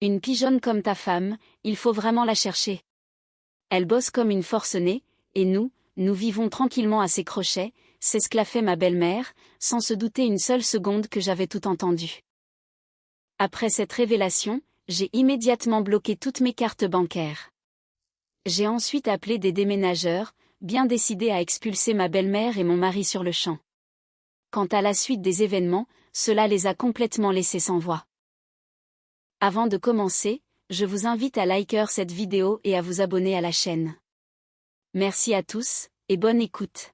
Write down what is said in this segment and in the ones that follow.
Une pigeonne comme ta femme, il faut vraiment la chercher. Elle bosse comme une forcenée, et nous vivons tranquillement à ses crochets, s'esclaffait ma belle-mère, sans se douter une seule seconde que j'avais tout entendu. Après cette révélation, j'ai immédiatement bloqué toutes mes cartes bancaires. J'ai ensuite appelé des déménageurs, bien décidé à expulser ma belle-mère et mon mari sur le champ. Quant à la suite des événements, cela les a complètement laissés sans voix. Avant de commencer, je vous invite à liker cette vidéo et à vous abonner à la chaîne. Merci à tous, et bonne écoute.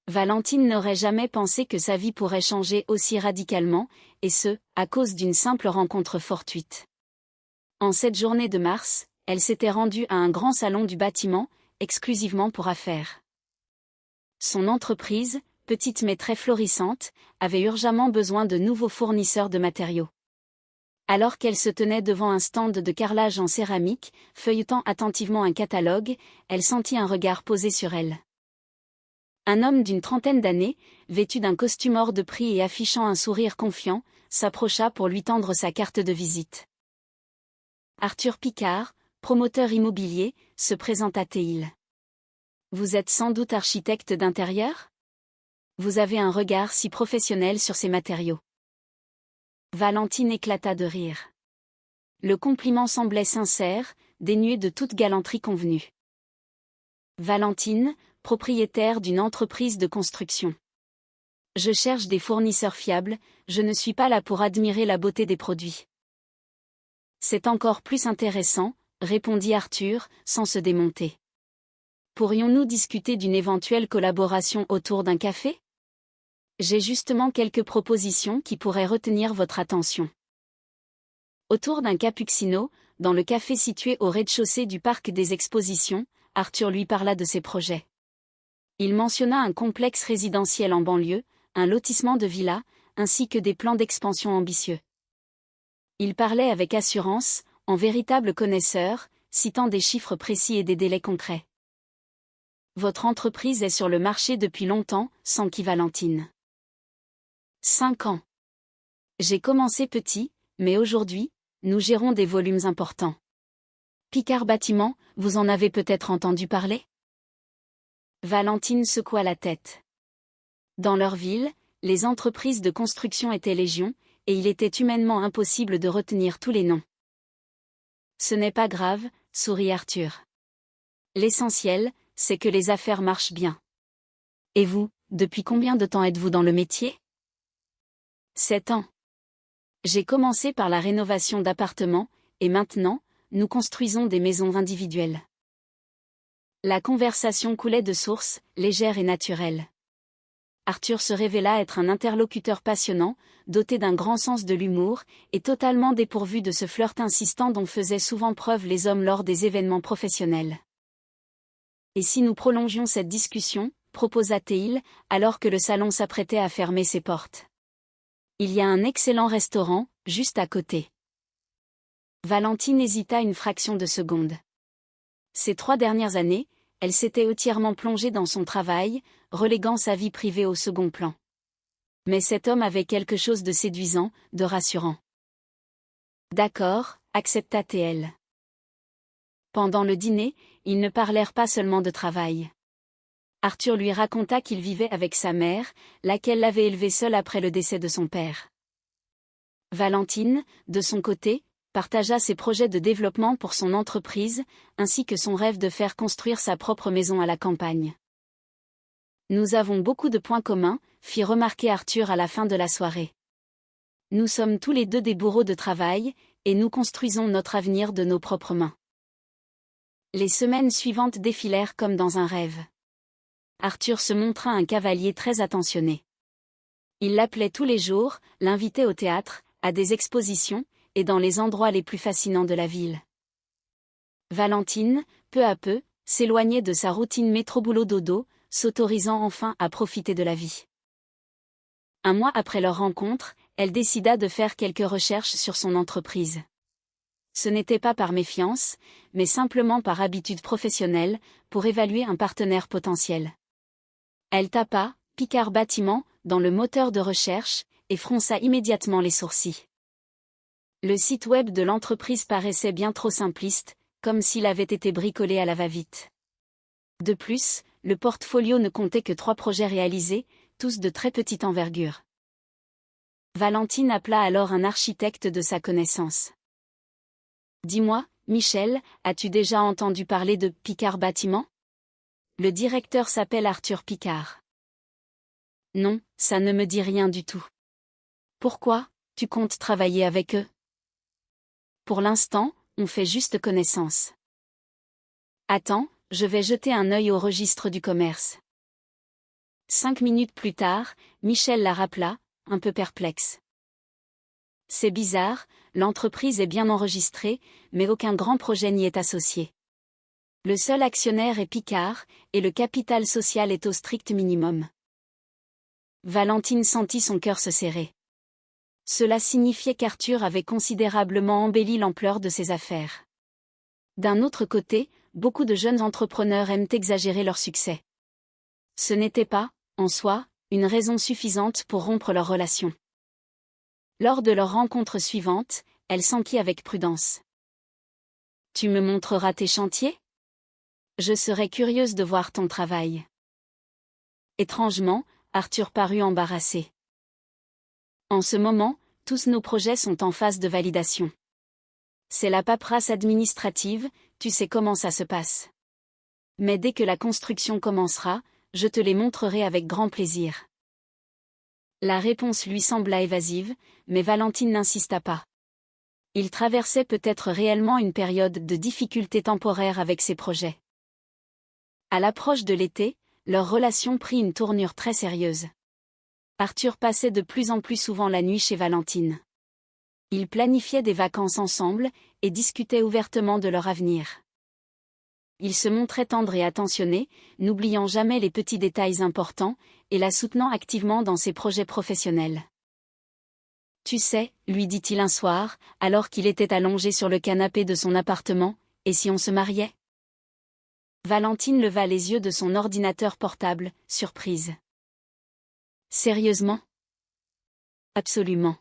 Valentine n'aurait jamais pensé que sa vie pourrait changer aussi radicalement, et ce, à cause d'une simple rencontre fortuite. En cette journée de mars, elle s'était rendue à un grand salon du bâtiment, exclusivement pour affaires. Son entreprise, petite mais très florissante, avait urgemment besoin de nouveaux fournisseurs de matériaux. Alors qu'elle se tenait devant un stand de carrelage en céramique, feuilletant attentivement un catalogue, elle sentit un regard posé sur elle. Un homme d'une trentaine d'années, vêtu d'un costume hors de prix et affichant un sourire confiant, s'approcha pour lui tendre sa carte de visite. Arthur Picard, promoteur immobilier, se présenta-t-il. Vous êtes sans doute architecte d'intérieur ? Vous avez un regard si professionnel sur ces matériaux. Valentine éclata de rire. Le compliment semblait sincère, dénué de toute galanterie convenue. Valentine, propriétaire d'une entreprise de construction. Je cherche des fournisseurs fiables, je ne suis pas là pour admirer la beauté des produits. C'est encore plus intéressant, répondit Arthur, sans se démonter. Pourrions-nous discuter d'une éventuelle collaboration autour d'un café ? J'ai justement quelques propositions qui pourraient retenir votre attention. Autour d'un cappuccino, dans le café situé au rez-de-chaussée du parc des expositions, Arthur lui parla de ses projets. Il mentionna un complexe résidentiel en banlieue, un lotissement de villas, ainsi que des plans d'expansion ambitieux. Il parlait avec assurance, en véritable connaisseur, citant des chiffres précis et des délais concrets. Votre entreprise est sur le marché depuis longtemps, s'enquit Valentine. 5 ans. J'ai commencé petit, mais aujourd'hui, nous gérons des volumes importants. Picard Bâtiment, vous en avez peut-être entendu parler ? Valentine secoua la tête. Dans leur ville, les entreprises de construction étaient légion, et il était humainement impossible de retenir tous les noms. Ce n'est pas grave, sourit Arthur. L'essentiel, c'est que les affaires marchent bien. Et vous, depuis combien de temps êtes-vous dans le métier ? 7 ans. J'ai commencé par la rénovation d'appartements, et maintenant, nous construisons des maisons individuelles. La conversation coulait de source, légère et naturelle. Arthur se révéla être un interlocuteur passionnant, doté d'un grand sens de l'humour, et totalement dépourvu de ce flirt insistant dont faisaient souvent preuve les hommes lors des événements professionnels. Et si nous prolongions cette discussion, proposa-t-il, alors que le salon s'apprêtait à fermer ses portes. Il y a un excellent restaurant, juste à côté. Valentine hésita une fraction de seconde. Ces 3 dernières années, elle s'était entièrement plongée dans son travail, reléguant sa vie privée au second plan. Mais cet homme avait quelque chose de séduisant, de rassurant. D'accord, accepta-t-elle. Pendant le dîner, ils ne parlèrent pas seulement de travail. Arthur lui raconta qu'il vivait avec sa mère, laquelle l'avait élevé seule après le décès de son père. Valentine, de son côté, partagea ses projets de développement pour son entreprise, ainsi que son rêve de faire construire sa propre maison à la campagne. Nous avons beaucoup de points communs, fit remarquer Arthur à la fin de la soirée. Nous sommes tous les deux des bourreaux de travail, et nous construisons notre avenir de nos propres mains. Les semaines suivantes défilèrent comme dans un rêve. Arthur se montra un cavalier très attentionné. Il l'appelait tous les jours, l'invitait au théâtre, à des expositions, et dans les endroits les plus fascinants de la ville. Valentine, peu à peu, s'éloignait de sa routine métro-boulot-dodo, s'autorisant enfin à profiter de la vie. Un mois après leur rencontre, elle décida de faire quelques recherches sur son entreprise. Ce n'était pas par méfiance, mais simplement par habitude professionnelle, pour évaluer un partenaire potentiel. Elle tapa « Picard Bâtiment » dans le moteur de recherche, et fronça immédiatement les sourcils. Le site web de l'entreprise paraissait bien trop simpliste, comme s'il avait été bricolé à la va-vite. De plus, le portfolio ne comptait que 3 projets réalisés, tous de très petite envergure. Valentine appela alors un architecte de sa connaissance. « Dis-moi, Michel, as-tu déjà entendu parler de Picard Bâtiment ? Le directeur s'appelle Arthur Picard. » « Non, ça ne me dit rien du tout. » « Pourquoi, tu comptes travailler avec eux ? » « Pour l'instant, on fait juste connaissance. » « Attends, je vais jeter un œil au registre du commerce. » 5 minutes plus tard, Michel la rappela, un peu perplexe. « C'est bizarre, l'entreprise est bien enregistrée, mais aucun grand projet n'y est associé. Le seul actionnaire est Picard, et le capital social est au strict minimum. » Valentine sentit son cœur se serrer. Cela signifiait qu'Arthur avait considérablement embelli l'ampleur de ses affaires. D'un autre côté, beaucoup de jeunes entrepreneurs aiment exagérer leur succès. Ce n'était pas, en soi, une raison suffisante pour rompre leur relation. Lors de leur rencontre suivante, elle s'enquit avec prudence. « Tu me montreras tes chantiers ? Je serais curieuse de voir ton travail. » Étrangement, Arthur parut embarrassé. En ce moment, tous nos projets sont en phase de validation. C'est la paperasse administrative, tu sais comment ça se passe. Mais dès que la construction commencera, je te les montrerai avec grand plaisir. La réponse lui sembla évasive, mais Valentine n'insista pas. Il traversait peut-être réellement une période de difficulté temporaire avec ses projets. À l'approche de l'été, leur relation prit une tournure très sérieuse. Arthur passait de plus en plus souvent la nuit chez Valentine. Ils planifiaient des vacances ensemble, et discutaient ouvertement de leur avenir. Il se montrait tendre et attentionné, n'oubliant jamais les petits détails importants, et la soutenant activement dans ses projets professionnels. « Tu sais, lui dit-il un soir, alors qu'il était allongé sur le canapé de son appartement, et si on se mariait ? » Valentine leva les yeux de son ordinateur portable, surprise. « Sérieusement ? » ?»« Absolument.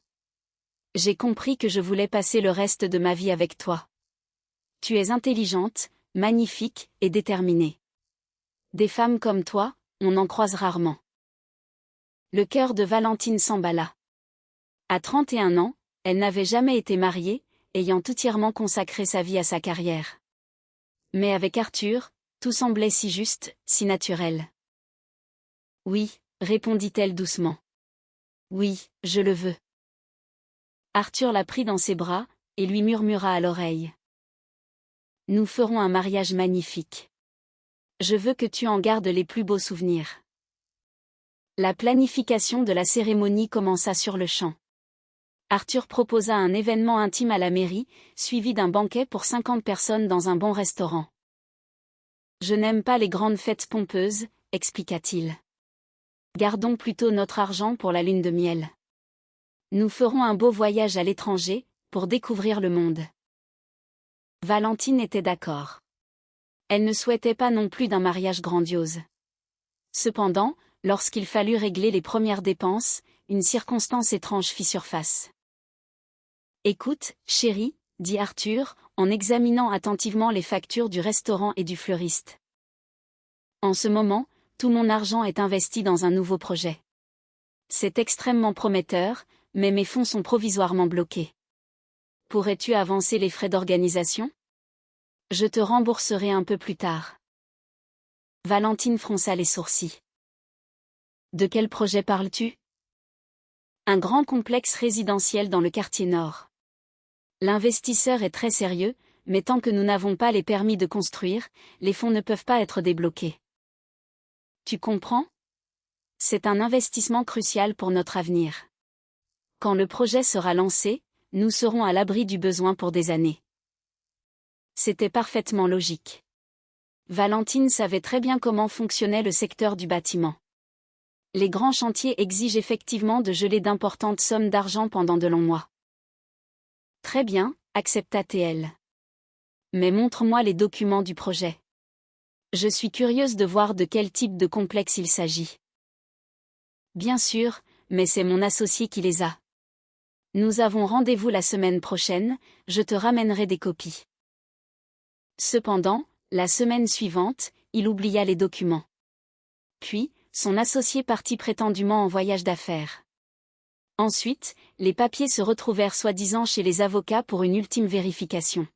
J'ai compris que je voulais passer le reste de ma vie avec toi. Tu es intelligente, magnifique et déterminée. Des femmes comme toi, on en croise rarement. » Le cœur de Valentine s'emballa. À 31 ans, elle n'avait jamais été mariée, ayant entièrement consacré sa vie à sa carrière. Mais avec Arthur, tout semblait si juste, si naturel. « Oui, » répondit-elle doucement. « Oui, je le veux. » Arthur la prit dans ses bras, et lui murmura à l'oreille. « Nous ferons un mariage magnifique. Je veux que tu en gardes les plus beaux souvenirs. » La planification de la cérémonie commença sur le champ. Arthur proposa un événement intime à la mairie, suivi d'un banquet pour 50 personnes dans un bon restaurant. « Je n'aime pas les grandes fêtes pompeuses, » expliqua-t-il. « Gardons plutôt notre argent pour la lune de miel. Nous ferons un beau voyage à l'étranger, pour découvrir le monde. » Valentine était d'accord. Elle ne souhaitait pas non plus d'un mariage grandiose. Cependant, lorsqu'il fallut régler les premières dépenses, une circonstance étrange fit surface. « Écoute, chérie, » dit Arthur, en examinant attentivement les factures du restaurant et du fleuriste. « En ce moment, tout mon argent est investi dans un nouveau projet. C'est extrêmement prometteur, mais mes fonds sont provisoirement bloqués. Pourrais-tu avancer les frais d'organisation ? Je te rembourserai un peu plus tard. » Valentine fronça les sourcils. « De quel projet parles-tu ? » Un grand complexe résidentiel dans le quartier nord. L'investisseur est très sérieux, mais tant que nous n'avons pas les permis de construire, les fonds ne peuvent pas être débloqués. Tu comprends ? C'est un investissement crucial pour notre avenir. Quand le projet sera lancé, nous serons à l'abri du besoin pour des années. C'était parfaitement logique. Valentine savait très bien comment fonctionnait le secteur du bâtiment. Les grands chantiers exigent effectivement de geler d'importantes sommes d'argent pendant de longs mois. Très bien, accepta-t-elle. Mais montre-moi les documents du projet. Je suis curieuse de voir de quel type de complexe il s'agit. Bien sûr, mais c'est mon associé qui les a. Nous avons rendez-vous la semaine prochaine, je te ramènerai des copies. Cependant, la semaine suivante, il oublia les documents. Puis, son associé partit prétendument en voyage d'affaires. Ensuite, les papiers se retrouvèrent soi-disant chez les avocats pour une ultime vérification.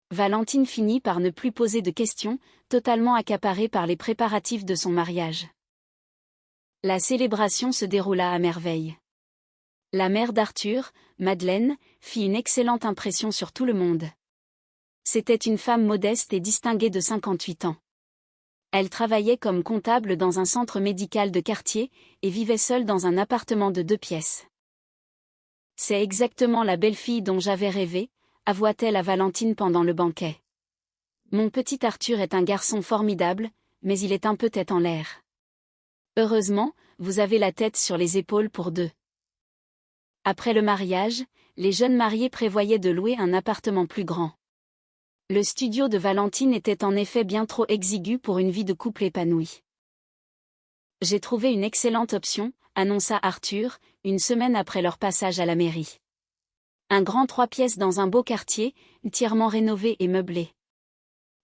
Valentine finit par ne plus poser de questions, totalement accaparée par les préparatifs de son mariage. La célébration se déroula à merveille. La mère d'Arthur, Madeleine, fit une excellente impression sur tout le monde. C'était une femme modeste et distinguée de 58 ans. Elle travaillait comme comptable dans un centre médical de quartier, et vivait seule dans un appartement de 2 pièces. C'est exactement la belle-fille dont j'avais rêvé, avoua-t-elle à Valentine pendant le banquet. Mon petit Arthur est un garçon formidable, mais il est un peu tête en l'air. Heureusement, vous avez la tête sur les épaules pour 2. Après le mariage, les jeunes mariés prévoyaient de louer un appartement plus grand. Le studio de Valentine était en effet bien trop exigu pour une vie de couple épanouie. J'ai trouvé une excellente option, annonça Arthur, une semaine après leur passage à la mairie. Un grand 3 pièces dans un beau quartier, entièrement rénové et meublé.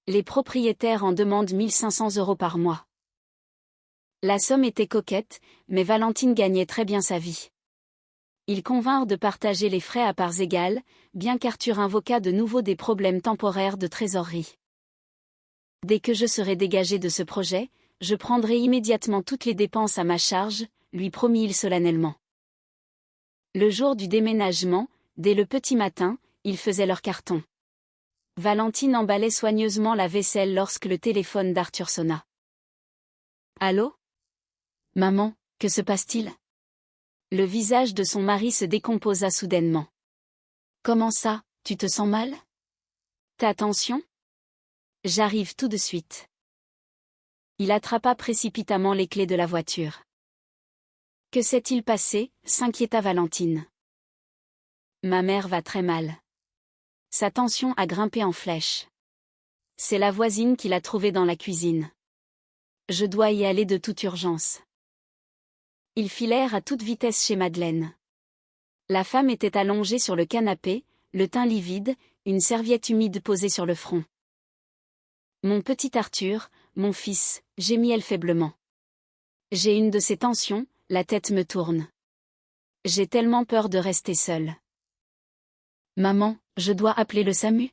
Les propriétaires en demandent 1 500 € par mois. La somme était coquette, mais Valentine gagnait très bien sa vie. Ils convinrent de partager les frais à parts égales, bien qu'Arthur invoqua de nouveau des problèmes temporaires de trésorerie. Dès que je serai dégagé de ce projet, je prendrai immédiatement toutes les dépenses à ma charge, lui promit-il solennellement. Le jour du déménagement, dès le petit matin, ils faisaient leur carton. Valentine emballait soigneusement la vaisselle lorsque le téléphone d'Arthur sonna. Allô ? Maman, que se passe-t-il ? Le visage de son mari se décomposa soudainement. Comment ça, tu te sens mal ? T'as tension ? J'arrive tout de suite. Il attrapa précipitamment les clés de la voiture. Que s'est-il passé ? S'inquiéta Valentine. Ma mère va très mal. Sa tension a grimpé en flèche. C'est la voisine qui l'a trouvée dans la cuisine. Je dois y aller de toute urgence. Ils filèrent à toute vitesse chez Madeleine. La femme était allongée sur le canapé, le teint livide, une serviette humide posée sur le front. Mon petit Arthur, mon fils, gémit-elle faiblement. J'ai une de ces tensions, la tête me tourne. J'ai tellement peur de rester seule. Maman, je dois appeler le SAMU ?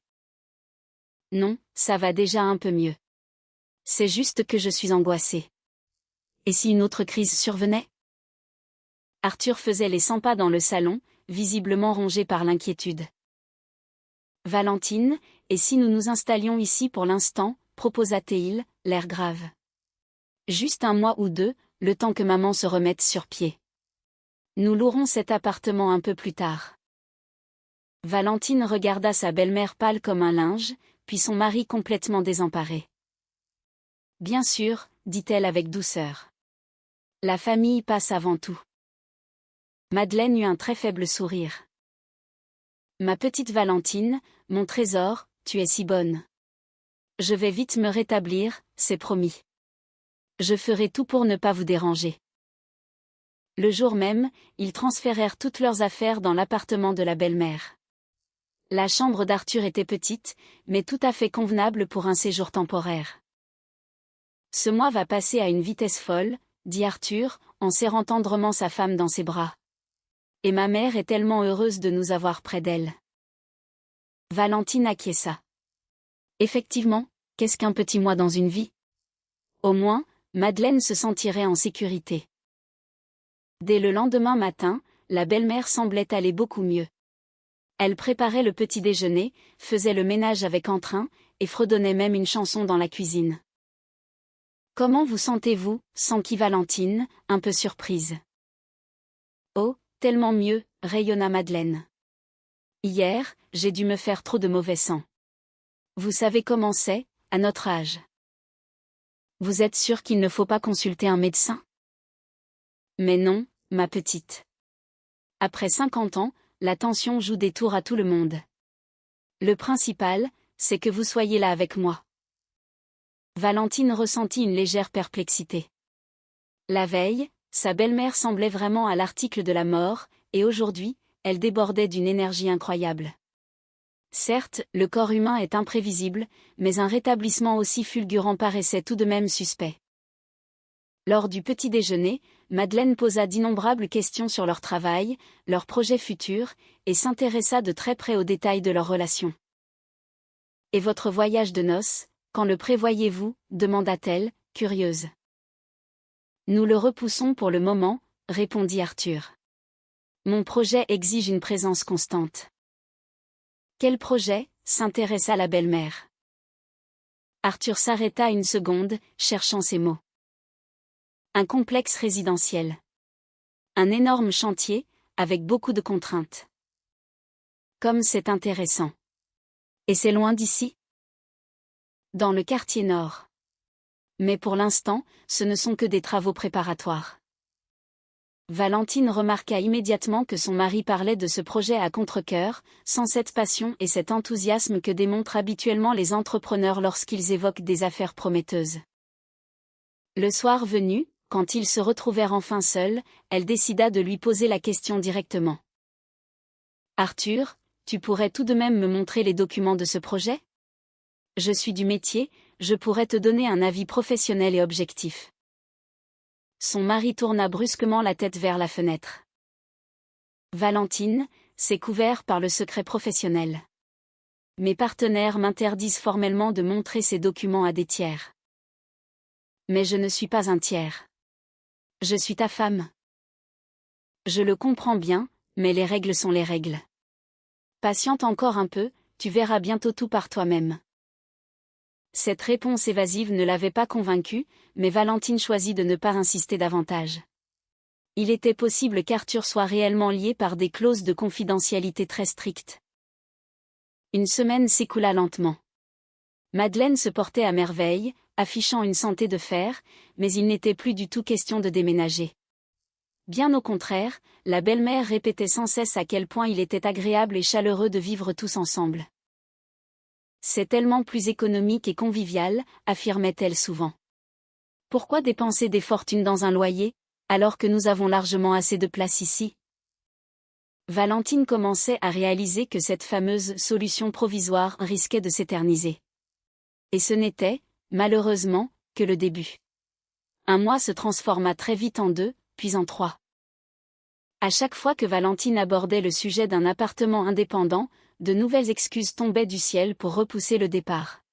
Non, ça va déjà un peu mieux. C'est juste que je suis angoissée. Et si une autre crise survenait ? Arthur faisait les 100 pas dans le salon, visiblement rongé par l'inquiétude. Valentine, et si nous nous installions ici pour l'instant, proposa-t-il, l'air grave. Juste 1 mois ou 2, le temps que maman se remette sur pied. Nous louerons cet appartement un peu plus tard. Valentine regarda sa belle-mère pâle comme un linge, puis son mari complètement désemparé. Bien sûr, dit-elle avec douceur. La famille passe avant tout. Madeleine eut un très faible sourire. Ma petite Valentine, mon trésor, tu es si bonne. Je vais vite me rétablir, c'est promis. Je ferai tout pour ne pas vous déranger. Le jour même, ils transférèrent toutes leurs affaires dans l'appartement de la belle-mère. La chambre d'Arthur était petite, mais tout à fait convenable pour un séjour temporaire. Ce mois va passer à une vitesse folle, dit Arthur, en serrant tendrement sa femme dans ses bras. Et ma mère est tellement heureuse de nous avoir près d'elle. Valentine acquiesça. Effectivement, qu'est-ce qu'un petit mois dans une vie ? Au moins, Madeleine se sentirait en sécurité. Dès le lendemain matin, la belle-mère semblait aller beaucoup mieux. Elle préparait le petit déjeuner, faisait le ménage avec entrain, et fredonnait même une chanson dans la cuisine. « Comment vous sentez-vous » s'enquit Valentine, un peu surprise. « Oh, tellement mieux » rayonna Madeleine. « Hier, j'ai dû me faire trop de mauvais sang. Vous savez comment c'est, à notre âge. Vous êtes sûre qu'il ne faut pas consulter un médecin ? Mais non, ma petite. Après 50 ans, la tension joue des tours à tout le monde. Le principal, c'est que vous soyez là avec moi. » Valentine ressentit une légère perplexité. La veille, sa belle-mère semblait vraiment à l'article de la mort, et aujourd'hui, elle débordait d'une énergie incroyable. Certes, le corps humain est imprévisible, mais un rétablissement aussi fulgurant paraissait tout de même suspect. Lors du petit déjeuner, Madeleine posa d'innombrables questions sur leur travail, leurs projets futurs, et s'intéressa de très près aux détails de leur relation. « Et votre voyage de noces, quand le prévoyez-vous » demanda-t-elle, curieuse. « Nous le repoussons pour le moment » répondit Arthur. « Mon projet exige une présence constante. » « Quel projet ?» s'intéressa la belle-mère. Arthur s'arrêta une seconde, cherchant ses mots. Un complexe résidentiel. Un énorme chantier, avec beaucoup de contraintes. Comme c'est intéressant. Et c'est loin d'ici ? Dans le quartier nord. Mais pour l'instant, ce ne sont que des travaux préparatoires. Valentine remarqua immédiatement que son mari parlait de ce projet à contre-cœur, sans cette passion et cet enthousiasme que démontrent habituellement les entrepreneurs lorsqu'ils évoquent des affaires prometteuses. Le soir venu, quand ils se retrouvèrent enfin seuls, elle décida de lui poser la question directement. « Arthur, tu pourrais tout de même me montrer les documents de ce projet ? Je suis du métier, je pourrais te donner un avis professionnel et objectif. » Son mari tourna brusquement la tête vers la fenêtre. « Valentine, c'est couvert par le secret professionnel. Mes partenaires m'interdisent formellement de montrer ces documents à des tiers. » « Mais je ne suis pas un tiers. Je suis ta femme. » « Je le comprends bien, mais les règles sont les règles. Patiente encore un peu, tu verras bientôt tout par toi-même. » Cette réponse évasive ne l'avait pas convaincue, mais Valentine choisit de ne pas insister davantage. Il était possible qu'Arthur soit réellement lié par des clauses de confidentialité très strictes. Une semaine s'écoula lentement. Madeleine se portait à merveille, affichant une santé de fer, mais il n'était plus du tout question de déménager. Bien au contraire, la belle-mère répétait sans cesse à quel point il était agréable et chaleureux de vivre tous ensemble. C'est tellement plus économique et convivial, affirmait-elle souvent. Pourquoi dépenser des fortunes dans un loyer, alors que nous avons largement assez de place ici ? Valentine commençait à réaliser que cette fameuse solution provisoire risquait de s'éterniser. Et ce n'était, malheureusement, que le début. Un mois se transforma très vite en 2, puis en 3. À chaque fois que Valentine abordait le sujet d'un appartement indépendant, de nouvelles excuses tombaient du ciel pour repousser le départ.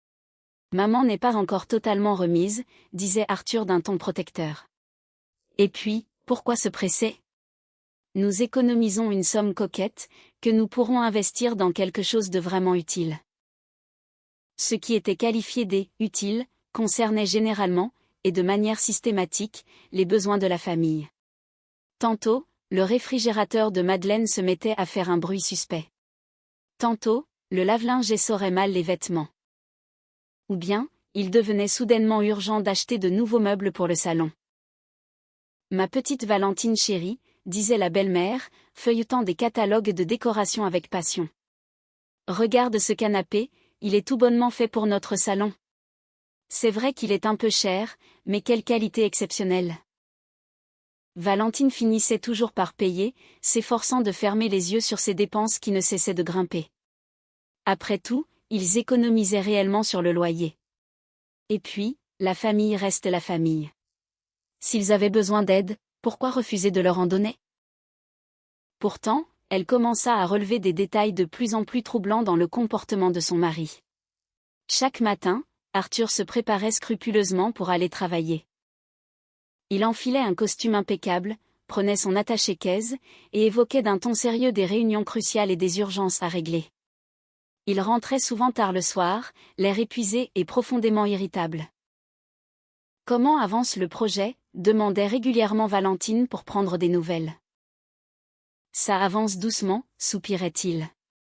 « Maman n'est pas encore totalement remise », disait Arthur d'un ton protecteur. « Et puis, pourquoi se presser ? Nous économisons une somme coquette, que nous pourrons investir dans quelque chose de vraiment utile. » Ce qui était qualifié des « utiles » concernait généralement, et de manière systématique, les besoins de la famille. Tantôt, le réfrigérateur de Madeleine se mettait à faire un bruit suspect. Tantôt, le lave-linge essorait mal les vêtements. Ou bien, il devenait soudainement urgent d'acheter de nouveaux meubles pour le salon. « Ma petite Valentine chérie », disait la belle-mère, feuilletant des catalogues de décoration avec passion. « Regarde ce canapé, il est tout bonnement fait pour notre salon. C'est vrai qu'il est un peu cher, mais quelle qualité exceptionnelle. » Valentine finissait toujours par payer, s'efforçant de fermer les yeux sur ces dépenses qui ne cessaient de grimper. Après tout, ils économisaient réellement sur le loyer. Et puis, la famille reste la famille. S'ils avaient besoin d'aide, pourquoi refuser de leur en donner ? Pourtant, elle commença à relever des détails de plus en plus troublants dans le comportement de son mari. Chaque matin, Arthur se préparait scrupuleusement pour aller travailler. Il enfilait un costume impeccable, prenait son attaché-caisse, et évoquait d'un ton sérieux des réunions cruciales et des urgences à régler. Il rentrait souvent tard le soir, l'air épuisé et profondément irritable. « Comment avance le projet ?» demandait régulièrement Valentine pour prendre des nouvelles. « Ça avance doucement » soupirait-il.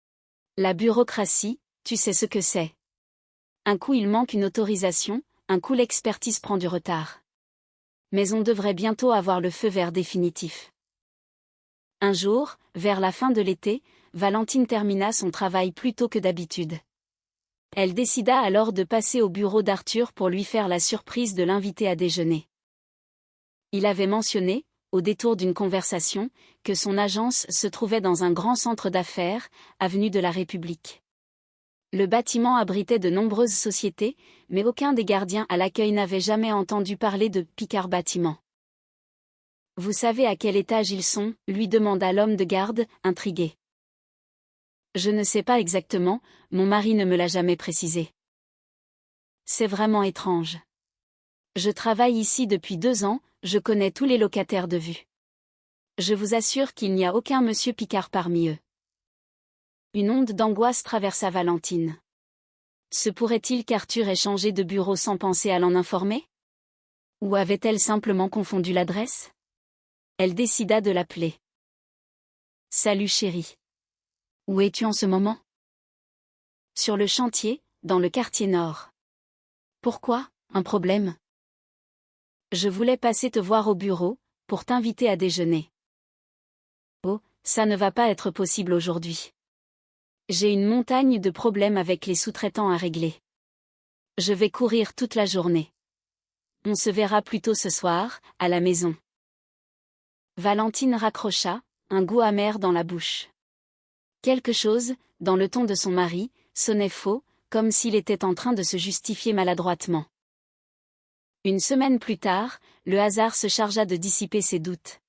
« La bureaucratie, tu sais ce que c'est. Un coup il manque une autorisation, un coup l'expertise prend du retard. Mais on devrait bientôt avoir le feu vert définitif. » Un jour, vers la fin de l'été, Valentine termina son travail plus tôt que d'habitude. Elle décida alors de passer au bureau d'Arthur pour lui faire la surprise de l'inviter à déjeuner. Il avait mentionné, au détour d'une conversation, que son agence se trouvait dans un grand centre d'affaires, avenue de la République. Le bâtiment abritait de nombreuses sociétés, mais aucun des gardiens à l'accueil n'avait jamais entendu parler de Picard Bâtiment. « Vous savez à quel étage ils sont ?» lui demanda l'homme de garde, intrigué. « Je ne sais pas exactement, mon mari ne me l'a jamais précisé. » C'est vraiment étrange. Je travaille ici depuis 2 ans, je connais tous les locataires de vue. Je vous assure qu'il n'y a aucun monsieur Picard parmi eux. Une onde d'angoisse traversa Valentine. Se pourrait-il qu'Arthur ait changé de bureau sans penser à l'en informer? Ou avait-elle simplement confondu l'adresse? Elle décida de l'appeler. « Salut chérie. Où es-tu en ce moment? » Sur le chantier, dans le quartier nord. Pourquoi, un problème? Je voulais passer te voir au bureau, pour t'inviter à déjeuner. Oh, ça ne va pas être possible aujourd'hui. J'ai une montagne de problèmes avec les sous-traitants à régler. Je vais courir toute la journée. On se verra plutôt ce soir, à la maison. Valentine raccrocha, un goût amer dans la bouche. Quelque chose, dans le ton de son mari, sonnait faux, comme s'il était en train de se justifier maladroitement. Une semaine plus tard, le hasard se chargea de dissiper ses doutes.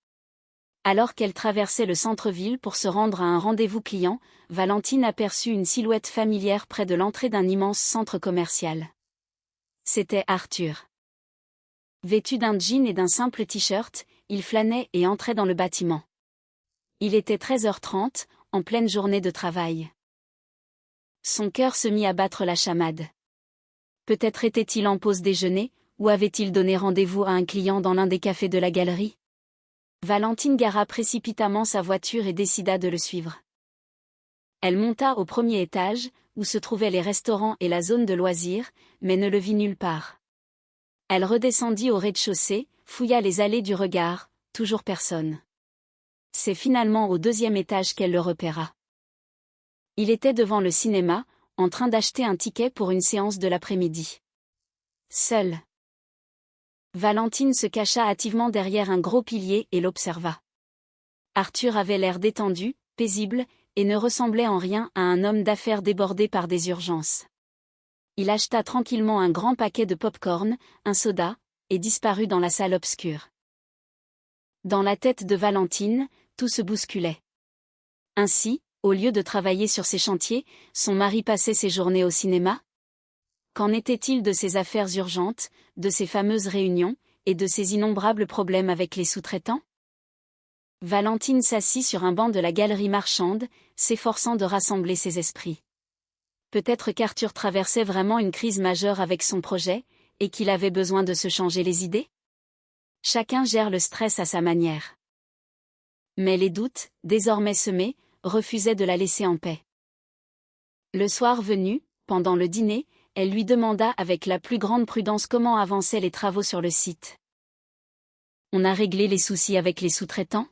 Alors qu'elle traversait le centre-ville pour se rendre à un rendez-vous client, Valentine aperçut une silhouette familière près de l'entrée d'un immense centre commercial. C'était Arthur. Vêtu d'un jean et d'un simple t-shirt, il flânait et entrait dans le bâtiment. Il était 13h30, en pleine journée de travail. Son cœur se mit à battre la chamade. Peut-être était-il en pause déjeuner, ou avait-il donné rendez-vous à un client dans l'un des cafés de la galerie? Valentine gara précipitamment sa voiture et décida de le suivre. Elle monta au premier étage, où se trouvaient les restaurants et la zone de loisirs, mais ne le vit nulle part. Elle redescendit au rez-de-chaussée, fouilla les allées du regard, toujours personne. C'est finalement au 2e étage qu'elle le repéra. Il était devant le cinéma, en train d'acheter un ticket pour une séance de l'après-midi. Seul. Valentine se cacha hâtivement derrière un gros pilier et l'observa. Arthur avait l'air détendu, paisible, et ne ressemblait en rien à un homme d'affaires débordé par des urgences. Il acheta tranquillement un grand paquet de pop-corn, un soda, et disparut dans la salle obscure. Dans la tête de Valentine, tout se bousculait. Ainsi, au lieu de travailler sur ses chantiers, son mari passait ses journées au cinéma? Qu'en était-il de ses affaires urgentes, de ses fameuses réunions, et de ses innombrables problèmes avec les sous-traitants? Valentine s'assit sur un banc de la galerie marchande, s'efforçant de rassembler ses esprits. Peut-être qu'Arthur traversait vraiment une crise majeure avec son projet, et qu'il avait besoin de se changer les idées? Chacun gère le stress à sa manière. Mais les doutes, désormais semés, refusaient de la laisser en paix. Le soir venu, pendant le dîner, elle lui demanda avec la plus grande prudence comment avançaient les travaux sur le site. « On a réglé les soucis avec les sous-traitants ? »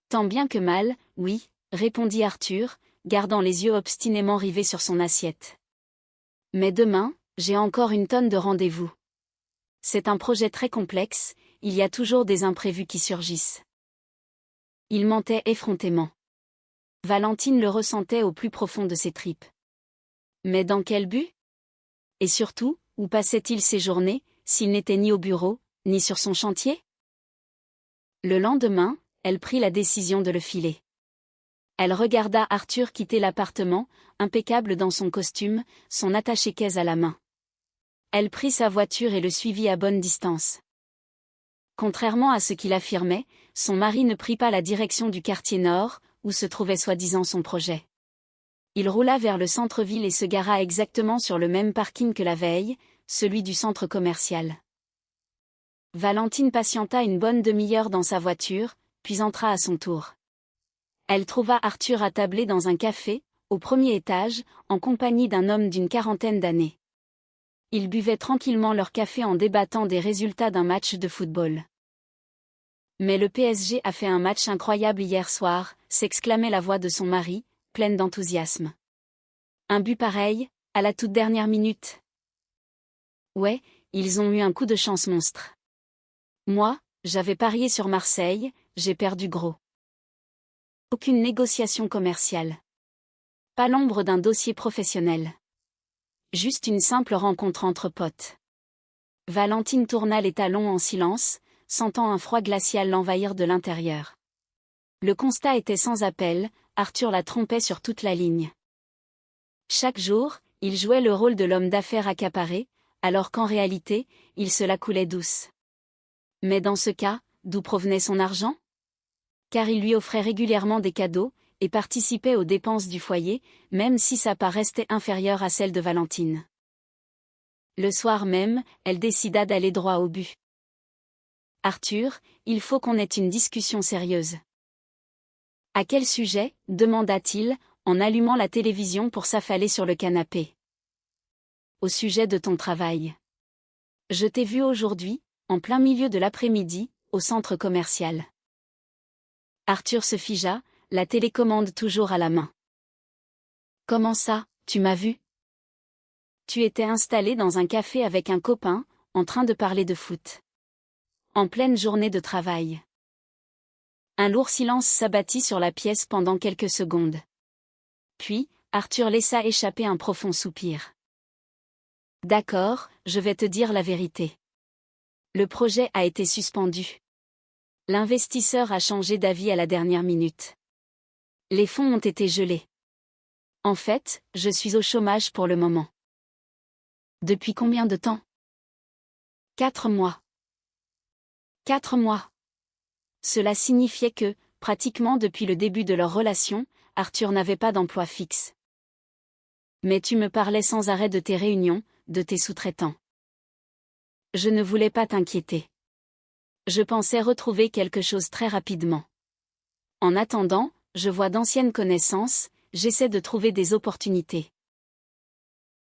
« Tant bien que mal, oui, » répondit Arthur, gardant les yeux obstinément rivés sur son assiette. « Mais demain, j'ai encore une tonne de rendez-vous. C'est un projet très complexe, il y a toujours des imprévus qui surgissent. » Il mentait effrontément. Valentine le ressentait au plus profond de ses tripes. Mais dans quel but? Et surtout, où passait-il ses journées, s'il n'était ni au bureau, ni sur son chantier? Le lendemain, elle prit la décision de le filer. Elle regarda Arthur quitter l'appartement, impeccable dans son costume, son attaché-caisse à la main. Elle prit sa voiture et le suivit à bonne distance. Contrairement à ce qu'il affirmait, son mari ne prit pas la direction du quartier nord, où se trouvait soi-disant son projet. Il roula vers le centre-ville et se gara exactement sur le même parking que la veille, celui du centre commercial. Valentine patienta une bonne demi-heure dans sa voiture, puis entra à son tour. Elle trouva Arthur attablé dans un café, au premier étage, en compagnie d'un homme d'une 40aine d'années. Ils buvaient tranquillement leur café en débattant des résultats d'un match de football. « Mais le PSG a fait un match incroyable hier soir », s'exclamait la voix de son mari, pleine d'enthousiasme. « Un but pareil, à la toute dernière minute. Ouais, ils ont eu un coup de chance monstre. Moi, j'avais parié sur Marseille, j'ai perdu gros. Aucune négociation commerciale. Pas l'ombre d'un dossier professionnel. Juste une simple rencontre entre potes. Valentine tourna les talons en silence, sentant un froid glacial l'envahir de l'intérieur. Le constat était sans appel, Arthur la trompait sur toute la ligne. Chaque jour, il jouait le rôle de l'homme d'affaires accaparé, alors qu'en réalité, il se la coulait douce. Mais dans ce cas, d'où provenait son argent? Car il lui offrait régulièrement des cadeaux, et participait aux dépenses du foyer, même si sa part restait inférieure à celle de Valentine. Le soir même, elle décida d'aller droit au but. « Arthur, il faut qu'on ait une discussion sérieuse. » « À quel sujet ?» demanda-t-il, en allumant la télévision pour s'affaler sur le canapé. « Au sujet de ton travail. Je t'ai vu aujourd'hui, en plein milieu de l'après-midi, au centre commercial. » Arthur se figea, la télécommande toujours à la main. « Comment ça, tu m'as vu ? » Tu étais installé dans un café avec un copain, en train de parler de foot. En pleine journée de travail. Un lourd silence s'abattit sur la pièce pendant quelques secondes. Puis, Arthur laissa échapper un profond soupir. « D'accord, je vais te dire la vérité. Le projet a été suspendu. L'investisseur a changé d'avis à la dernière minute. Les fonds ont été gelés. En fait, je suis au chômage pour le moment. » « Depuis combien de temps ? » 4 mois. 4 mois. Cela signifiait que, pratiquement depuis le début de leur relation, Arthur n'avait pas d'emploi fixe. « Mais tu me parlais sans arrêt de tes réunions, de tes sous-traitants. » Je ne voulais pas t'inquiéter. Je pensais retrouver quelque chose très rapidement. En attendant, je vois d'anciennes connaissances, j'essaie de trouver des opportunités.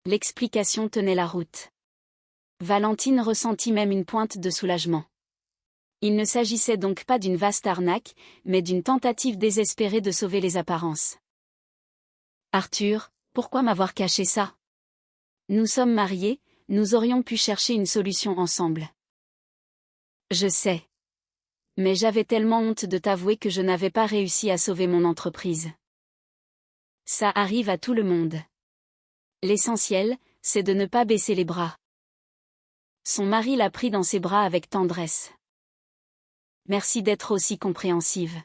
L'explication tenait la route. Valentine ressentit même une pointe de soulagement. Il ne s'agissait donc pas d'une vaste arnaque, mais d'une tentative désespérée de sauver les apparences. « Arthur, pourquoi m'avoir caché ça ? Nous sommes mariés, nous aurions pu chercher une solution ensemble. » Je sais. Mais j'avais tellement honte de t'avouer que je n'avais pas réussi à sauver mon entreprise. Ça arrive à tout le monde. L'essentiel, c'est de ne pas baisser les bras. Son mari la prit dans ses bras avec tendresse. Merci d'être aussi compréhensive.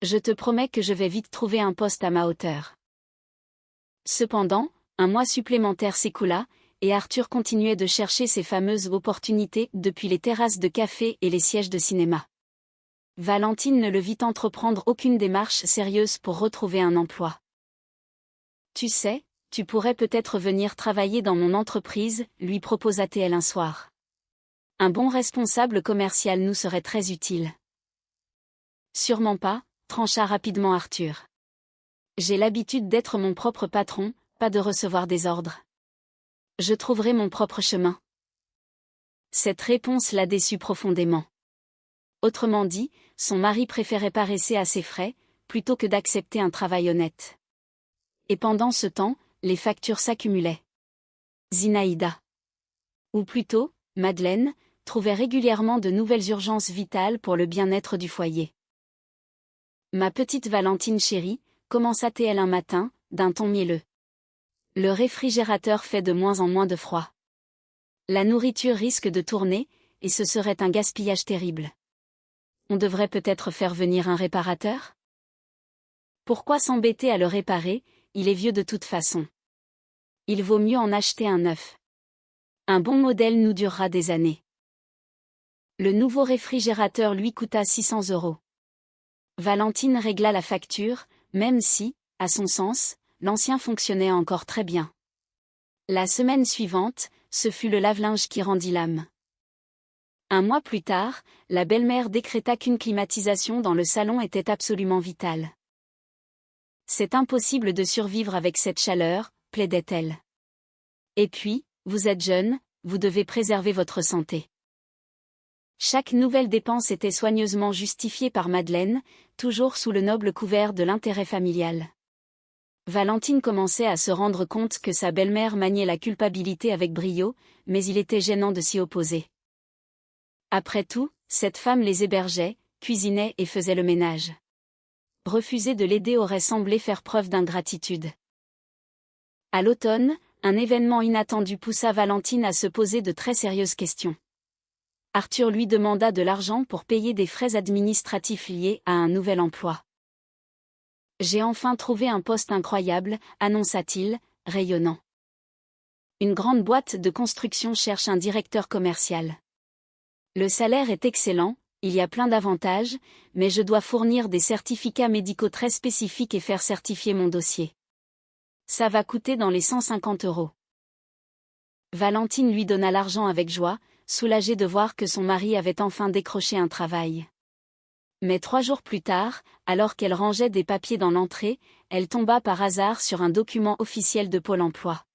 Je te promets que je vais vite trouver un poste à ma hauteur. Cependant, un mois supplémentaire s'écoula, et Arthur continuait de chercher ses fameuses opportunités depuis les terrasses de café et les sièges de cinéma. Valentine ne le vit entreprendre aucune démarche sérieuse pour retrouver un emploi. Tu sais, tu pourrais peut-être venir travailler dans mon entreprise, lui proposa-t-elle un soir. Un bon responsable commercial nous serait très utile. Sûrement pas, trancha rapidement Arthur. J'ai l'habitude d'être mon propre patron, pas de recevoir des ordres. Je trouverai mon propre chemin. Cette réponse la déçut profondément. Autrement dit, son mari préférait paresser à ses frais, plutôt que d'accepter un travail honnête. Et pendant ce temps, les factures s'accumulaient. Zinaïda. Ou plutôt, Madeleine, trouvait régulièrement de nouvelles urgences vitales pour le bien-être du foyer. Ma petite Valentine chérie, commença-t-elle un matin, d'un ton mielleux. Le réfrigérateur fait de moins en moins de froid. La nourriture risque de tourner, et ce serait un gaspillage terrible. On devrait peut-être faire venir un réparateur ? Pourquoi s'embêter à le réparer, il est vieux de toute façon. Il vaut mieux en acheter un neuf. Un bon modèle nous durera des années. Le nouveau réfrigérateur lui coûta 600 €. Valentine régla la facture, même si, à son sens, l'ancien fonctionnait encore très bien. La semaine suivante, ce fut le lave-linge qui rendit l'âme. Un mois plus tard, la belle-mère décréta qu'une climatisation dans le salon était absolument vitale. C'est impossible de survivre avec cette chaleur, plaidait-elle. Et puis, vous êtes jeune, vous devez préserver votre santé. Chaque nouvelle dépense était soigneusement justifiée par Madeleine, toujours sous le noble couvert de l'intérêt familial. Valentine commençait à se rendre compte que sa belle-mère maniait la culpabilité avec brio, mais il était gênant de s'y opposer. Après tout, cette femme les hébergeait, cuisinait et faisait le ménage. Refuser de l'aider aurait semblé faire preuve d'ingratitude. À l'automne, un événement inattendu poussa Valentine à se poser de très sérieuses questions. Arthur lui demanda de l'argent pour payer des frais administratifs liés à un nouvel emploi. « J'ai enfin trouvé un poste incroyable », annonça-t-il, rayonnant. Une grande boîte de construction cherche un directeur commercial. Le salaire est excellent, il y a plein d'avantages, mais je dois fournir des certificats médicaux très spécifiques et faire certifier mon dossier. Ça va coûter dans les 150 €. Valentine lui donna l'argent avec joie, soulagée de voir que son mari avait enfin décroché un travail. Mais 3 jours plus tard, alors qu'elle rangeait des papiers dans l'entrée, elle tomba par hasard sur un document officiel de Pôle emploi.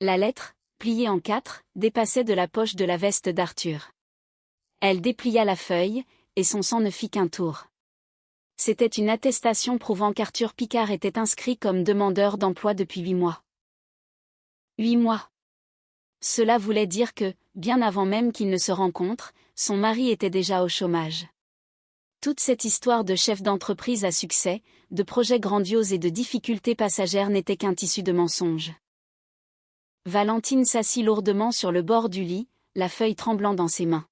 La lettre, pliée en 4, dépassait de la poche de la veste d'Arthur. Elle déplia la feuille, et son sang ne fit qu'un tour. C'était une attestation prouvant qu'Arthur Picard était inscrit comme demandeur d'emploi depuis 8 mois. 8 mois. Cela voulait dire que, bien avant même qu'ils ne se rencontrent, son mari était déjà au chômage. Toute cette histoire de chef d'entreprise à succès, de projets grandioses et de difficultés passagères n'était qu'un tissu de mensonges. Valentine s'assit lourdement sur le bord du lit, la feuille tremblant dans ses mains.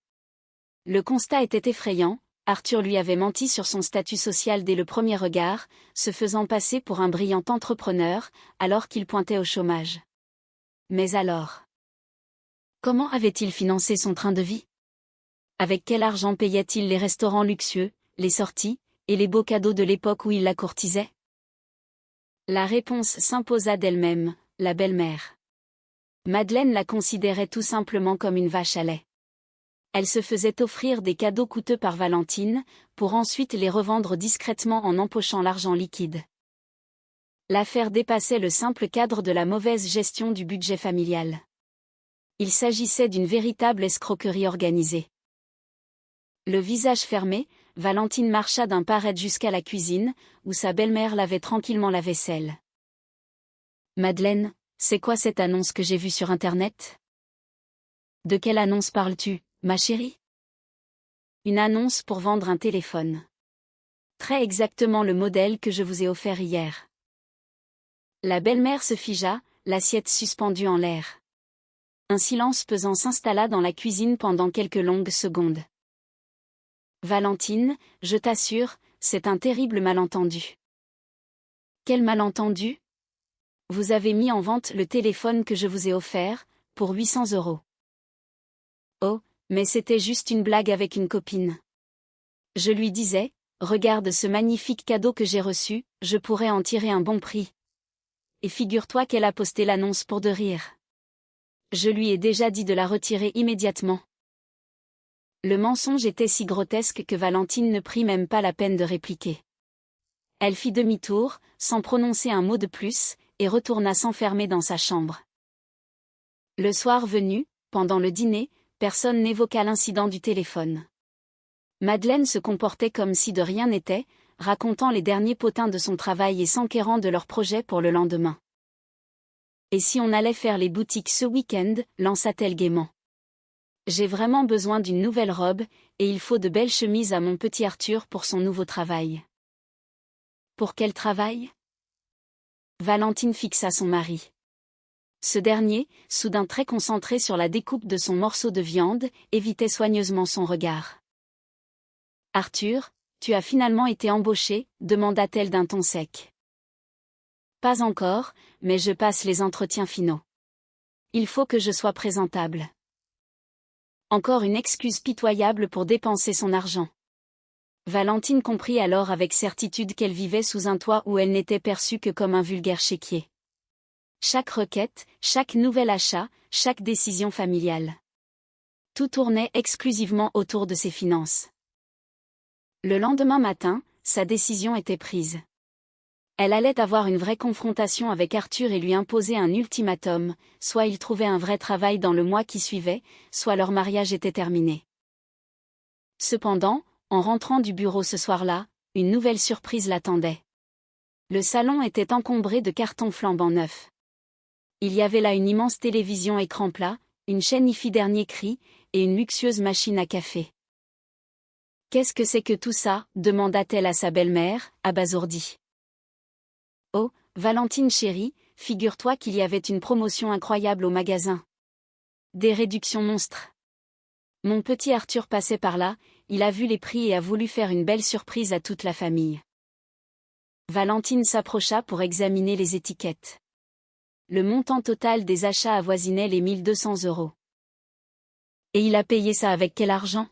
Le constat était effrayant, Arthur lui avait menti sur son statut social dès le premier regard, se faisant passer pour un brillant entrepreneur, alors qu'il pointait au chômage. Mais alors? Comment avait-il financé son train de vie? Avec quel argent payait-il les restaurants luxueux, les sorties, et les beaux cadeaux de l'époque où il la courtisait? La réponse s'imposa d'elle-même, la belle-mère. Madeleine la considérait tout simplement comme une vache à lait. Elle se faisait offrir des cadeaux coûteux par Valentine, pour ensuite les revendre discrètement en empochant l'argent liquide. L'affaire dépassait le simple cadre de la mauvaise gestion du budget familial. Il s'agissait d'une véritable escroquerie organisée. Le visage fermé, Valentine marcha d'un pas raide jusqu'à la cuisine, où sa belle-mère lavait tranquillement la vaisselle. « Madeleine, c'est quoi cette annonce que j'ai vue sur Internet ? » « De quelle annonce parles-tu, ma chérie ? » « Une annonce pour vendre un téléphone. Très exactement le modèle que je vous ai offert hier. » La belle-mère se figea, l'assiette suspendue en l'air. Un silence pesant s'installa dans la cuisine pendant quelques longues secondes. « Valentine, je t'assure, c'est un terrible malentendu. » « Quel malentendu ? Vous avez mis en vente le téléphone que je vous ai offert, pour 800 €. Oh, mais c'était juste une blague avec une copine. Je lui disais, regarde ce magnifique cadeau que j'ai reçu, je pourrais en tirer un bon prix. Et figure-toi qu'elle a posté l'annonce pour de rire. Je lui ai déjà dit de la retirer immédiatement. Le mensonge était si grotesque que Valentine ne prit même pas la peine de répliquer. Elle fit demi-tour, sans prononcer un mot de plus, et retourna s'enfermer dans sa chambre. Le soir venu, pendant le dîner, personne n'évoqua l'incident du téléphone. Madeleine se comportait comme si de rien n'était, racontant les derniers potins de son travail et s'enquérant de leurs projets pour le lendemain. « Et si on allait faire les boutiques ce week-end » lança-t-elle gaiement. « J'ai vraiment besoin d'une nouvelle robe, et il faut de belles chemises à mon petit Arthur pour son nouveau travail. » « Pour quel travail ? » Valentine fixa son mari. Ce dernier, soudain très concentré sur la découpe de son morceau de viande, évitait soigneusement son regard. « Arthur, tu as finalement été embauché » demanda-t-elle d'un ton sec. « Pas encore, mais je passe les entretiens finaux. Il faut que je sois présentable. » Encore une excuse pitoyable pour dépenser son argent. Valentine comprit alors avec certitude qu'elle vivait sous un toit où elle n'était perçue que comme un vulgaire chéquier. Chaque requête, chaque nouvel achat, chaque décision familiale. Tout tournait exclusivement autour de ses finances. Le lendemain matin, sa décision était prise. Elle allait avoir une vraie confrontation avec Arthur et lui imposer un ultimatum, soit il trouvait un vrai travail dans le mois qui suivait, soit leur mariage était terminé. Cependant, en rentrant du bureau ce soir-là, une nouvelle surprise l'attendait. Le salon était encombré de cartons flambant neufs. Il y avait là une immense télévision écran plat, une chaîne hi-fi dernier cri, et une luxueuse machine à café. Qu'est-ce que c'est que tout ça demanda-t-elle à sa belle-mère, abasourdie. Oh, Valentine chérie, figure-toi qu'il y avait une promotion incroyable au magasin. Des réductions monstres. Mon petit Arthur passait par là, il a vu les prix et a voulu faire une belle surprise à toute la famille. Valentine s'approcha pour examiner les étiquettes. Le montant total des achats avoisinait les 1200 €. Et il a payé ça avec quel argent?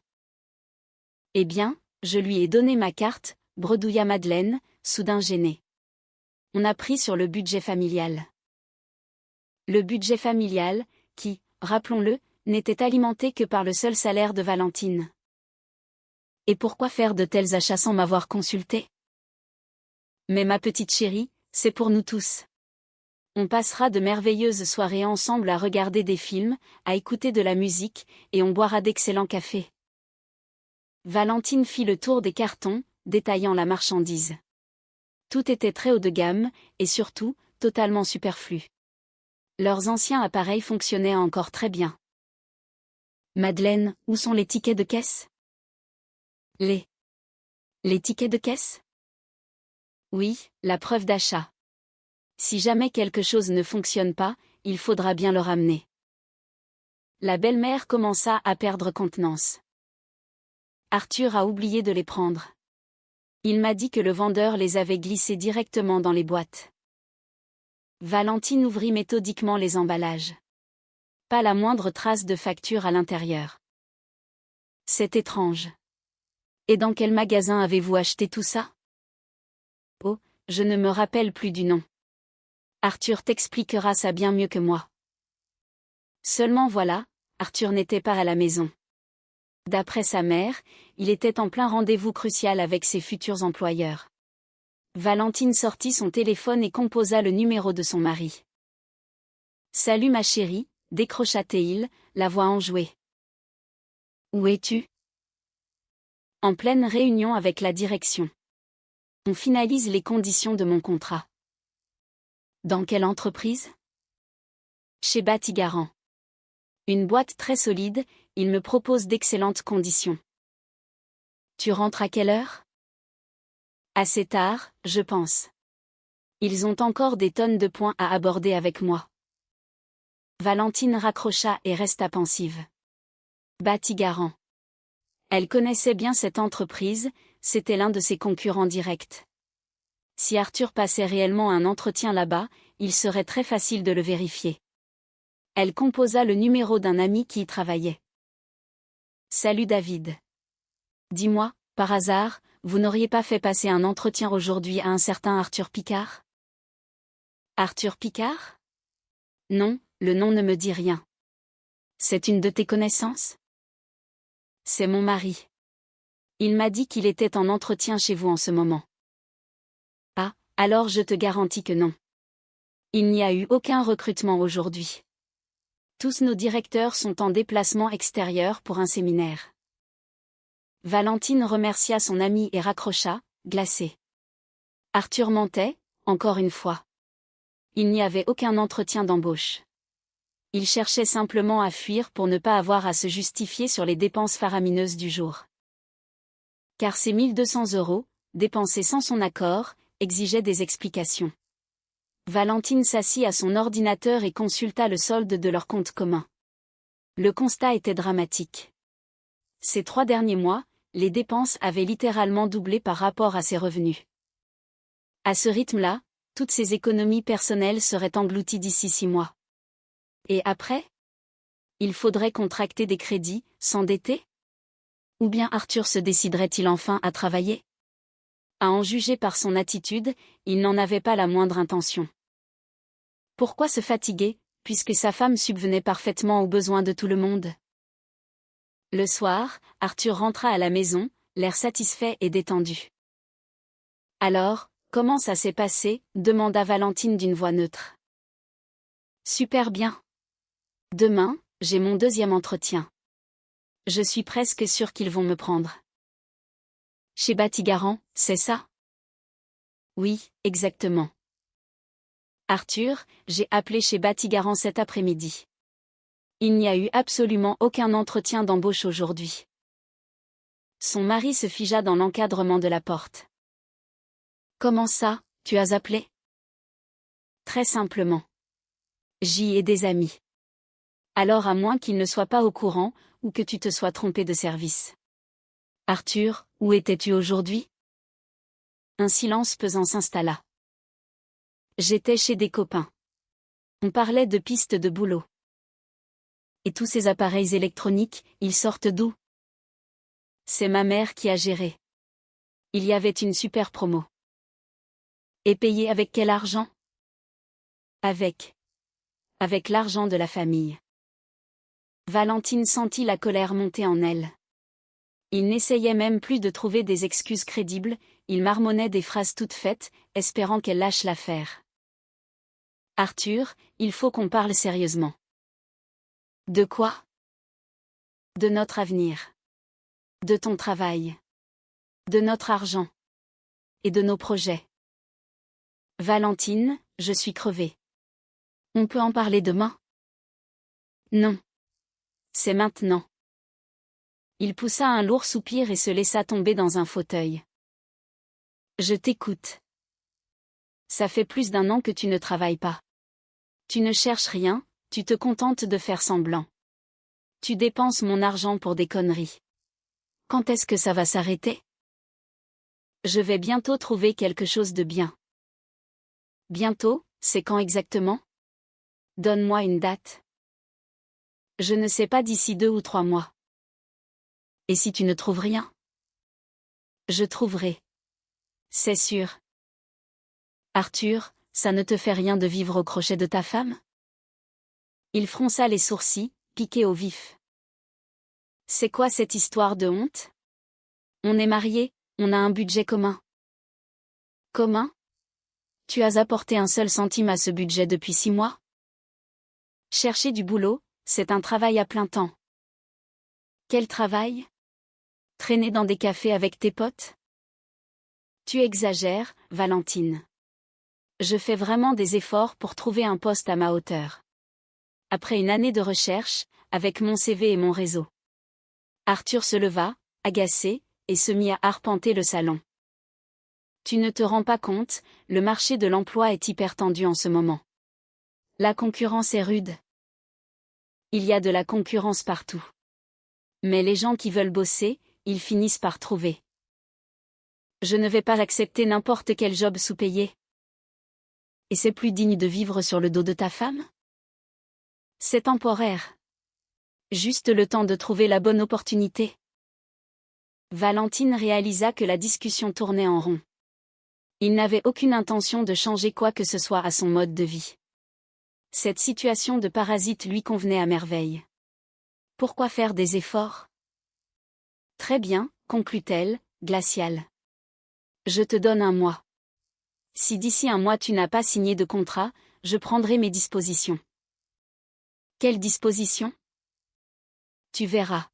Eh bien, je lui ai donné ma carte, bredouilla Madeleine, soudain gênée. On a pris sur le budget familial. Le budget familial, qui, rappelons-le, n'était alimenté que par le seul salaire de Valentine. Et pourquoi faire de tels achats sans m'avoir consulté? Mais ma petite chérie, c'est pour nous tous. On passera de merveilleuses soirées ensemble à regarder des films, à écouter de la musique, et on boira d'excellents cafés. Valentine fit le tour des cartons, détaillant la marchandise. Tout était très haut de gamme, et surtout, totalement superflu. Leurs anciens appareils fonctionnaient encore très bien. Madeleine, où sont les tickets de caisse? Les tickets de caisse? Oui, la preuve d'achat. Si jamais quelque chose ne fonctionne pas, il faudra bien le ramener. La belle-mère commença à perdre contenance. Arthur a oublié de les prendre. Il m'a dit que le vendeur les avait glissés directement dans les boîtes. Valentine ouvrit méthodiquement les emballages. Pas la moindre trace de facture à l'intérieur. C'est étrange. Et dans quel magasin avez-vous acheté tout ça? Oh, je ne me rappelle plus du nom. Arthur t'expliquera ça bien mieux que moi. Seulement voilà, Arthur n'était pas à la maison. D'après sa mère, il était en plein rendez-vous crucial avec ses futurs employeurs. Valentine sortit son téléphone et composa le numéro de son mari. Salut ma chérie, décrocha-t-il, la voix enjouée. Où es-tu? En pleine réunion avec la direction. On finalise les conditions de mon contrat. Dans quelle entreprise? Chez Batigaran. Une boîte très solide, il me propose d'excellentes conditions. Tu rentres à quelle heure? Assez tard, je pense. Ils ont encore des tonnes de points à aborder avec moi. Valentine raccrocha et resta pensive. Batigaran. Elle connaissait bien cette entreprise, c'était l'un de ses concurrents directs. Si Arthur passait réellement un entretien là-bas, il serait très facile de le vérifier. Elle composa le numéro d'un ami qui y travaillait. Salut David. Dis-moi, par hasard, vous n'auriez pas fait passer un entretien aujourd'hui à un certain Arthur Picard? Arthur Picard? Non, le nom ne me dit rien. C'est une de tes connaissances? C'est mon mari. Il m'a dit qu'il était en entretien chez vous en ce moment. Ah, alors je te garantis que non. Il n'y a eu aucun recrutement aujourd'hui. Tous nos directeurs sont en déplacement extérieur pour un séminaire. Valentine remercia son ami et raccrocha, glacée. Arthur mentait, encore une fois. Il n'y avait aucun entretien d'embauche. Il cherchait simplement à fuir pour ne pas avoir à se justifier sur les dépenses faramineuses du jour. Car ces 1200 €, dépensés sans son accord, exigeaient des explications. Valentine s'assit à son ordinateur et consulta le solde de leur compte commun. Le constat était dramatique. Ces 3 derniers mois, les dépenses avaient littéralement doublé par rapport à ses revenus. À ce rythme-là, toutes ses économies personnelles seraient englouties d'ici 6 mois. Et après? Il faudrait contracter des crédits, s'endetter? Ou bien Arthur se déciderait-il enfin à travailler? À en juger par son attitude, il n'en avait pas la moindre intention. Pourquoi se fatiguer, puisque sa femme subvenait parfaitement aux besoins de tout le monde? Le soir, Arthur rentra à la maison, l'air satisfait et détendu. Alors, comment ça s'est passé? Demanda Valentine d'une voix neutre. Super bien. Demain, j'ai mon 2e entretien. Je suis presque sûre qu'ils vont me prendre. Chez Batigaran, c'est ça? Oui, exactement. Arthur, j'ai appelé chez Batigaran cet après-midi. Il n'y a eu absolument aucun entretien d'embauche aujourd'hui. Son mari se figea dans l'encadrement de la porte. Comment ça, tu as appelé? Très simplement. J'y ai des amis. Alors à moins qu'ils ne soient pas au courant, ou que tu te sois trompé de service. Arthur, où étais-tu aujourd'hui? Un silence pesant s'installa. J'étais chez des copains. On parlait de pistes de boulot. Et tous ces appareils électroniques, ils sortent d'où? C'est ma mère qui a géré. Il y avait une super promo. Et payé avec quel argent? Avec l'argent de la famille. Valentine sentit la colère monter en elle. Il n'essayait même plus de trouver des excuses crédibles, il marmonnait des phrases toutes faites, espérant qu'elle lâche l'affaire. Arthur, il faut qu'on parle sérieusement. De quoi? De notre avenir. De ton travail. De notre argent. Et de nos projets. Valentine, je suis crevée. On peut en parler demain? Non. C'est maintenant. Il poussa un lourd soupir et se laissa tomber dans un fauteuil. Je t'écoute. Ça fait plus d'1 an que tu ne travailles pas. Tu ne cherches rien, tu te contentes de faire semblant. Tu dépenses mon argent pour des conneries. Quand est-ce que ça va s'arrêter? Je vais bientôt trouver quelque chose de bien. Bientôt, c'est quand exactement? Donne-moi une date. Je ne sais pas, d'ici 2 ou 3 mois. Et si tu ne trouves rien? Je trouverai. C'est sûr. Arthur, ça ne te fait rien de vivre au crochet de ta femme? Il fronça les sourcils, piqué au vif. C'est quoi cette histoire de honte? On est mariés, on a un budget commun. Commun? Tu as apporté un seul centime à ce budget depuis 6 mois? Chercher du boulot, c'est un travail à plein temps. Quel travail? Traîner dans des cafés avec tes potes? Tu exagères, Valentine. Je fais vraiment des efforts pour trouver un poste à ma hauteur. Après une année de recherche, avec mon CV et mon réseau. Arthur se leva, agacé, et se mit à arpenter le salon. Tu ne te rends pas compte, le marché de l'emploi est hyper tendu en ce moment. La concurrence est rude. Il y a de la concurrence partout. Mais les gens qui veulent bosser, ils finissent par trouver. Je ne vais pas accepter n'importe quel job sous-payé. Et c'est plus digne de vivre sur le dos de ta femme? C'est temporaire. Juste le temps de trouver la bonne opportunité. Valentine réalisa que la discussion tournait en rond. Il n'avait aucune intention de changer quoi que ce soit à son mode de vie. Cette situation de parasite lui convenait à merveille. Pourquoi faire des efforts? Très bien, conclut-elle, glaciale. Je te donne 1 mois. Si d'ici 1 mois tu n'as pas signé de contrat, je prendrai mes dispositions. Quelles dispositions? Tu verras.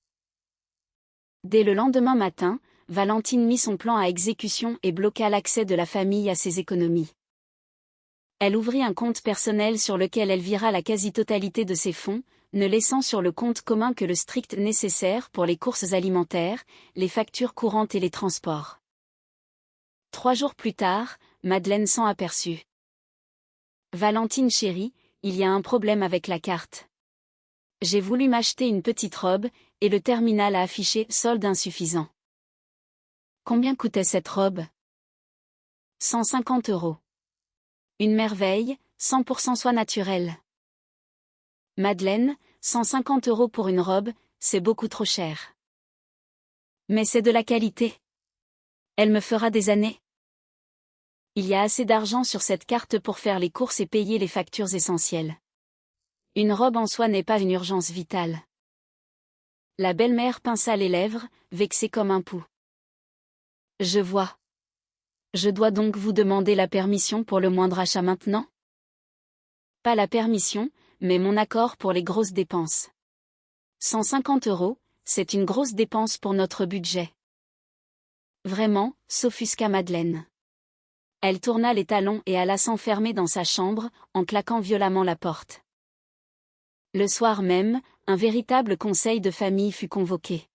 Dès le lendemain matin, Valentine mit son plan à exécution et bloqua l'accès de la famille à ses économies. Elle ouvrit un compte personnel sur lequel elle vira la quasi-totalité de ses fonds, ne laissant sur le compte commun que le strict nécessaire pour les courses alimentaires, les factures courantes et les transports. 3 jours plus tard, Madeleine s'en aperçut. Valentine chérie, il y a un problème avec la carte. J'ai voulu m'acheter une petite robe, et le terminal a affiché solde insuffisant. Combien coûtait cette robe? 150 €. Une merveille, 100% soie naturelle. Madeleine, 150 € pour une robe, c'est beaucoup trop cher. Mais c'est de la qualité. Elle me fera des années. Il y a assez d'argent sur cette carte pour faire les courses et payer les factures essentielles. Une robe en soie n'est pas une urgence vitale. La belle-mère pinça les lèvres, vexée comme un pou. Je vois. Je dois donc vous demander la permission pour le moindre achat maintenant? Pas la permission, mais mon accord pour les grosses dépenses. 150 €, c'est une grosse dépense pour notre budget. Vraiment, s'offusqua Madeleine. Elle tourna les talons et alla s'enfermer dans sa chambre, en claquant violemment la porte. Le soir même, un véritable conseil de famille fut convoqué.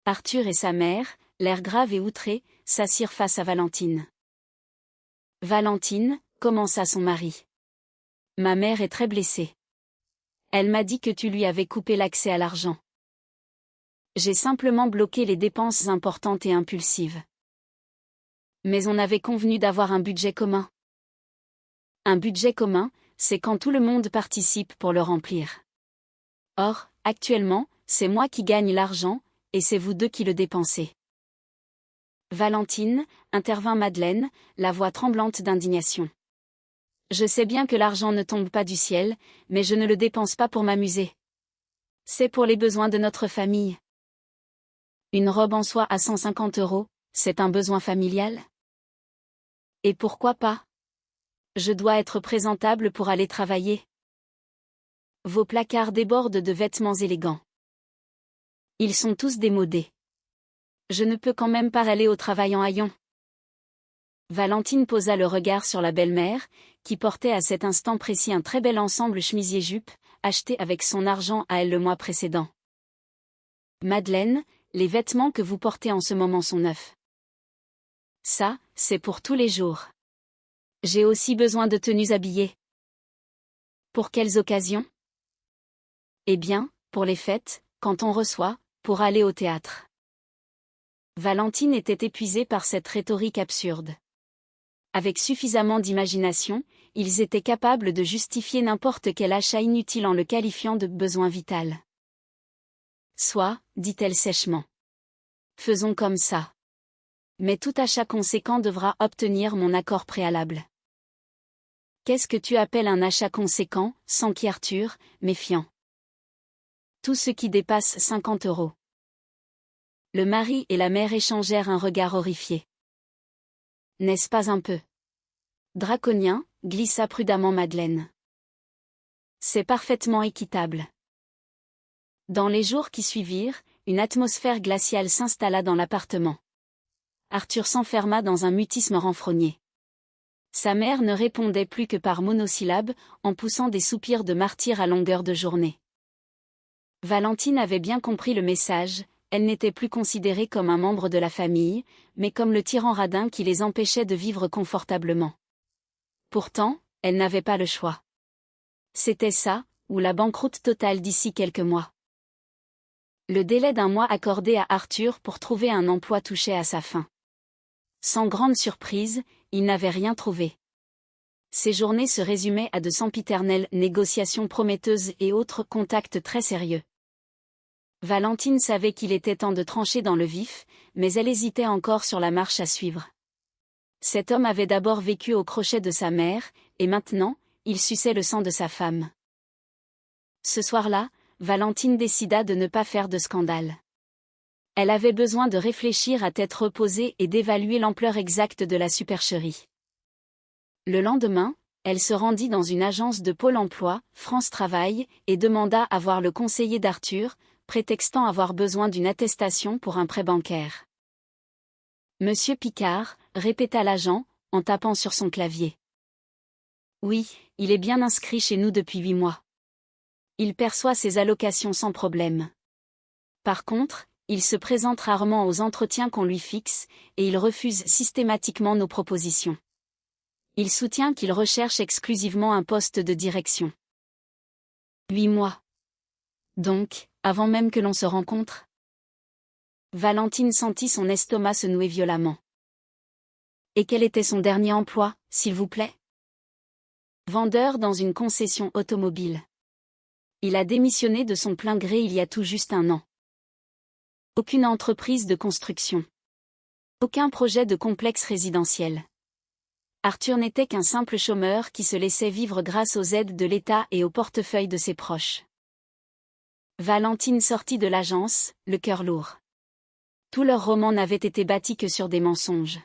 Arthur et sa mère, l'air grave et outré, s'assirent face à Valentine. Valentine, commença son mari. Ma mère est très blessée. Elle m'a dit que tu lui avais coupé l'accès à l'argent. J'ai simplement bloqué les dépenses importantes et impulsives. Mais on avait convenu d'avoir un budget commun. Un budget commun, c'est quand tout le monde participe pour le remplir. Or, actuellement, c'est moi qui gagne l'argent, et c'est vous deux qui le dépensez. Valentine, intervint Madeleine, la voix tremblante d'indignation. Je sais bien que l'argent ne tombe pas du ciel, mais je ne le dépense pas pour m'amuser. C'est pour les besoins de notre famille. Une robe en soie à 150 €, c'est un besoin familial? Et pourquoi pas? Je dois être présentable pour aller travailler. Vos placards débordent de vêtements élégants. Ils sont tous démodés. Je ne peux quand même pas aller au travail en haillons. Valentine posa le regard sur la belle-mère, qui portait à cet instant précis un très bel ensemble chemisier-jupe, acheté avec son argent à elle le mois précédent. Madeleine, les vêtements que vous portez en ce moment sont neufs. Ça, c'est pour tous les jours. J'ai aussi besoin de tenues habillées. Pour quelles occasions? Eh bien, pour les fêtes, quand on reçoit, pour aller au théâtre. Valentine était épuisée par cette rhétorique absurde. Avec suffisamment d'imagination, ils étaient capables de justifier n'importe quel achat inutile en le qualifiant de besoin vital. Soit, dit-elle sèchement. Faisons comme ça. Mais tout achat conséquent devra obtenir mon accord préalable. Qu'est-ce que tu appelles un achat conséquent, s'enquit Arthur, méfiant. Tout ce qui dépasse 50 €. Le mari et la mère échangèrent un regard horrifié. N'est-ce pas un peu draconien, glissa prudemment Madeleine. C'est parfaitement équitable. Dans les jours qui suivirent, une atmosphère glaciale s'installa dans l'appartement. Arthur s'enferma dans un mutisme renfrogné. Sa mère ne répondait plus que par monosyllabes, en poussant des soupirs de martyr à longueur de journée. Valentine avait bien compris le message, elle n'était plus considérée comme un membre de la famille, mais comme le tyran radin qui les empêchait de vivre confortablement. Pourtant, elle n'avait pas le choix. C'était ça, ou la banqueroute totale d'ici quelques mois. Le délai d'1 mois accordé à Arthur pour trouver un emploi touchait à sa fin. Sans grande surprise, il n'avait rien trouvé. Ses journées se résumaient à de sempiternelles négociations prometteuses et autres contacts très sérieux. Valentine savait qu'il était temps de trancher dans le vif, mais elle hésitait encore sur la marche à suivre. Cet homme avait d'abord vécu au crochet de sa mère, et maintenant, il suçait le sang de sa femme. Ce soir-là, Valentine décida de ne pas faire de scandale. Elle avait besoin de réfléchir à tête reposée et d'évaluer l'ampleur exacte de la supercherie. Le lendemain, elle se rendit dans une agence de Pôle emploi, France Travail, et demanda à voir le conseiller d'Arthur, prétextant avoir besoin d'une attestation pour un prêt bancaire. Monsieur Picard, répéta l'agent, en tapant sur son clavier. Oui, il est bien inscrit chez nous depuis 8 mois. Il perçoit ses allocations sans problème. Par contre, il se présente rarement aux entretiens qu'on lui fixe, et il refuse systématiquement nos propositions. Il soutient qu'il recherche exclusivement un poste de direction. 8 mois. Donc, avant même que l'on se rencontre? Valentine sentit son estomac se nouer violemment. Et quel était son dernier emploi, s'il vous plaît? Vendeur dans une concession automobile. Il a démissionné de son plein gré il y a tout juste 1 an. Aucune entreprise de construction. Aucun projet de complexe résidentiel. Arthur n'était qu'un simple chômeur qui se laissait vivre grâce aux aides de l'État et au portefeuille de ses proches. Valentine sortit de l'agence, le cœur lourd. Tout leur roman n'avait été bâti que sur des mensonges.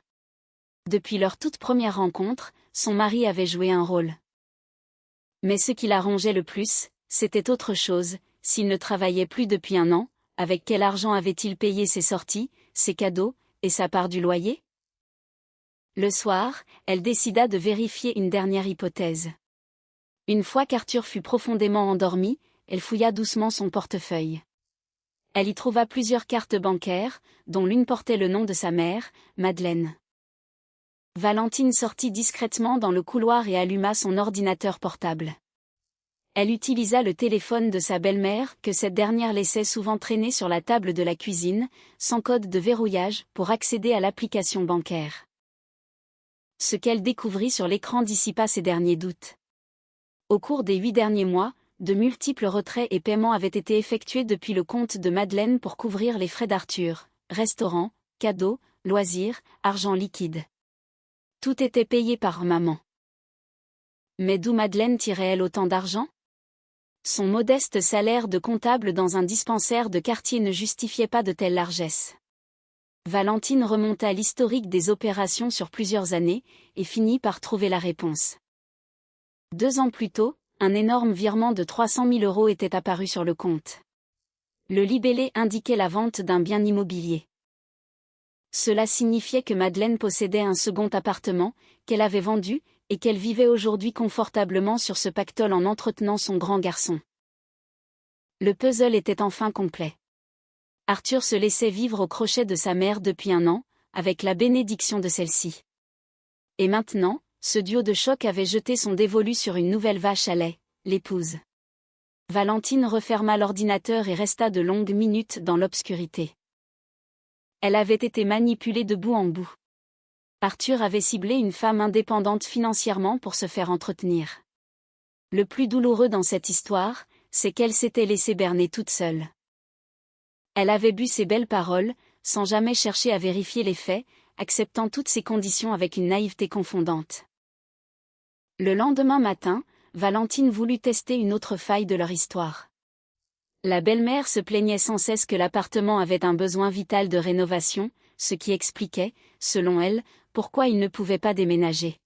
Depuis leur toute première rencontre, son mari avait joué un rôle. Mais ce qui la rongeait le plus, c'était autre chose. S'il ne travaillait plus depuis 1 an, avec quel argent avait-il payé ses sorties, ses cadeaux, et sa part du loyer? Le soir, elle décida de vérifier une dernière hypothèse. Une fois qu'Arthur fut profondément endormi, elle fouilla doucement son portefeuille. Elle y trouva plusieurs cartes bancaires, dont l'une portait le nom de sa mère, Madeleine. Valentine sortit discrètement dans le couloir et alluma son ordinateur portable. Elle utilisa le téléphone de sa belle-mère que cette dernière laissait souvent traîner sur la table de la cuisine, sans code de verrouillage, pour accéder à l'application bancaire. Ce qu'elle découvrit sur l'écran dissipa ses derniers doutes. Au cours des 8 derniers mois, de multiples retraits et paiements avaient été effectués depuis le compte de Madeleine pour couvrir les frais d'Arthur, restaurants, cadeaux, loisirs, argent liquide. Tout était payé par maman. Mais d'où Madeleine tirait-elle autant d'argent ? Son modeste salaire de comptable dans un dispensaire de quartier ne justifiait pas de telles largesses. Valentine remonta l'historique des opérations sur plusieurs années, et finit par trouver la réponse. 2 ans plus tôt, un énorme virement de 300 000 € était apparu sur le compte. Le libellé indiquait la vente d'un bien immobilier. Cela signifiait que Madeleine possédait un second appartement, qu'elle avait vendu, et qu'elle vivait aujourd'hui confortablement sur ce pactole en entretenant son grand garçon. Le puzzle était enfin complet. Arthur se laissait vivre au crochet de sa mère depuis 1 an, avec la bénédiction de celle-ci. Et maintenant, ce duo de choc avait jeté son dévolu sur une nouvelle vache à lait, l'épouse. Valentine referma l'ordinateur et resta de longues minutes dans l'obscurité. Elle avait été manipulée de bout en bout. Arthur avait ciblé une femme indépendante financièrement pour se faire entretenir. Le plus douloureux dans cette histoire, c'est qu'elle s'était laissée berner toute seule. Elle avait bu ses belles paroles, sans jamais chercher à vérifier les faits, acceptant toutes ces conditions avec une naïveté confondante. Le lendemain matin, Valentine voulut tester une autre faille de leur histoire. La belle-mère se plaignait sans cesse que l'appartement avait un besoin vital de rénovation, ce qui expliquait, selon elle, pourquoi il ne pouvait pas déménager.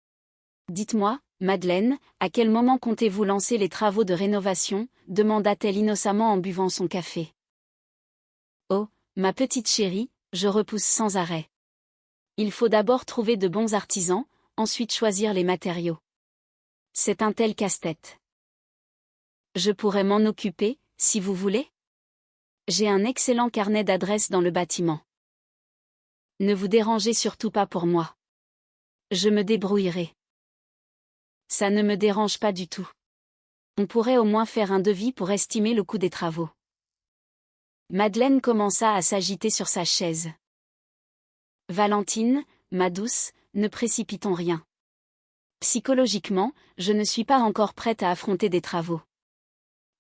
« Dites-moi, Madeleine, à quel moment comptez-vous lancer les travaux de rénovation » demanda-t-elle innocemment en buvant son café. « Oh, ma petite chérie, je repousse sans arrêt. Il faut d'abord trouver de bons artisans, ensuite choisir les matériaux. C'est un tel casse-tête. Je pourrais m'en occuper, si vous voulez. J'ai un excellent carnet d'adresses dans le bâtiment. Ne vous dérangez surtout pas pour moi. Je me débrouillerai. Ça ne me dérange pas du tout. On pourrait au moins faire un devis pour estimer le coût des travaux. » Madeleine commença à s'agiter sur sa chaise. « Valentine, ma douce, ne précipitons rien. Psychologiquement, je ne suis pas encore prête à affronter des travaux.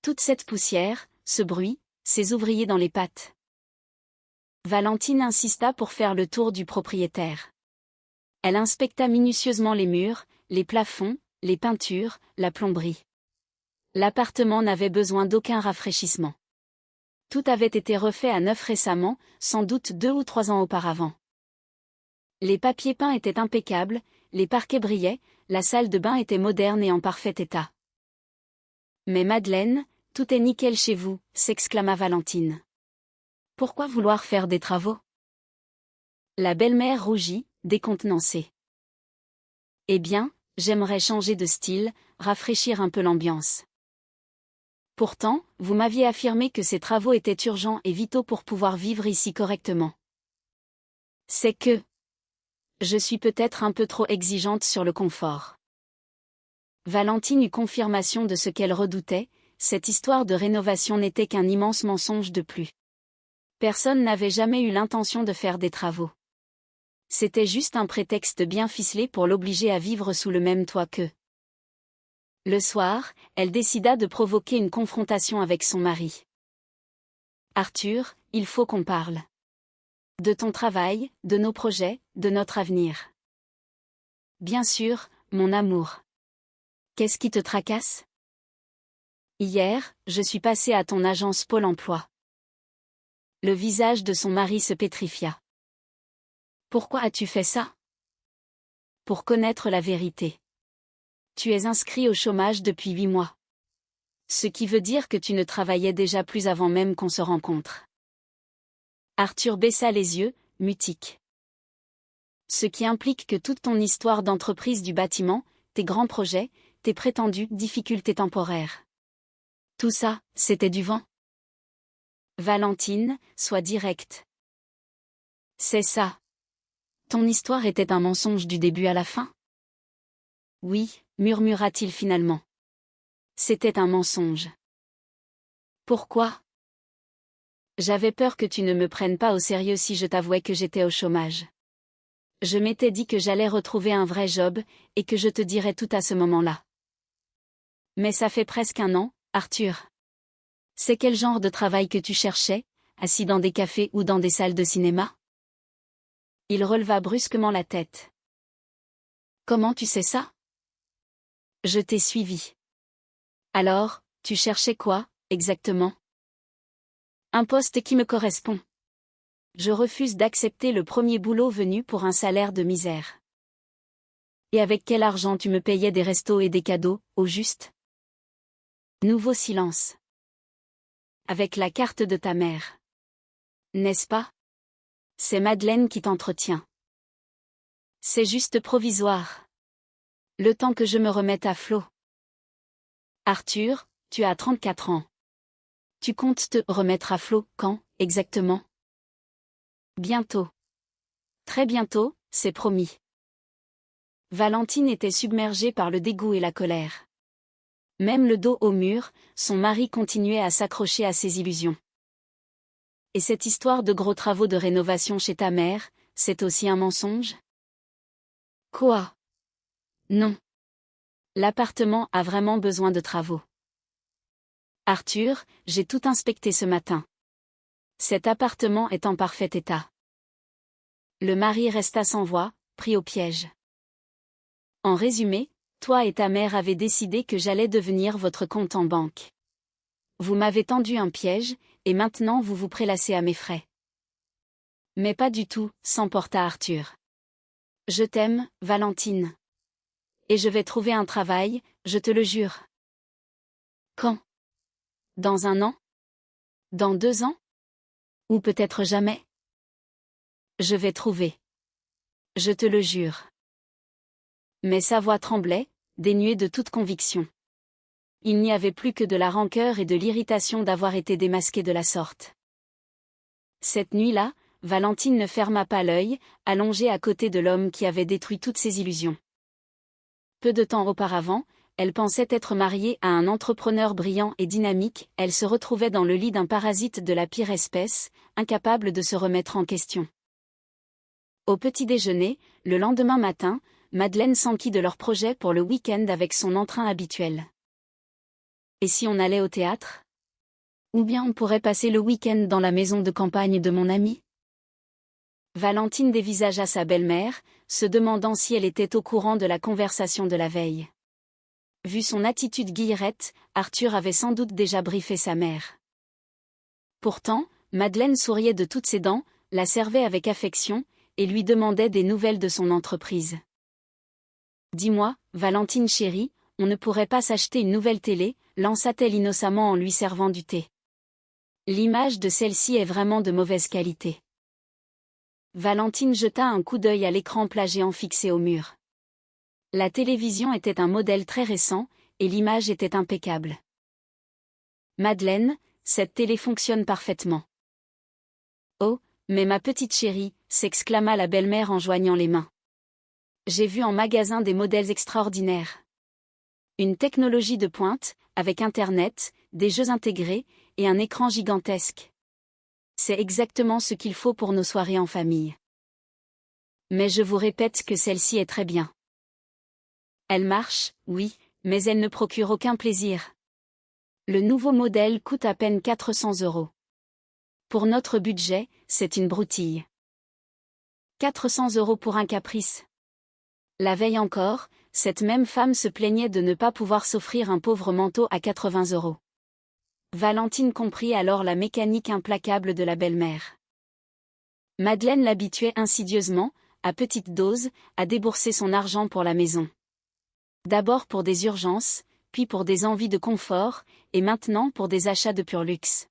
Toute cette poussière, ce bruit, ces ouvriers dans les pattes. » Valentine insista pour faire le tour du propriétaire. Elle inspecta minutieusement les murs, les plafonds, les peintures, la plomberie. L'appartement n'avait besoin d'aucun rafraîchissement. Tout avait été refait à neuf récemment, sans doute 2 ou 3 ans auparavant. Les papiers peints étaient impeccables, les parquets brillaient, la salle de bain était moderne et en parfait état. « Mais Madeleine, tout est nickel chez vous » s'exclama Valentine. « Pourquoi vouloir faire des travaux ?» La belle-mère rougit, décontenancée. « Eh bien, j'aimerais changer de style, rafraîchir un peu l'ambiance. Pourtant, vous m'aviez affirmé que ces travaux étaient urgents et vitaux pour pouvoir vivre ici correctement. C'est que je suis peut-être un peu trop exigeante sur le confort. » Valentine eut confirmation de ce qu'elle redoutait, cette histoire de rénovation n'était qu'un immense mensonge de plus. Personne n'avait jamais eu l'intention de faire des travaux. C'était juste un prétexte bien ficelé pour l'obliger à vivre sous le même toit qu'eux. Le soir, elle décida de provoquer une confrontation avec son mari. « Arthur, il faut qu'on parle. De ton travail, de nos projets, de notre avenir. » « Bien sûr, mon amour. Qu'est-ce qui te tracasse ? » ? « Hier, je suis passée à ton agence Pôle emploi. » Le visage de son mari se pétrifia. « Pourquoi as-tu fait ça ? » ? « Pour connaître la vérité. Tu es inscrit au chômage depuis 8 mois. Ce qui veut dire que tu ne travaillais déjà plus avant même qu'on se rencontre. » Arthur baissa les yeux, mutique. « Ce qui implique que toute ton histoire d'entreprise du bâtiment, tes grands projets, tes prétendues difficultés temporaires. Tout ça, c'était du vent. » Valentine, sois directe. C'est ça. Ton histoire était un mensonge du début à la fin? Oui, murmura-t-il finalement. C'était un mensonge. Pourquoi? J'avais peur que tu ne me prennes pas au sérieux si je t'avouais que j'étais au chômage. Je m'étais dit que j'allais retrouver un vrai job, et que je te dirais tout à ce moment-là. Mais ça fait presque un an, Arthur. C'est quel genre de travail que tu cherchais, assis dans des cafés ou dans des salles de cinéma? Il releva brusquement la tête. Comment tu sais ça? Je t'ai suivi. Alors, tu cherchais quoi, exactement? Un poste qui me correspond. Je refuse d'accepter le premier boulot venu pour un salaire de misère. Et avec quel argent tu me payais des restos et des cadeaux, au juste? Nouveau silence. Avec la carte de ta mère. N'est-ce pas? C'est Madeleine qui t'entretient. C'est juste provisoire. Le temps que je me remette à flot. Arthur, tu as 34 ans. Tu comptes te remettre à flot quand, exactement? Bientôt. Très bientôt, c'est promis. Valentine était submergée par le dégoût et la colère. Même le dos au mur, son mari continuait à s'accrocher à ses illusions. Et cette histoire de gros travaux de rénovation chez ta mère, c'est aussi un mensonge? Quoi? Non. L'appartement a vraiment besoin de travaux. Arthur, j'ai tout inspecté ce matin. Cet appartement est en parfait état. Le mari resta sans voix, pris au piège. En résumé, toi et ta mère avez décidé que j'allais devenir votre compte en banque. Vous m'avez tendu un piège, et maintenant vous vous prélassez à mes frais. Mais pas du tout, s'emporta Arthur. Je t'aime, Valentine. Et je vais trouver un travail, je te le jure. Quand? Dans un an? Dans 2 ans? Ou peut-être jamais? Je vais trouver. Je te le jure. Mais sa voix tremblait, dénuée de toute conviction. Il n'y avait plus que de la rancœur et de l'irritation d'avoir été démasquée de la sorte. Cette nuit-là, Valentine ne ferma pas l'œil, allongée à côté de l'homme qui avait détruit toutes ses illusions. Peu de temps auparavant, elle pensait être mariée à un entrepreneur brillant et dynamique, elle se retrouvait dans le lit d'un parasite de la pire espèce, incapable de se remettre en question. Au petit déjeuner, le lendemain matin, Madeleine s'enquit de leur projet pour le week-end avec son entrain habituel. Et si on allait au théâtre? Ou bien on pourrait passer le week-end dans la maison de campagne de mon ami? Valentine dévisagea sa belle-mère, se demandant si elle était au courant de la conversation de la veille. Vu son attitude guillerette, Arthur avait sans doute déjà briefé sa mère. Pourtant, Madeleine souriait de toutes ses dents, la servait avec affection, et lui demandait des nouvelles de son entreprise. Dis-moi, Valentine chérie, on ne pourrait pas s'acheter une nouvelle télé, lança-t-elle innocemment en lui servant du thé. L'image de celle-ci est vraiment de mauvaise qualité. Valentine jeta un coup d'œil à l'écran plat géant fixé au mur. La télévision était un modèle très récent, et l'image était impeccable. Madeleine, cette télé fonctionne parfaitement. Oh, mais ma petite chérie, s'exclama la belle-mère en joignant les mains. J'ai vu en magasin des modèles extraordinaires. Une technologie de pointe, avec Internet, des jeux intégrés, et un écran gigantesque. C'est exactement ce qu'il faut pour nos soirées en famille. Mais je vous répète que celle-ci est très bien. Elle marche, oui, mais elle ne procure aucun plaisir. Le nouveau modèle coûte à peine 400 €. Pour notre budget, c'est une broutille. 400 € pour un caprice. La veille encore, cette même femme se plaignait de ne pas pouvoir s'offrir un pauvre manteau à 80 €. Valentine comprit alors la mécanique implacable de la belle-mère. Madeleine l'habituait insidieusement, à petite dose, à débourser son argent pour la maison. D'abord pour des urgences, puis pour des envies de confort, et maintenant pour des achats de pur luxe.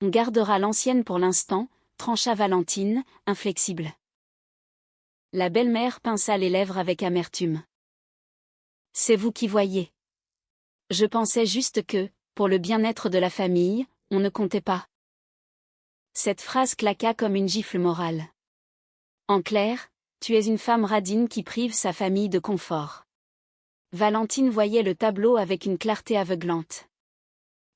On gardera l'ancienne pour l'instant, trancha Valentine, inflexible. La belle-mère pinça les lèvres avec amertume. C'est vous qui voyez. Je pensais juste que, pour le bien-être de la famille, on ne comptait pas. Cette phrase claqua comme une gifle morale. En clair, tu es une femme radine qui prive sa famille de confort. Valentine voyait le tableau avec une clarté aveuglante.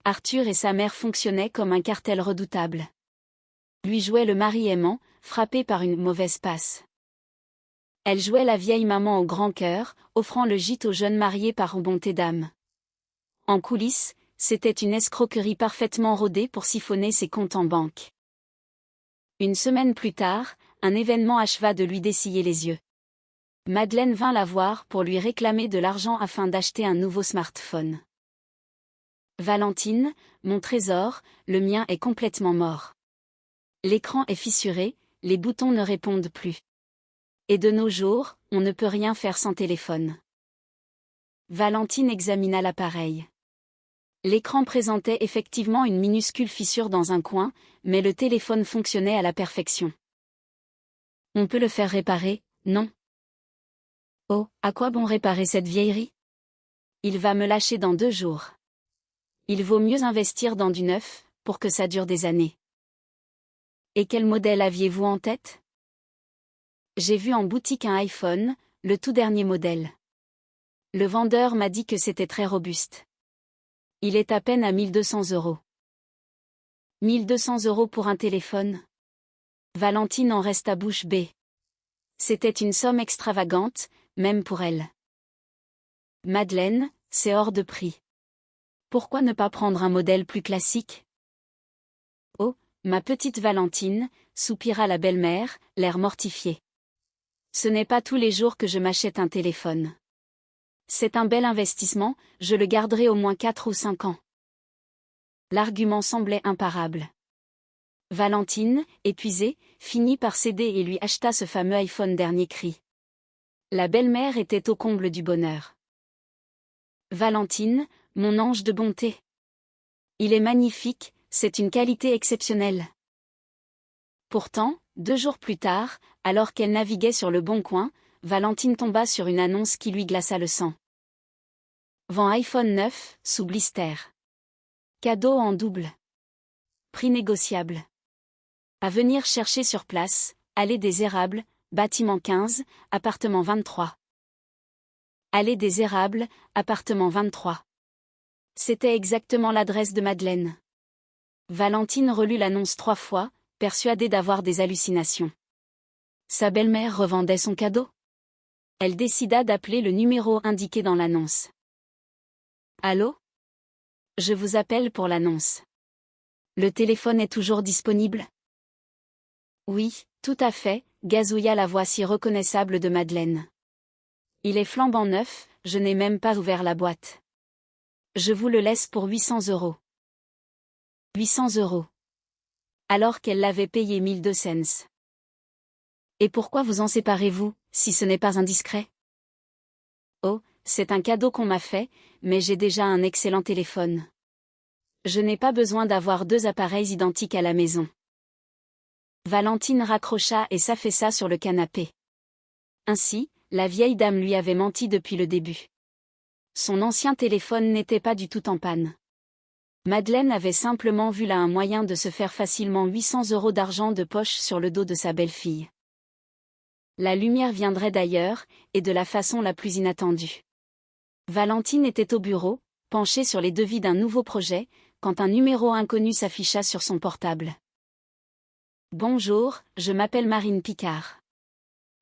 Arthur et sa mère fonctionnaient comme un cartel redoutable. Lui jouait le mari aimant, frappé par une mauvaise passe. Elle jouait la vieille maman au grand cœur, offrant le gîte aux jeunes mariés par bonté d'âme. En coulisses, c'était une escroquerie parfaitement rodée pour siphonner ses comptes en banque. Une semaine plus tard, un événement acheva de lui dessiller les yeux. Madeleine vint la voir pour lui réclamer de l'argent afin d'acheter un nouveau smartphone. Valentine, mon trésor, le mien est complètement mort. L'écran est fissuré, les boutons ne répondent plus. Et de nos jours, on ne peut rien faire sans téléphone. Valentine examina l'appareil. L'écran présentait effectivement une minuscule fissure dans un coin, mais le téléphone fonctionnait à la perfection. On peut le faire réparer, non? Oh, à quoi bon réparer cette vieillerie? Il va me lâcher dans 2 jours. Il vaut mieux investir dans du neuf, pour que ça dure des années. Et quel modèle aviez-vous en tête? J'ai vu en boutique un iPhone, le tout dernier modèle. Le vendeur m'a dit que c'était très robuste. Il est à peine à 1200 €. 1200 € pour un téléphone? Valentine en resta bouche bée. C'était une somme extravagante, même pour elle. Madeleine, c'est hors de prix. Pourquoi ne pas prendre un modèle plus classique? Oh, ma petite Valentine, soupira la belle-mère, l'air mortifié. Ce n'est pas tous les jours que je m'achète un téléphone. C'est un bel investissement, je le garderai au moins 4 ou 5 ans. L'argument semblait imparable. Valentine, épuisée, finit par céder et lui acheta ce fameux iPhone dernier cri. La belle-mère était au comble du bonheur. Valentine, mon ange de bonté. Il est magnifique, c'est une qualité exceptionnelle. Pourtant, 2 jours plus tard, alors qu'elle naviguait sur le Bon Coin, Valentine tomba sur une annonce qui lui glaça le sang. Vend iPhone 9, sous blister. Cadeau en double. Prix négociable. À venir chercher sur place, allée des Érables, bâtiment 15, appartement 23. Allée des Érables, appartement 23. C'était exactement l'adresse de Madeleine. Valentine relut l'annonce 3 fois, persuadée d'avoir des hallucinations. Sa belle-mère revendait son cadeau. Elle décida d'appeler le numéro indiqué dans l'annonce. Allô? Je vous appelle pour l'annonce. Le téléphone est toujours disponible? Oui, tout à fait, gazouilla la voix si reconnaissable de Madeleine. Il est flambant neuf, je n'ai même pas ouvert la boîte. Je vous le laisse pour 800 €. 800 €. Alors qu'elle l'avait payé 1200. Et pourquoi vous en séparez-vous, si ce n'est pas indiscret? Oh, c'est un cadeau qu'on m'a fait, mais j'ai déjà un excellent téléphone. Je n'ai pas besoin d'avoir 2 appareils identiques à la maison. Valentine raccrocha et s'affaissa sur le canapé. Ainsi, la vieille dame lui avait menti depuis le début. Son ancien téléphone n'était pas du tout en panne. Madeleine avait simplement vu là un moyen de se faire facilement 800 € d'argent de poche sur le dos de sa belle-fille. La lumière viendrait d'ailleurs, et de la façon la plus inattendue. Valentine était au bureau, penchée sur les devis d'un nouveau projet, quand un numéro inconnu s'afficha sur son portable. Bonjour, je m'appelle Marine Picard.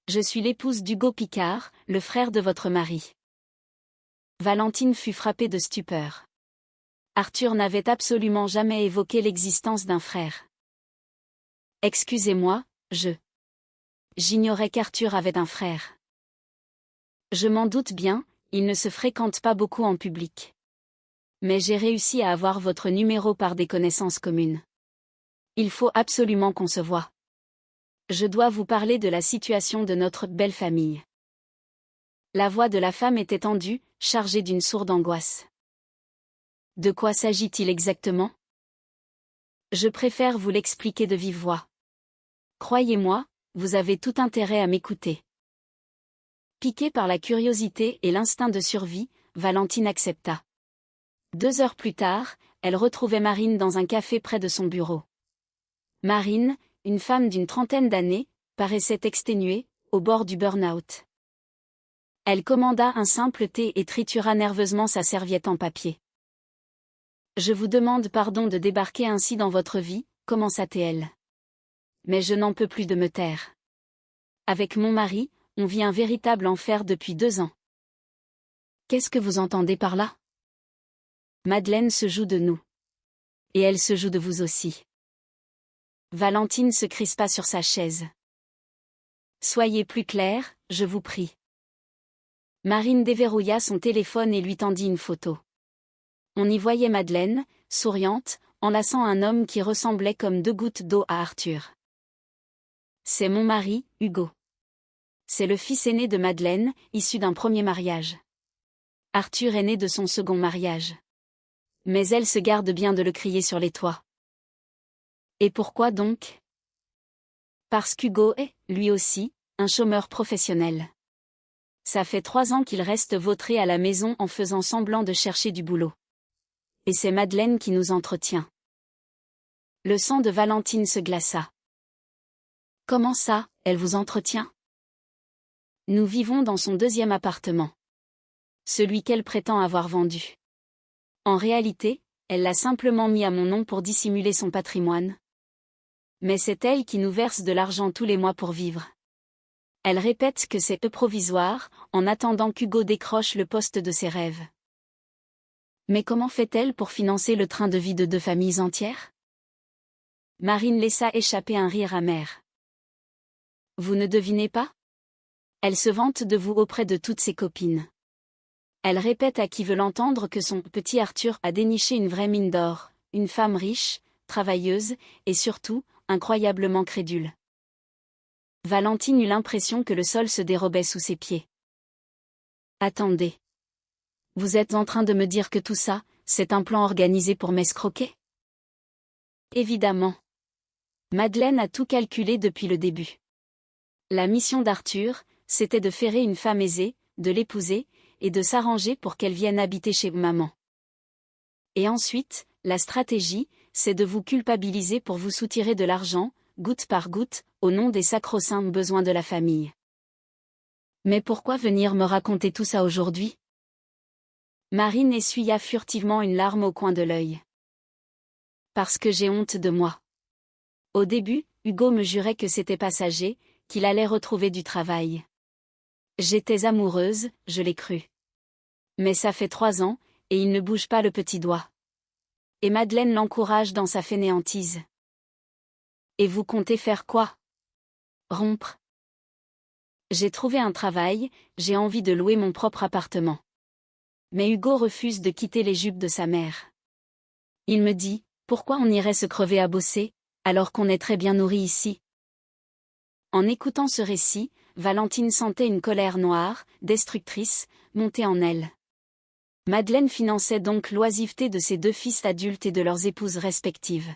Je suis l'épouse d'Hugo Picard, le frère de votre mari. Valentine fut frappée de stupeur. Arthur n'avait absolument jamais évoqué l'existence d'un frère. Excusez-moi, j'ignorais qu'Arthur avait un frère. Je m'en doute bien, il ne se fréquente pas beaucoup en public. Mais j'ai réussi à avoir votre numéro par des connaissances communes. Il faut absolument qu'on se voie. Je dois vous parler de la situation de notre belle famille. La voix de la femme était tendue, chargée d'une sourde angoisse. De quoi s'agit-il exactement? Je préfère vous l'expliquer de vive voix. Croyez-moi, vous avez tout intérêt à m'écouter. Piquée par la curiosité et l'instinct de survie, Valentine accepta. 2 heures plus tard, elle retrouvait Marine dans un café près de son bureau. Marine, une femme d'une trentaine d'années, paraissait exténuée, au bord du burn-out. Elle commanda un simple thé et tritura nerveusement sa serviette en papier. « Je vous demande pardon de débarquer ainsi dans votre vie », commença-t-elle. « Mais je n'en peux plus de me taire. Avec mon mari, on vit un véritable enfer depuis 2 ans. » « Qu'est-ce que vous entendez par là ? Madeleine se joue de nous. Et elle se joue de vous aussi. » Valentine se crispa sur sa chaise. « Soyez plus claire, je vous prie. » Marine déverrouilla son téléphone et lui tendit une photo. On y voyait Madeleine, souriante, enlaçant un homme qui ressemblait comme 2 gouttes d'eau à Arthur. « C'est mon mari, Hugo. C'est le fils aîné de Madeleine, issu d'un premier mariage. Arthur est né de son second mariage. Mais elle se garde bien de le crier sur les toits. » « Et pourquoi donc ? » Parce qu'Hugo est, lui aussi, un chômeur professionnel. Ça fait 3 ans qu'il reste vautré à la maison en faisant semblant de chercher du boulot. Et c'est Madeleine qui nous entretient. Le sang de Valentine se glaça. « Comment ça, elle vous entretient ? » Nous vivons dans son 2e appartement. Celui qu'elle prétend avoir vendu. En réalité, elle l'a simplement mis à mon nom pour dissimuler son patrimoine. Mais c'est elle qui nous verse de l'argent tous les mois pour vivre. Elle répète que c'est provisoire, en attendant qu'Hugo décroche le poste de ses rêves. Mais comment fait-elle pour financer le train de vie de 2 familles entières ? Marine laissa échapper un rire amer. Vous ne devinez pas ? Elle se vante de vous auprès de toutes ses copines. Elle répète à qui veut l'entendre que son petit Arthur a déniché une vraie mine d'or, une femme riche, travailleuse, et surtout, incroyablement crédule. Valentine eut l'impression que le sol se dérobait sous ses pieds. Attendez. Vous êtes en train de me dire que tout ça, c'est un plan organisé pour m'escroquer ? Évidemment. Madeleine a tout calculé depuis le début. La mission d'Arthur, c'était de ferrer une femme aisée, de l'épouser, et de s'arranger pour qu'elle vienne habiter chez maman. Et ensuite, la stratégie, c'est de vous culpabiliser pour vous soutirer de l'argent, goutte par goutte, au nom des sacro-saints besoins de la famille. Mais pourquoi venir me raconter tout ça aujourd'hui ? Marine essuya furtivement une larme au coin de l'œil. Parce que j'ai honte de moi. Au début, Hugo me jurait que c'était passager, qu'il allait retrouver du travail. J'étais amoureuse, je l'ai cru. Mais ça fait 3 ans, et il ne bouge pas le petit doigt. Et Madeleine l'encourage dans sa fainéantise. Et vous comptez faire quoi ? Rompre. J'ai trouvé un travail, j'ai envie de louer mon propre appartement. Mais Hugo refuse de quitter les jupes de sa mère. Il me dit, pourquoi on irait se crever à bosser, alors qu'on est très bien nourri ici ? En écoutant ce récit, Valentine sentait une colère noire, destructrice, monter en elle. Madeleine finançait donc l'oisiveté de ses 2 fils adultes et de leurs épouses respectives.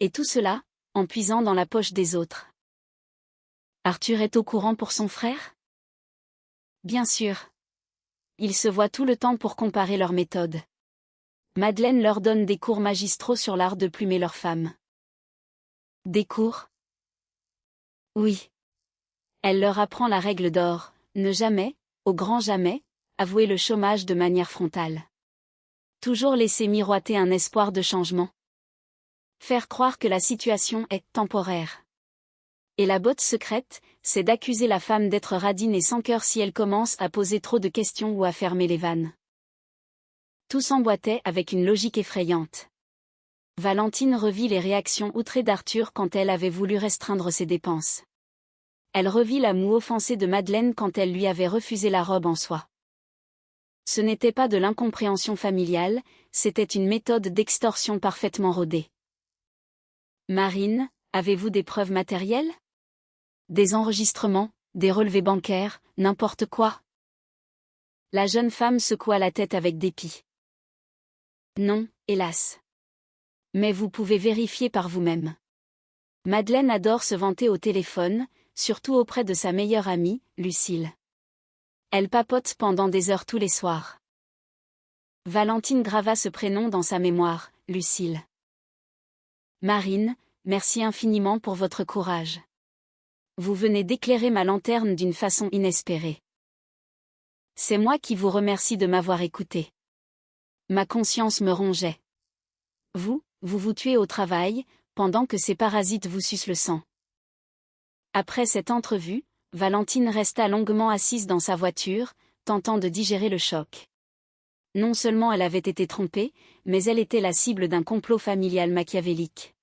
Et tout cela, en puisant dans la poche des autres. Arthur est au courant pour son frère ? Bien sûr. Ils se voient tout le temps pour comparer leurs méthodes. Madeleine leur donne des cours magistraux sur l'art de plumer leurs femmes. Des cours ? Oui. Elle leur apprend la règle d'or, ne jamais, au grand jamais, avouer le chômage de manière frontale. Toujours laisser miroiter un espoir de changement. Faire croire que la situation est temporaire. Et la botte secrète, c'est d'accuser la femme d'être radine et sans cœur si elle commence à poser trop de questions ou à fermer les vannes. Tout s'emboîtait avec une logique effrayante. Valentine revit les réactions outrées d'Arthur quand elle avait voulu restreindre ses dépenses. Elle revit la moue offensée de Madeleine quand elle lui avait refusé la robe en soie. Ce n'était pas de l'incompréhension familiale, c'était une méthode d'extorsion parfaitement rodée. Marine, avez-vous des preuves matérielles ? Des enregistrements, des relevés bancaires, n'importe quoi. La jeune femme secoua la tête avec dépit. Non, hélas. Mais vous pouvez vérifier par vous-même. Madeleine adore se vanter au téléphone, surtout auprès de sa meilleure amie, Lucille. Elle papote pendant des heures tous les soirs. Valentine grava ce prénom dans sa mémoire, Lucille. Marine, merci infiniment pour votre courage. Vous venez d'éclairer ma lanterne d'une façon inespérée. C'est moi qui vous remercie de m'avoir écouté. Ma conscience me rongeait. Vous vous tuez au travail, pendant que ces parasites vous sucent le sang. Après cette entrevue, Valentine resta longuement assise dans sa voiture, tentant de digérer le choc. Non seulement elle avait été trompée, mais elle était la cible d'un complot familial machiavélique.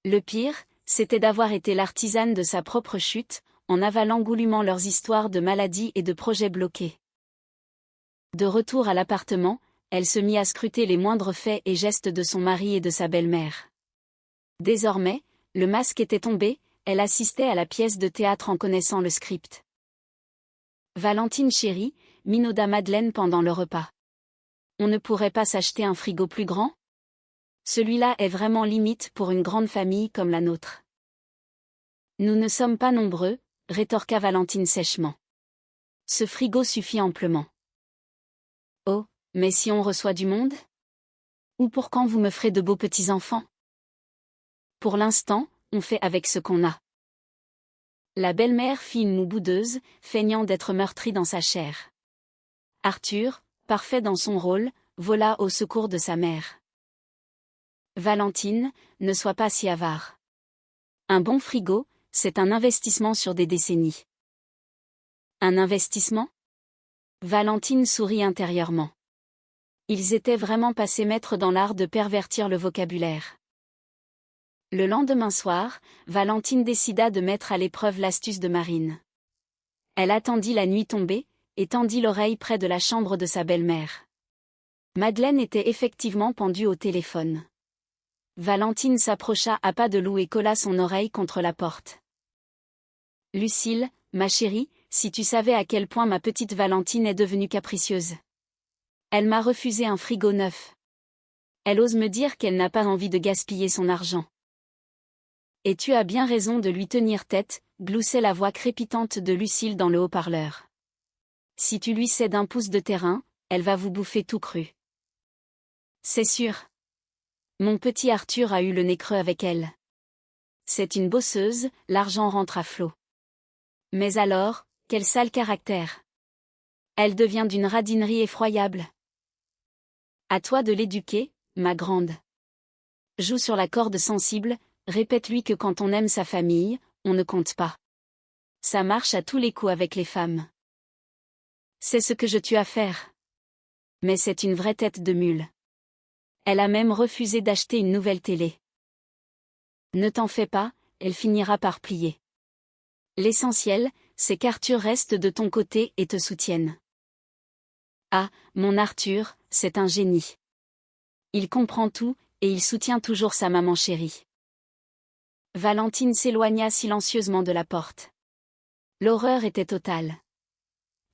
Le pire, c'était d'avoir été l'artisane de sa propre chute, en avalant goulûment leurs histoires de maladies et de projets bloqués. De retour à l'appartement, elle se mit à scruter les moindres faits et gestes de son mari et de sa belle-mère. Désormais, le masque était tombé, elle assistait à la pièce de théâtre en connaissant le script. Valentine chérie, minauda Madeleine pendant le repas. On ne pourrait pas s'acheter un frigo plus grand? Celui-là est vraiment limite pour une grande famille comme la nôtre. Nous ne sommes pas nombreux, rétorqua Valentine sèchement. Ce frigo suffit amplement. Oh, mais si on reçoit du monde? Ou pour quand vous me ferez de beaux petits-enfants? Pour l'instant, on fait avec ce qu'on a. La belle-mère fit une moue boudeuse, feignant d'être meurtrie dans sa chair. Arthur, parfait dans son rôle, vola au secours de sa mère. Valentine, ne sois pas si avare. Un bon frigo, c'est un investissement sur des décennies. Un investissement? Valentine sourit intérieurement. Ils étaient vraiment passés maîtres dans l'art de pervertir le vocabulaire. Le lendemain soir, Valentine décida de mettre à l'épreuve l'astuce de Marine. Elle attendit la nuit tombée, et tendit l'oreille près de la chambre de sa belle-mère. Madeleine était effectivement pendue au téléphone. Valentine s'approcha à pas de loup et colla son oreille contre la porte. « Lucille, ma chérie, si tu savais à quel point ma petite Valentine est devenue capricieuse. Elle m'a refusé un frigo neuf. Elle ose me dire qu'elle n'a pas envie de gaspiller son argent. Et tu as bien raison de lui tenir tête, gloussait la voix crépitante de Lucille dans le haut-parleur. Si tu lui cèdes un pouce de terrain, elle va vous bouffer tout cru. C'est sûr. Mon petit Arthur a eu le nez creux avec elle. C'est une bosseuse, l'argent rentre à flot. Mais alors, quel sale caractère. Elle devient d'une radinerie effroyable. À toi de l'éduquer, ma grande. Joue sur la corde sensible, répète-lui que quand on aime sa famille, on ne compte pas. Ça marche à tous les coups avec les femmes. C'est ce que je tue à faire. Mais c'est une vraie tête de mule. Elle a même refusé d'acheter une nouvelle télé. Ne t'en fais pas, elle finira par plier. L'essentiel, c'est qu'Arthur reste de ton côté et te soutienne. Ah, mon Arthur, c'est un génie. Il comprend tout, et il soutient toujours sa maman chérie. Valentine s'éloigna silencieusement de la porte. L'horreur était totale.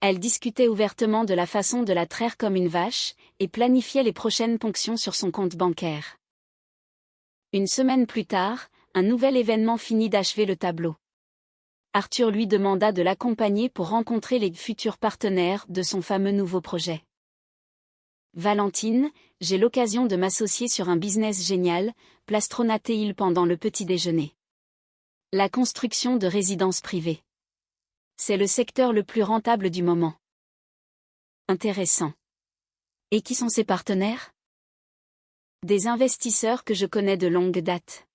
Elle discutait ouvertement de la façon de la traire comme une vache, et planifiait les prochaines ponctions sur son compte bancaire. Une semaine plus tard, un nouvel événement finit d'achever le tableau. Arthur lui demanda de l'accompagner pour rencontrer les futurs partenaires de son fameux nouveau projet. Valentine, j'ai l'occasion de m'associer sur un business génial, plastronata-t-il pendant le petit déjeuner. La construction de résidences privées. C'est le secteur le plus rentable du moment. Intéressant. Et qui sont ces partenaires? Des investisseurs que je connais de longue date.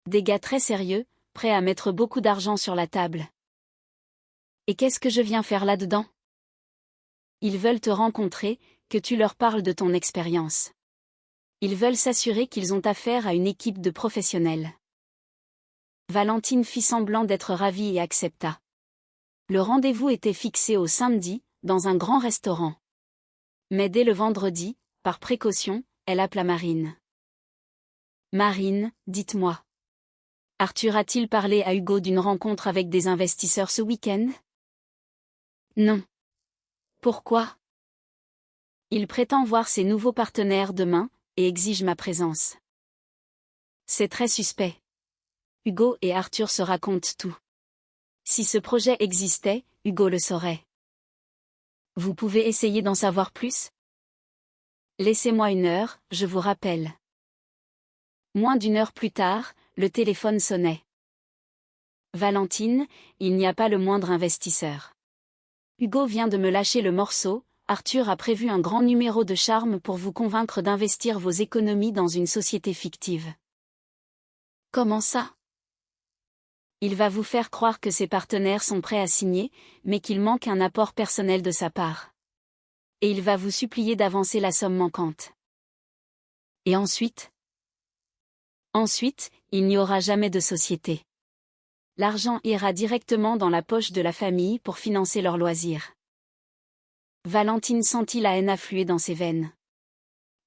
Des gars très sérieux, prêts à mettre beaucoup d'argent sur la table. Et qu'est-ce que je viens faire là-dedans? Ils veulent te rencontrer, que tu leur parles de ton expérience. Ils veulent s'assurer qu'ils ont affaire à une équipe de professionnels. Valentine fit semblant d'être ravie et accepta. Le rendez-vous était fixé au samedi, dans un grand restaurant. Mais dès le vendredi, par précaution, elle appela Marine. Marine, dites-moi. Arthur a-t-il parlé à Hugo d'une rencontre avec des investisseurs ce week-end? Non. Pourquoi? Il prétend voir ses nouveaux partenaires demain, et exige ma présence. C'est très suspect. Hugo et Arthur se racontent tout. Si ce projet existait, Hugo le saurait. Vous pouvez essayer d'en savoir plus? Laissez-moi 1 heure, je vous rappelle. Moins d'une heure plus tard, le téléphone sonnait. Valentine, il n'y a pas le moindre investisseur. Hugo vient de me lâcher le morceau, Arthur a prévu un grand numéro de charme pour vous convaincre d'investir vos économies dans une société fictive. Comment ça? Il va vous faire croire que ses partenaires sont prêts à signer, mais qu'il manque un apport personnel de sa part. Et il va vous supplier d'avancer la somme manquante. Et ensuite? Ensuite, il n'y aura jamais de société. L'argent ira directement dans la poche de la famille pour financer leurs loisirs. Valentine sentit la haine affluer dans ses veines.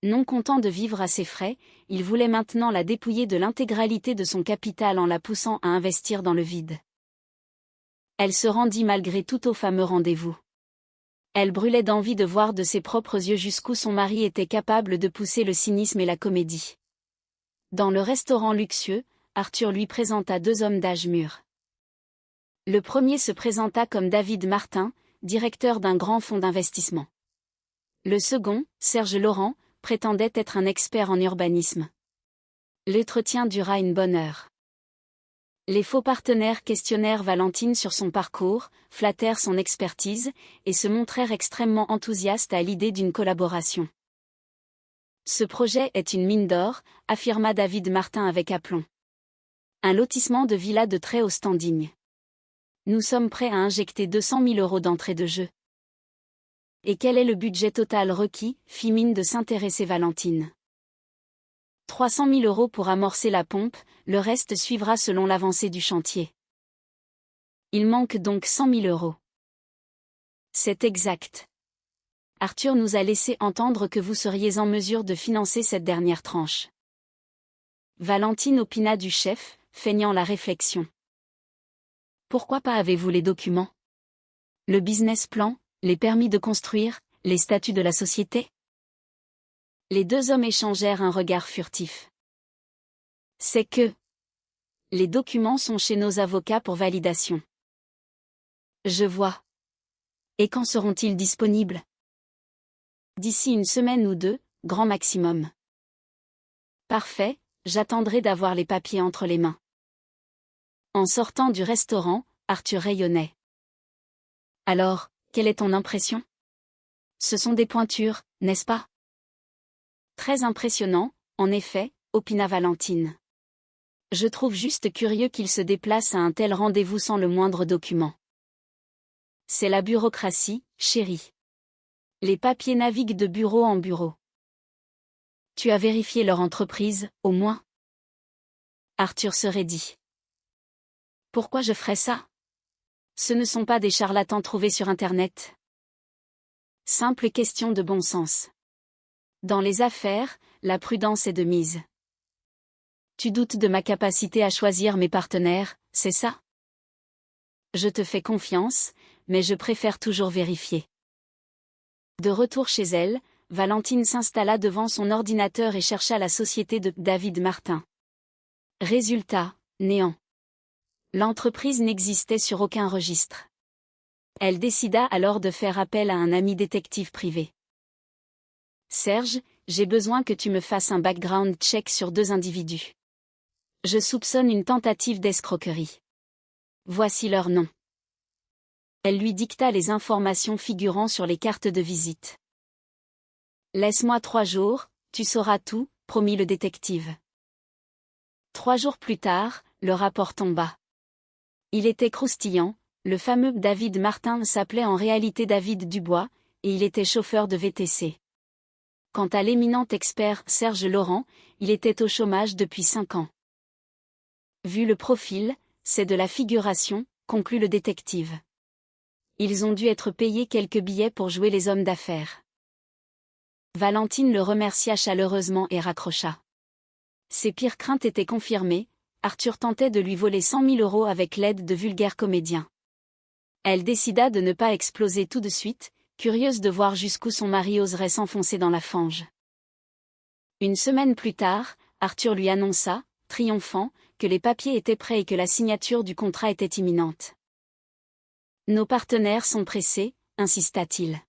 Non content de vivre à ses frais, il voulait maintenant la dépouiller de l'intégralité de son capital en la poussant à investir dans le vide. Elle se rendit malgré tout au fameux rendez-vous. Elle brûlait d'envie de voir de ses propres yeux jusqu'où son mari était capable de pousser le cynisme et la comédie. Dans le restaurant luxueux, Arthur lui présenta deux hommes d'âge mûr. Le premier se présenta comme David Martin, directeur d'un grand fonds d'investissement. Le second, Serge Laurent, prétendait être un expert en urbanisme. L'entretien dura une bonne heure. Les faux partenaires questionnèrent Valentine sur son parcours, flattèrent son expertise, et se montrèrent extrêmement enthousiastes à l'idée d'une collaboration. Ce projet est une mine d'or, affirma David Martin avec aplomb. Un lotissement de villas de très haut standing. Nous sommes prêts à injecter 200 000 € d'entrée de jeu. Et quel est le budget total requis, fit mine de s'intéresser Valentine. 300 000 € pour amorcer la pompe, le reste suivra selon l'avancée du chantier. Il manque donc 100 000 €. C'est exact. Arthur nous a laissé entendre que vous seriez en mesure de financer cette dernière tranche. Valentine opina du chef, feignant la réflexion. Pourquoi pas avez-vous les documents? Le business plan, les permis de construire, les statuts de la société? Les deux hommes échangèrent un regard furtif. C'est que... Les documents sont chez nos avocats pour validation. Je vois. Et quand seront-ils disponibles? D'ici une semaine ou deux, grand maximum. Parfait, j'attendrai d'avoir les papiers entre les mains. En sortant du restaurant, Arthur rayonnait. Alors, quelle est ton impression? Ce sont des pointures, n'est-ce pas? Très impressionnant, en effet, opina Valentine. Je trouve juste curieux qu'il se déplace à un tel rendez-vous sans le moindre document. C'est la bureaucratie, chérie. Les papiers naviguent de bureau en bureau. Tu as vérifié leur entreprise, au moins? Arthur se raidit. Pourquoi je ferais ça? Ce ne sont pas des charlatans trouvés sur Internet. Simple question de bon sens. Dans les affaires, la prudence est de mise. Tu doutes de ma capacité à choisir mes partenaires, c'est ça? Je te fais confiance, mais je préfère toujours vérifier. De retour chez elle, Valentine s'installa devant son ordinateur et chercha la société de David Martin. Résultat, néant. L'entreprise n'existait sur aucun registre. Elle décida alors de faire appel à un ami détective privé. Serge, j'ai besoin que tu me fasses un background check sur deux individus. Je soupçonne une tentative d'escroquerie. Voici leur nom. Elle lui dicta les informations figurant sur les cartes de visite. Laisse-moi 3 jours, tu sauras tout, promit le détective. 3 jours plus tard, le rapport tomba. Il était croustillant, le fameux David Martin s'appelait en réalité David Dubois, et il était chauffeur de VTC. Quant à l'éminent expert Serge Laurent, il était au chômage depuis 5 ans. Vu le profil, c'est de la figuration, conclut le détective. Ils ont dû être payés quelques billets pour jouer les hommes d'affaires. Valentine le remercia chaleureusement et raccrocha. Ses pires craintes étaient confirmées, Arthur tentait de lui voler 100 000 € avec l'aide de vulgaires comédiens. Elle décida de ne pas exploser tout de suite, curieuse de voir jusqu'où son mari oserait s'enfoncer dans la fange. Une semaine plus tard, Arthur lui annonça, triomphant, que les papiers étaient prêts et que la signature du contrat était imminente. Nos partenaires sont pressés, insista-t-il.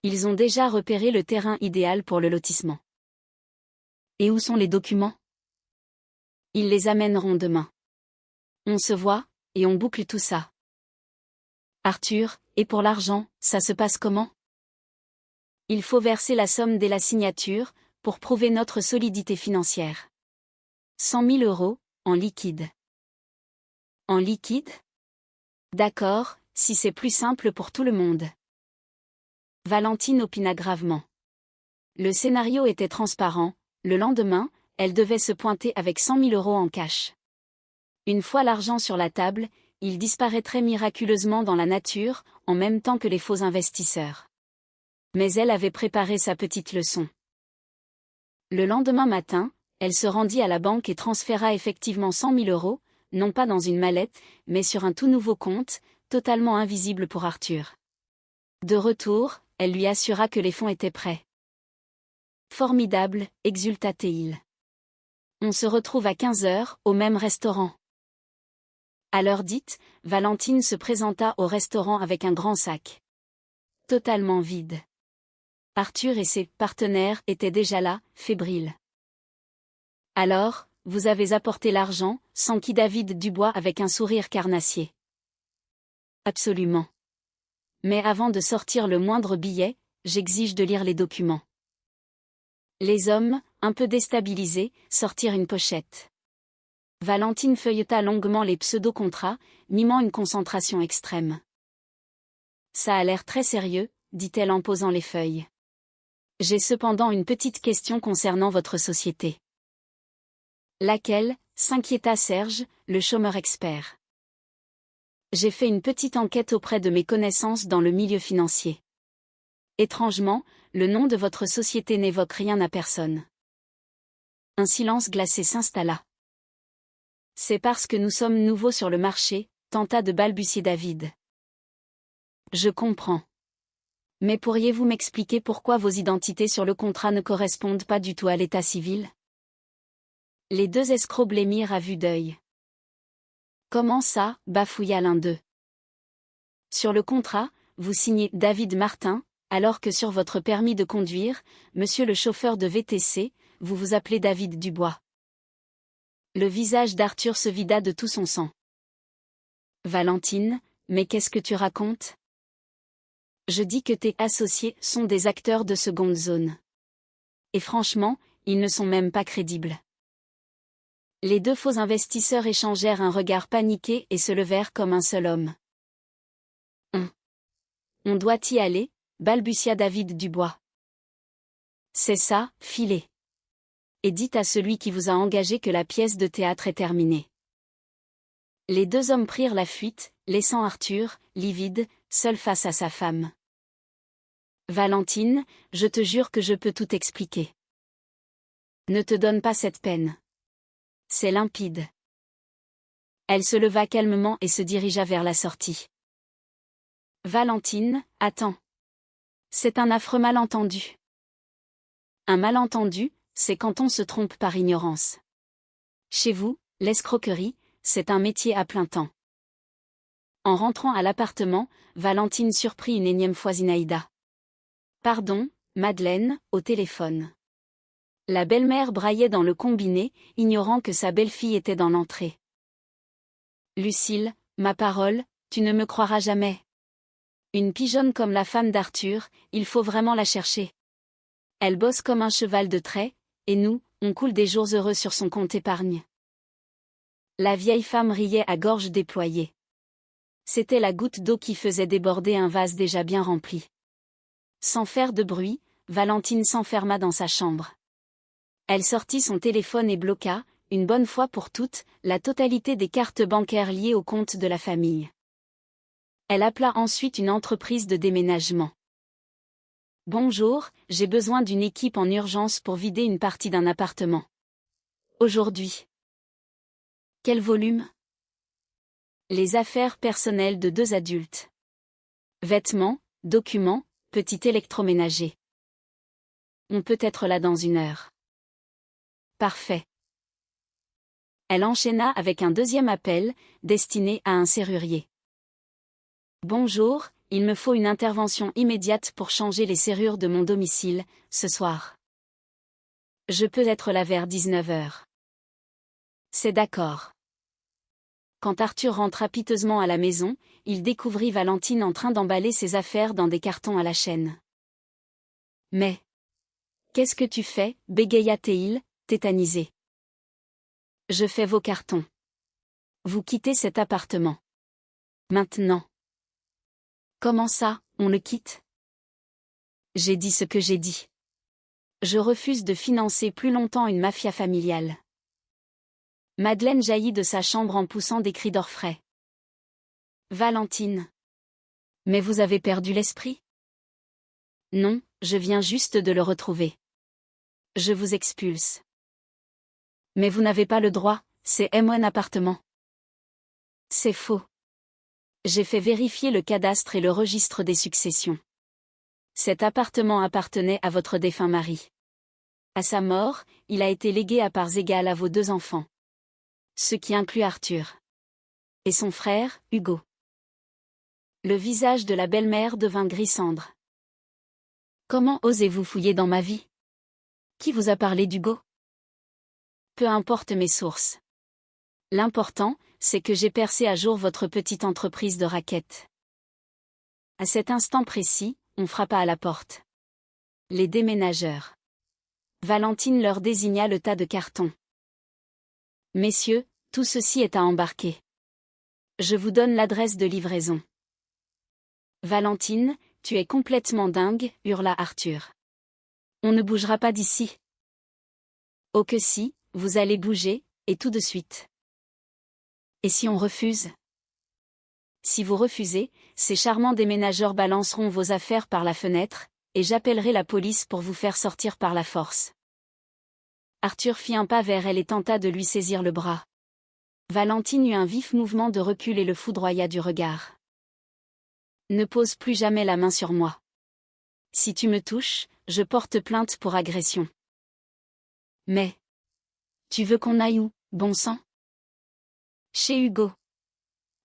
Ils ont déjà repéré le terrain idéal pour le lotissement. Et où sont les documents? Ils les amèneront demain. On se voit, et on boucle tout ça. Arthur, et pour l'argent, ça se passe comment? Il faut verser la somme dès la signature, pour prouver notre solidité financière. 100 000 euros, en liquide. En liquide? D'accord, si c'est plus simple pour tout le monde. Valentine opina gravement. Le scénario était transparent, le lendemain, elle devait se pointer avec 100 000 euros en cash. Une fois l'argent sur la table, il disparaîtrait miraculeusement dans la nature, en même temps que les faux investisseurs. Mais elle avait préparé sa petite leçon. Le lendemain matin, elle se rendit à la banque et transféra effectivement 100 000 euros, non pas dans une mallette, mais sur un tout nouveau compte, totalement invisible pour Arthur. De retour, elle lui assura que les fonds étaient prêts. Formidable, exulta-t-il. On se retrouve à 15 heures, au même restaurant. À l'heure dite, Valentine se présenta au restaurant avec un grand sac. Totalement vide. Arthur et ses partenaires étaient déjà là, fébriles. Alors, vous avez apporté l'argent, s'enquit David Dubois avec un sourire carnassier. Absolument. Mais avant de sortir le moindre billet, j'exige de lire les documents. Les hommes, un peu déstabilisés, sortirent une pochette. Valentine feuilleta longuement les pseudo-contrats, mimant une concentration extrême. Ça a l'air très sérieux, dit-elle en posant les feuilles. J'ai cependant une petite question concernant votre société. Laquelle? S'inquiéta Serge, le chômeur expert. J'ai fait une petite enquête auprès de mes connaissances dans le milieu financier. Étrangement, le nom de votre société n'évoque rien à personne. Un silence glacé s'installa. C'est parce que nous sommes nouveaux sur le marché, tenta de balbutier David. Je comprends. Mais pourriez-vous m'expliquer pourquoi vos identités sur le contrat ne correspondent pas du tout à l'état civil? Les deux escrocs blêmirent à vue d'œil. Comment ça? Bafouilla l'un d'eux. Sur le contrat, vous signez David Martin, alors que sur votre permis de conduire, monsieur le chauffeur de VTC, vous vous appelez David Dubois. Le visage d'Arthur se vida de tout son sang. Valentine, mais qu'est-ce que tu racontes? Je dis que tes associés sont des acteurs de seconde zone. Et franchement, ils ne sont même pas crédibles. Les deux faux investisseurs échangèrent un regard paniqué et se levèrent comme un seul homme. On doit y aller, balbutia David Dubois. C'est ça, filez. Et dites à celui qui vous a engagé que la pièce de théâtre est terminée. Les deux hommes prirent la fuite, laissant Arthur, livide, seul face à sa femme. Valentine, je te jure que je peux tout expliquer. Ne te donne pas cette peine. C'est limpide. Elle se leva calmement et se dirigea vers la sortie. Valentine, attends. C'est un affreux malentendu. Un malentendu, c'est quand on se trompe par ignorance. Chez vous, l'escroquerie, c'est un métier à plein temps. En rentrant à l'appartement, Valentine surprit une énième fois Zinaïda. Pardon, Madeleine, au téléphone. La belle-mère braillait dans le combiné, ignorant que sa belle-fille était dans l'entrée. Lucille, ma parole, tu ne me croiras jamais. Une pigeonne comme la femme d'Arthur, il faut vraiment la chercher. Elle bosse comme un cheval de trait, et nous, on coule des jours heureux sur son compte épargne. La vieille femme riait à gorge déployée. C'était la goutte d'eau qui faisait déborder un vase déjà bien rempli. Sans faire de bruit, Valentine s'enferma dans sa chambre. Elle sortit son téléphone et bloqua, une bonne fois pour toutes, la totalité des cartes bancaires liées au compte de la famille. Elle appela ensuite une entreprise de déménagement. Bonjour, j'ai besoin d'une équipe en urgence pour vider une partie d'un appartement. Aujourd'hui. Quel volume? Les affaires personnelles de 2 adultes. Vêtements, documents, petit électroménager. On peut être là dans 1 heure. Parfait. Elle enchaîna avec un deuxième appel, destiné à un serrurier. Bonjour, il me faut une intervention immédiate pour changer les serrures de mon domicile, ce soir. Je peux être là vers 19 heures. C'est d'accord. Quand Arthur rentra piteusement à la maison, il découvrit Valentine en train d'emballer ses affaires dans des cartons à la chaîne. Mais qu'est-ce que tu fais, bégaya-t-il, tétanisé. Je fais vos cartons. Vous quittez cet appartement. Maintenant. Comment ça, on le quitte? J'ai dit ce que j'ai dit. Je refuse de financer plus longtemps une mafia familiale. Madeleine jaillit de sa chambre en poussant des cris d'orfraie. Valentine. Mais vous avez perdu l'esprit? Non, je viens juste de le retrouver. Je vous expulse. Mais vous n'avez pas le droit, c'est mon appartement. C'est faux. J'ai fait vérifier le cadastre et le registre des successions. Cet appartement appartenait à votre défunt mari. À sa mort, il a été légué à parts égales à vos 2 enfants. Ce qui inclut Arthur. Et son frère, Hugo. Le visage de la belle-mère devint gris cendre. Comment osez-vous fouiller dans ma vie? Qui vous a parlé d'Hugo? Peu importe mes sources. L'important, c'est que j'ai percé à jour votre petite entreprise de raquettes. À cet instant précis, on frappa à la porte. Les déménageurs. Valentine leur désigna le tas de cartons. Messieurs, tout ceci est à embarquer. Je vous donne l'adresse de livraison. Valentine, tu es complètement dingue, hurla Arthur. On ne bougera pas d'ici. Oh que si, vous allez bouger, et tout de suite. Et si on refuse? Si vous refusez, ces charmants déménageurs balanceront vos affaires par la fenêtre, et j'appellerai la police pour vous faire sortir par la force. Arthur fit un pas vers elle et tenta de lui saisir le bras. Valentine eut un vif mouvement de recul et le foudroya du regard. Ne pose plus jamais la main sur moi. Si tu me touches, je porte plainte pour agression. Mais tu veux qu'on aille où, bon sang? Chez Hugo.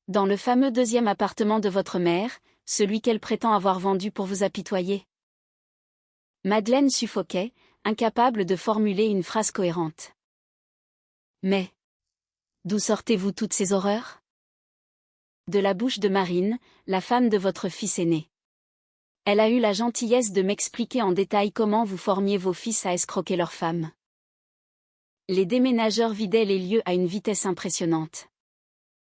Dans le fameux 2e appartement de votre mère, celui qu'elle prétend avoir vendu pour vous apitoyer. Madeleine suffoquait, incapable de formuler une phrase cohérente. Mais d'où sortez-vous toutes ces horreurs? De la bouche de Marine, la femme de votre fils aîné. Elle a eu la gentillesse de m'expliquer en détail comment vous formiez vos fils à escroquer leurs femmes. Les déménageurs vidaient les lieux à une vitesse impressionnante.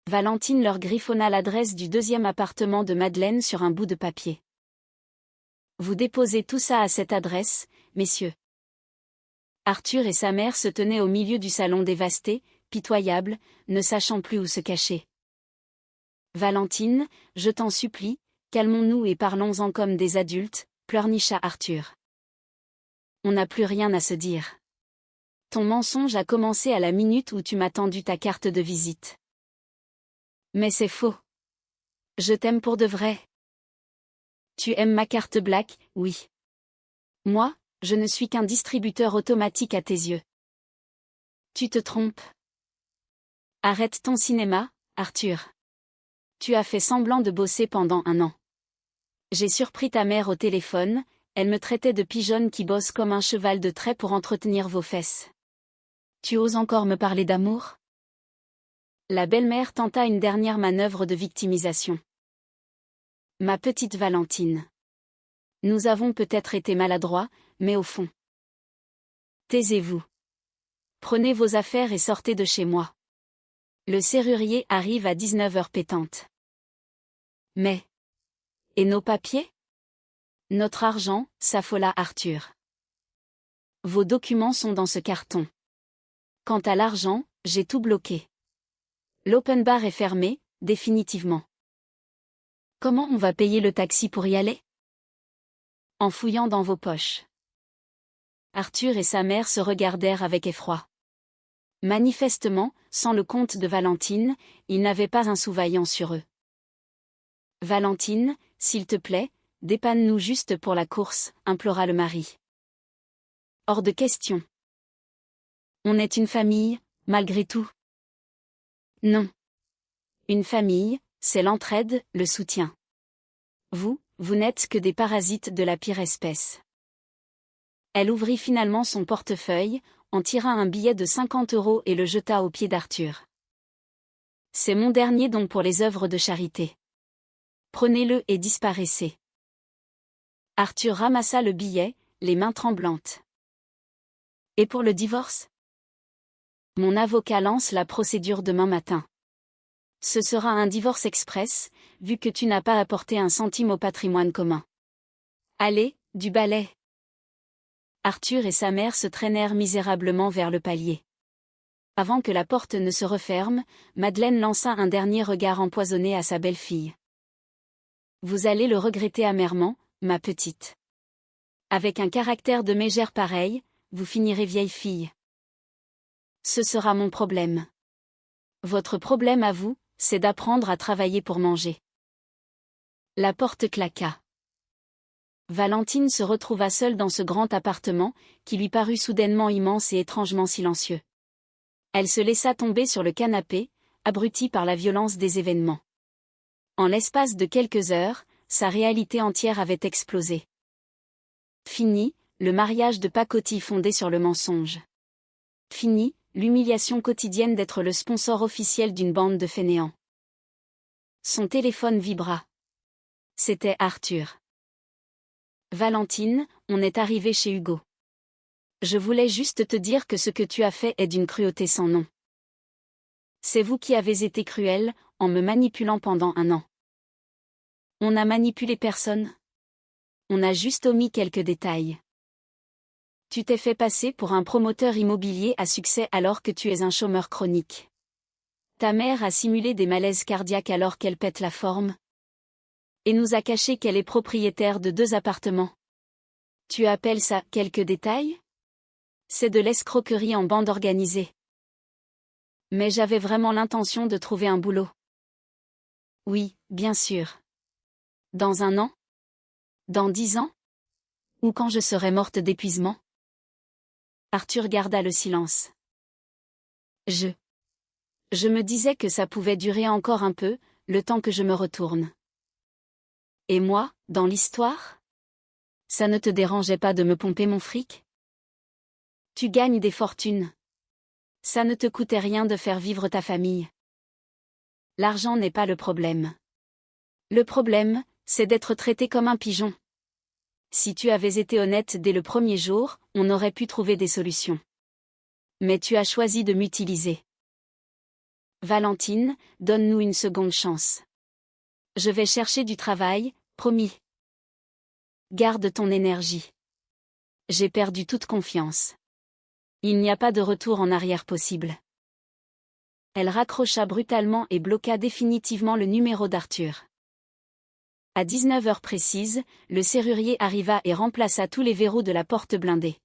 Valentine leur griffonna l'adresse du 2e appartement de Madeleine sur un bout de papier. Vous déposez tout ça à cette adresse, messieurs. Arthur et sa mère se tenaient au milieu du salon dévasté, pitoyables, ne sachant plus où se cacher. Valentine, je t'en supplie, calmons-nous et parlons-en comme des adultes, pleurnicha Arthur. On n'a plus rien à se dire. Ton mensonge a commencé à la minute où tu m'as tendu ta carte de visite. Mais c'est faux. Je t'aime pour de vrai. Tu aimes ma carte black, oui. Moi, je ne suis qu'un distributeur automatique à tes yeux. Tu te trompes. Arrête ton cinéma, Arthur. Tu as fait semblant de bosser pendant 1 an. J'ai surpris ta mère au téléphone, elle me traitait de pigeonne qui bosse comme un cheval de trait pour entretenir vos fesses. Tu oses encore me parler d'amour? La belle-mère tenta une dernière manœuvre de victimisation. Ma petite Valentine. Nous avons peut-être été maladroits, mais au fond. Taisez-vous. Prenez vos affaires et sortez de chez moi. Le serrurier arrive à 19h pétante. Mais. Et nos papiers? Notre argent, s'affola Arthur. Vos documents sont dans ce carton. Quant à l'argent, j'ai tout bloqué. L'open bar est fermé, définitivement. Comment on va payer le taxi pour y aller? En fouillant dans vos poches. Arthur et sa mère se regardèrent avec effroi. Manifestement, sans le compte de Valentine, ils n'avaient pas un sous-vaillant sur eux. Valentine, s'il te plaît, dépanne-nous juste pour la course, implora le mari. Hors de question. On est une famille, malgré tout. Non. Une famille, c'est l'entraide, le soutien. Vous n'êtes que des parasites de la pire espèce. Elle ouvrit finalement son portefeuille, en tira un billet de 50 € et le jeta aux pieds d'Arthur. C'est mon dernier don pour les œuvres de charité. Prenez-le et disparaissez. Arthur ramassa le billet, les mains tremblantes. Et pour le divorce? Mon avocat lance la procédure demain matin. Ce sera un divorce express, vu que tu n'as pas apporté un centime au patrimoine commun. Allez, du balai. Arthur et sa mère se traînèrent misérablement vers le palier. Avant que la porte ne se referme, Madeleine lança un dernier regard empoisonné à sa belle-fille. Vous allez le regretter amèrement, ma petite. Avec un caractère de mégère pareil, vous finirez vieille fille. Ce sera mon problème. Votre problème à vous, c'est d'apprendre à travailler pour manger. La porte claqua. Valentine se retrouva seule dans ce grand appartement, qui lui parut soudainement immense et étrangement silencieux. Elle se laissa tomber sur le canapé, abrutie par la violence des événements. En l'espace de quelques heures, sa réalité entière avait explosé. Fini, le mariage de pacotille fondé sur le mensonge. Fini, l'humiliation quotidienne d'être le sponsor officiel d'une bande de fainéants. Son téléphone vibra. C'était Arthur. Valentine, on est arrivé chez Hugo. Je voulais juste te dire que ce que tu as fait est d'une cruauté sans nom. C'est vous qui avez été cruel, en me manipulant pendant 1 an. On n'a manipulé personne. On a juste omis quelques détails. Tu t'es fait passer pour un promoteur immobilier à succès alors que tu es un chômeur chronique. Ta mère a simulé des malaises cardiaques alors qu'elle pète la forme. Et nous a caché qu'elle est propriétaire de 2 appartements. Tu appelles ça quelques détails? C'est de l'escroquerie en bande organisée. Mais j'avais vraiment l'intention de trouver un boulot. Oui, bien sûr. Dans 1 an? Dans 10 ans? Ou quand je serai morte d'épuisement? Arthur garda le silence. Je me disais que ça pouvait durer encore un peu, le temps que je me retourne. Et moi, dans l'histoire? Ça ne te dérangeait pas de me pomper mon fric? Tu gagnes des fortunes. Ça ne te coûtait rien de faire vivre ta famille. L'argent n'est pas le problème. Le problème, c'est d'être traité comme un pigeon. Si tu avais été honnête dès le premier jour, on aurait pu trouver des solutions. Mais tu as choisi de m'utiliser. Valentine, donne-nous une seconde chance. Je vais chercher du travail, promis. Garde ton énergie. J'ai perdu toute confiance. Il n'y a pas de retour en arrière possible. Elle raccrocha brutalement et bloqua définitivement le numéro d'Arthur. À 19 heures précises, le serrurier arriva et remplaça tous les verrous de la porte blindée.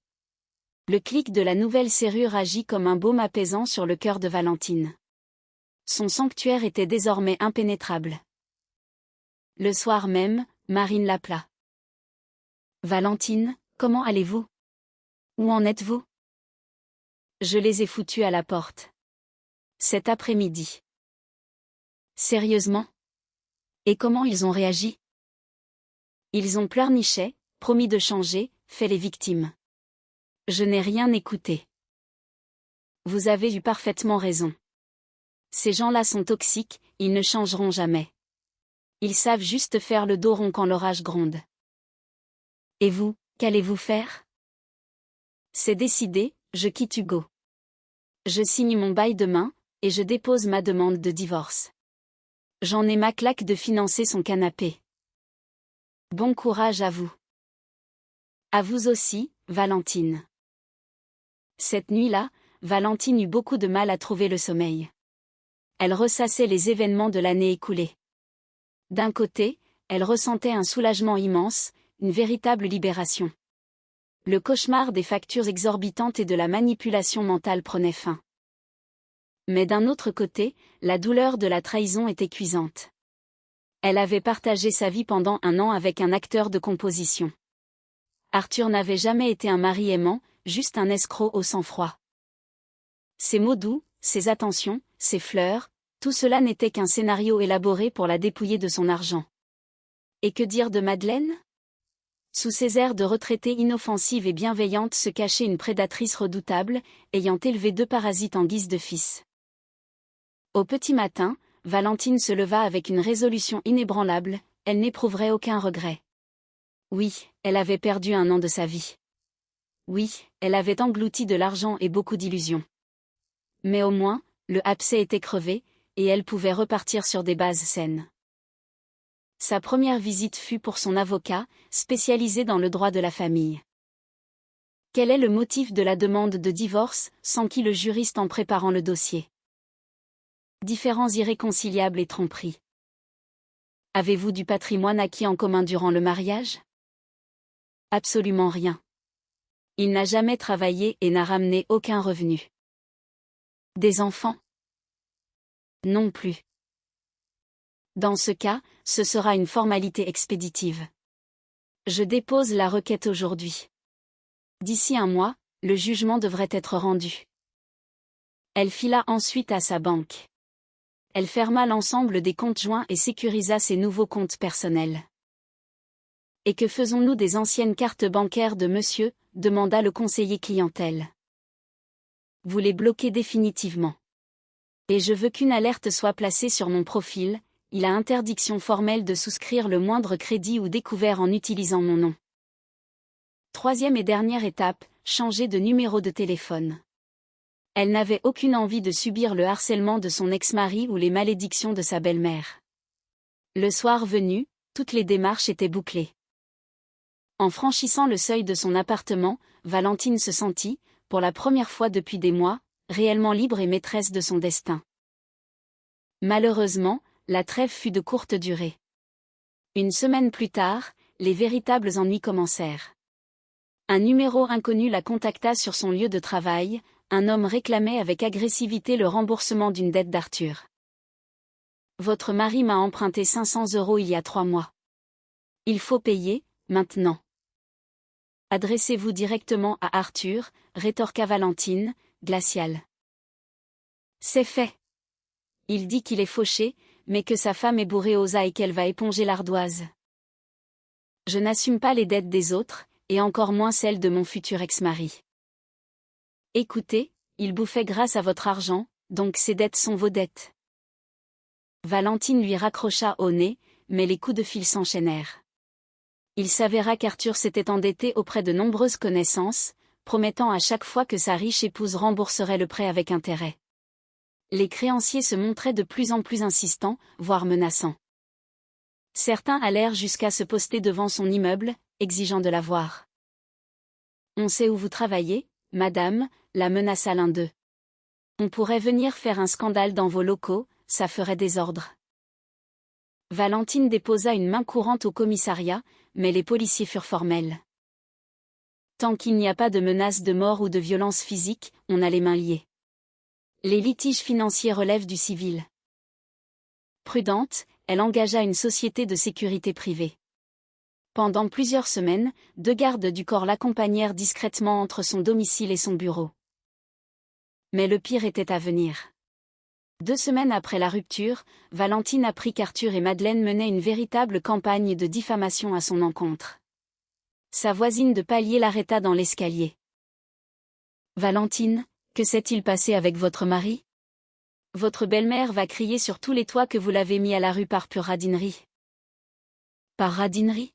Le clic de la nouvelle serrure agit comme un baume apaisant sur le cœur de Valentine. Son sanctuaire était désormais impénétrable. Le soir même, Marine l'appela. « Valentine, comment allez-vous? Où en êtes-vous? » Je les ai foutus à la porte. Cet après-midi. Sérieusement? Et comment ils ont réagi? Ils ont pleurniché, promis de changer, fait les victimes. Je n'ai rien écouté. Vous avez eu parfaitement raison. Ces gens-là sont toxiques, ils ne changeront jamais. Ils savent juste faire le dos rond quand l'orage gronde. Et vous, qu'allez-vous faire? C'est décidé, je quitte Hugo. Je signe mon bail demain, et je dépose ma demande de divorce. J'en ai ma claque de financer son canapé. Bon courage à vous. À vous aussi, Valentine. Cette nuit-là, Valentine eut beaucoup de mal à trouver le sommeil. Elle ressassait les événements de l'année écoulée. D'un côté, elle ressentait un soulagement immense, une véritable libération. Le cauchemar des factures exorbitantes et de la manipulation mentale prenait fin. Mais d'un autre côté, la douleur de la trahison était cuisante. Elle avait partagé sa vie pendant 1 an avec un acteur de composition. Arthur n'avait jamais été un mari aimant, juste un escroc au sang-froid. Ses mots doux, ses attentions, ses fleurs, tout cela n'était qu'un scénario élaboré pour la dépouiller de son argent. Et que dire de Madeleine? Sous ses airs de retraitée inoffensive et bienveillante se cachait une prédatrice redoutable, ayant élevé 2 parasites en guise de fils. Au petit matin, Valentine se leva avec une résolution inébranlable, elle n'éprouverait aucun regret. Oui, elle avait perdu 1 an de sa vie. Oui, elle avait englouti de l'argent et beaucoup d'illusions. Mais au moins, le abcès était crevé, et elle pouvait repartir sur des bases saines. Sa première visite fut pour son avocat, spécialisé dans le droit de la famille. Quel est le motif de la demande de divorce, s'enquit le juriste en préparant le dossier. Différends irréconciliables et tromperies. Avez-vous du patrimoine acquis en commun durant le mariage? Absolument rien. Il n'a jamais travaillé et n'a ramené aucun revenu. Des enfants? Non plus. Dans ce cas, ce sera une formalité expéditive. Je dépose la requête aujourd'hui. D'ici 1 mois, le jugement devrait être rendu. Elle fila ensuite à sa banque. Elle ferma l'ensemble des comptes joints et sécurisa ses nouveaux comptes personnels. Et que faisons-nous des anciennes cartes bancaires de monsieur? Demanda le conseiller clientèle. Vous les bloquez définitivement. Et je veux qu'une alerte soit placée sur mon profil, il a interdiction formelle de souscrire le moindre crédit ou découvert en utilisant mon nom. 3e et dernière étape, changer de numéro de téléphone. Elle n'avait aucune envie de subir le harcèlement de son ex-mari ou les malédictions de sa belle-mère. Le soir venu, toutes les démarches étaient bouclées. En franchissant le seuil de son appartement, Valentine se sentit, pour la première fois depuis des mois, réellement libre et maîtresse de son destin. Malheureusement, la trêve fut de courte durée. 1 semaine plus tard, les véritables ennuis commencèrent. Un numéro inconnu la contacta sur son lieu de travail, un homme réclamait avec agressivité le remboursement d'une dette d'Arthur. Votre mari m'a emprunté 500 € il y a 3 mois. Il faut payer, maintenant. Adressez-vous directement à Arthur, rétorqua Valentine, glaciale. C'est fait. Il dit qu'il est fauché, mais que sa femme est bourrée aux et qu'elle va éponger l'ardoise. Je n'assume pas les dettes des autres, et encore moins celles de mon futur ex-mari. Écoutez, il bouffait grâce à votre argent, donc ces dettes sont vos dettes. Valentine lui raccrocha au nez, mais les coups de fil s'enchaînèrent. Il s'avéra qu'Arthur s'était endetté auprès de nombreuses connaissances, promettant à chaque fois que sa riche épouse rembourserait le prêt avec intérêt. Les créanciers se montraient de plus en plus insistants, voire menaçants. Certains allèrent jusqu'à se poster devant son immeuble, exigeant de la voir. On sait où vous travaillez, madame, la menaça l'un d'eux. On pourrait venir faire un scandale dans vos locaux, ça ferait désordre. Valentine déposa une main courante au commissariat, mais les policiers furent formels. Tant qu'il n'y a pas de menace de mort ou de violence physique, on a les mains liées. Les litiges financiers relèvent du civil. Prudente, elle engagea une société de sécurité privée. Pendant plusieurs semaines, 2 gardes du corps l'accompagnèrent discrètement entre son domicile et son bureau. Mais le pire était à venir. 2 semaines après la rupture, Valentine apprit qu'Arthur et Madeleine menaient une véritable campagne de diffamation à son encontre. Sa voisine de palier l'arrêta dans l'escalier. « Valentine, que s'est-il passé avec votre mari? Votre belle-mère va crier sur tous les toits que vous l'avez mis à la rue par pure radinerie. » Par radinerie?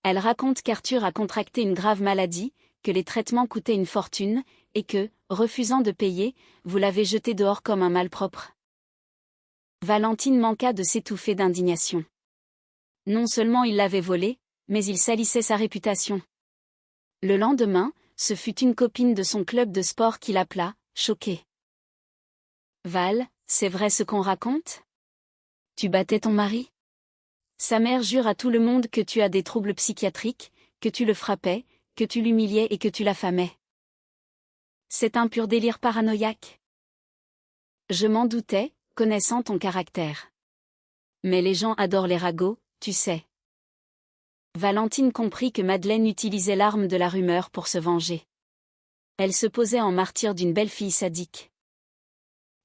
Elle raconte qu'Arthur a contracté une grave maladie, que les traitements coûtaient une fortune, et que, refusant de payer, vous l'avez jeté dehors comme un malpropre. Valentine manqua de s'étouffer d'indignation. Non seulement il l'avait volé, mais il salissait sa réputation. Le lendemain, ce fut une copine de son club de sport qui l'appela, choquée. « Val, c'est vrai ce qu'on raconte? Tu battais ton mari? Sa mère jure à tout le monde que tu as des troubles psychiatriques, que tu le frappais, que tu l'humiliais et que tu l'affamais. C'est un pur délire paranoïaque. Je m'en doutais, connaissant ton caractère. Mais les gens adorent les ragots, tu sais. » Valentine comprit que Madeleine utilisait l'arme de la rumeur pour se venger. Elle se posait en martyr d'une belle fille sadique.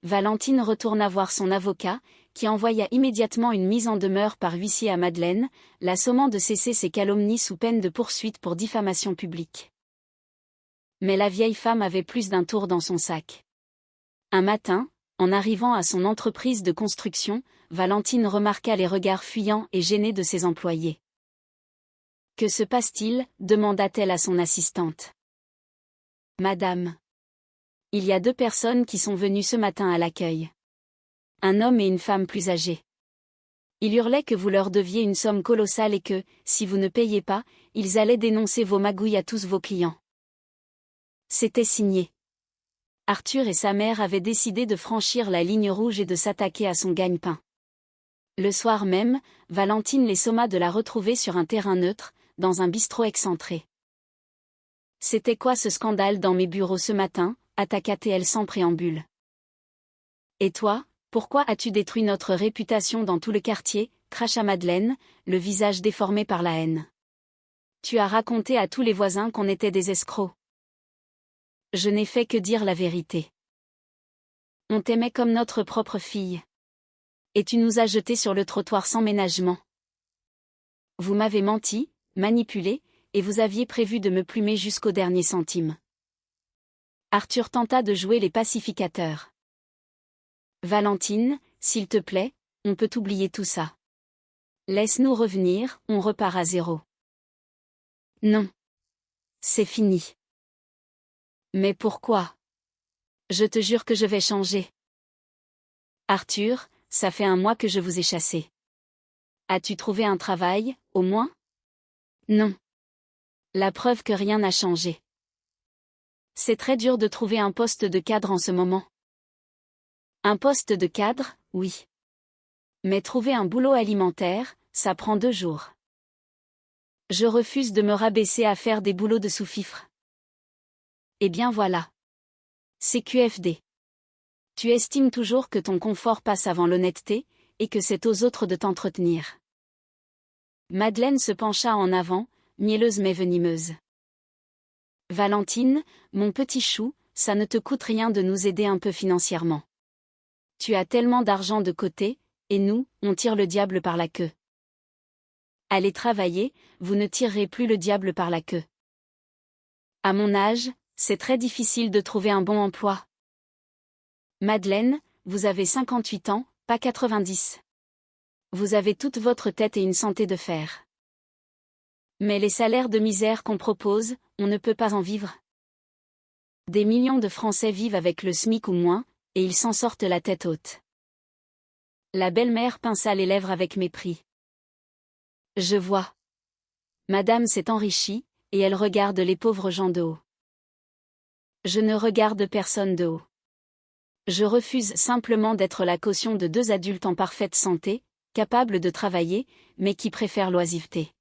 Valentine retourna voir son avocat, qui envoya immédiatement une mise en demeure par huissier à Madeleine, la sommant de cesser ses calomnies sous peine de poursuite pour diffamation publique. Mais la vieille femme avait plus d'un tour dans son sac. Un matin, en arrivant à son entreprise de construction, Valentine remarqua les regards fuyants et gênés de ses employés. « Que se passe-t-il » demanda-t-elle à son assistante. « Madame. Il y a 2 personnes qui sont venues ce matin à l'accueil. Un homme et une femme plus âgés. Ils hurlaient que vous leur deviez une somme colossale et que, si vous ne payez pas, ils allaient dénoncer vos magouilles à tous vos clients. » C'était signé. Arthur et sa mère avaient décidé de franchir la ligne rouge et de s'attaquer à son gagne-pain. Le soir même, Valentine les somma de la retrouver sur un terrain neutre, dans un bistrot excentré. « C'était quoi ce scandale dans mes bureaux ce matin » attaqua-t-elle sans préambule. « Et toi, pourquoi as-tu détruit notre réputation dans tout le quartier » cracha Madeleine, le visage déformé par la haine. « Tu as raconté à tous les voisins qu'on était des escrocs. » « Je n'ai fait que dire la vérité. On t'aimait comme notre propre fille. Et tu nous as jetés sur le trottoir sans ménagement. Vous m'avez menti, manipulé, et vous aviez prévu de me plumer jusqu'au dernier centime. » Arthur tenta de jouer les pacificateurs. « Valentine, s'il te plaît, on peut oublier tout ça. Laisse-nous revenir, on repart à zéro. » « Non. C'est fini. » « Mais pourquoi ? Je te jure que je vais changer. » « Arthur, ça fait 1 mois que je vous ai chassé. As-tu trouvé un travail, au moins ? » ?»« Non. La preuve que rien n'a changé. C'est très dur de trouver un poste de cadre en ce moment. » »« Un poste de cadre, oui. Mais trouver un boulot alimentaire, ça prend 2 jours. Je refuse de me rabaisser à faire des boulots de sous-fifre. » Eh bien voilà. CQFD. Tu estimes toujours que ton confort passe avant l'honnêteté, et que c'est aux autres de t'entretenir. Madeleine se pencha en avant, mielleuse mais venimeuse. Valentine, mon petit chou, ça ne te coûte rien de nous aider un peu financièrement. Tu as tellement d'argent de côté, et nous, on tire le diable par la queue. Allez travailler, vous ne tirerez plus le diable par la queue. À mon âge, c'est très difficile de trouver un bon emploi. Madeleine, vous avez 58 ans, pas 90. Vous avez toute votre tête et une santé de fer. Mais les salaires de misère qu'on propose, on ne peut pas en vivre. Des millions de Français vivent avec le SMIC ou moins, et ils s'en sortent la tête haute. La belle-mère pinça les lèvres avec mépris. Je vois. Madame s'est enrichie, et elle regarde les pauvres gens de haut. Je ne regarde personne de haut. Je refuse simplement d'être la caution de 2 adultes en parfaite santé, capables de travailler, mais qui préfèrent l'oisiveté.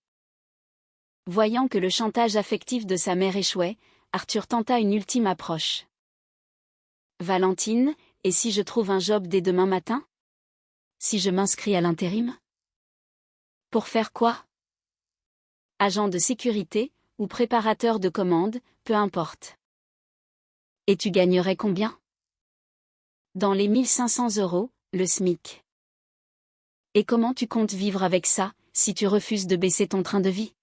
Voyant que le chantage affectif de sa mère échouait, Arthur tenta une ultime approche. « Valentine, et si je trouve un job dès demain matin ? Si je m'inscris à l'intérim ? » ?»« Pour faire quoi ? » ?»« Agent de sécurité, ou préparateur de commandes, peu importe. » »« Et tu gagnerais combien ? » ?»« Dans les 1500 €, le SMIC. »« Et comment tu comptes vivre avec ça, si tu refuses de baisser ton train de vie ? »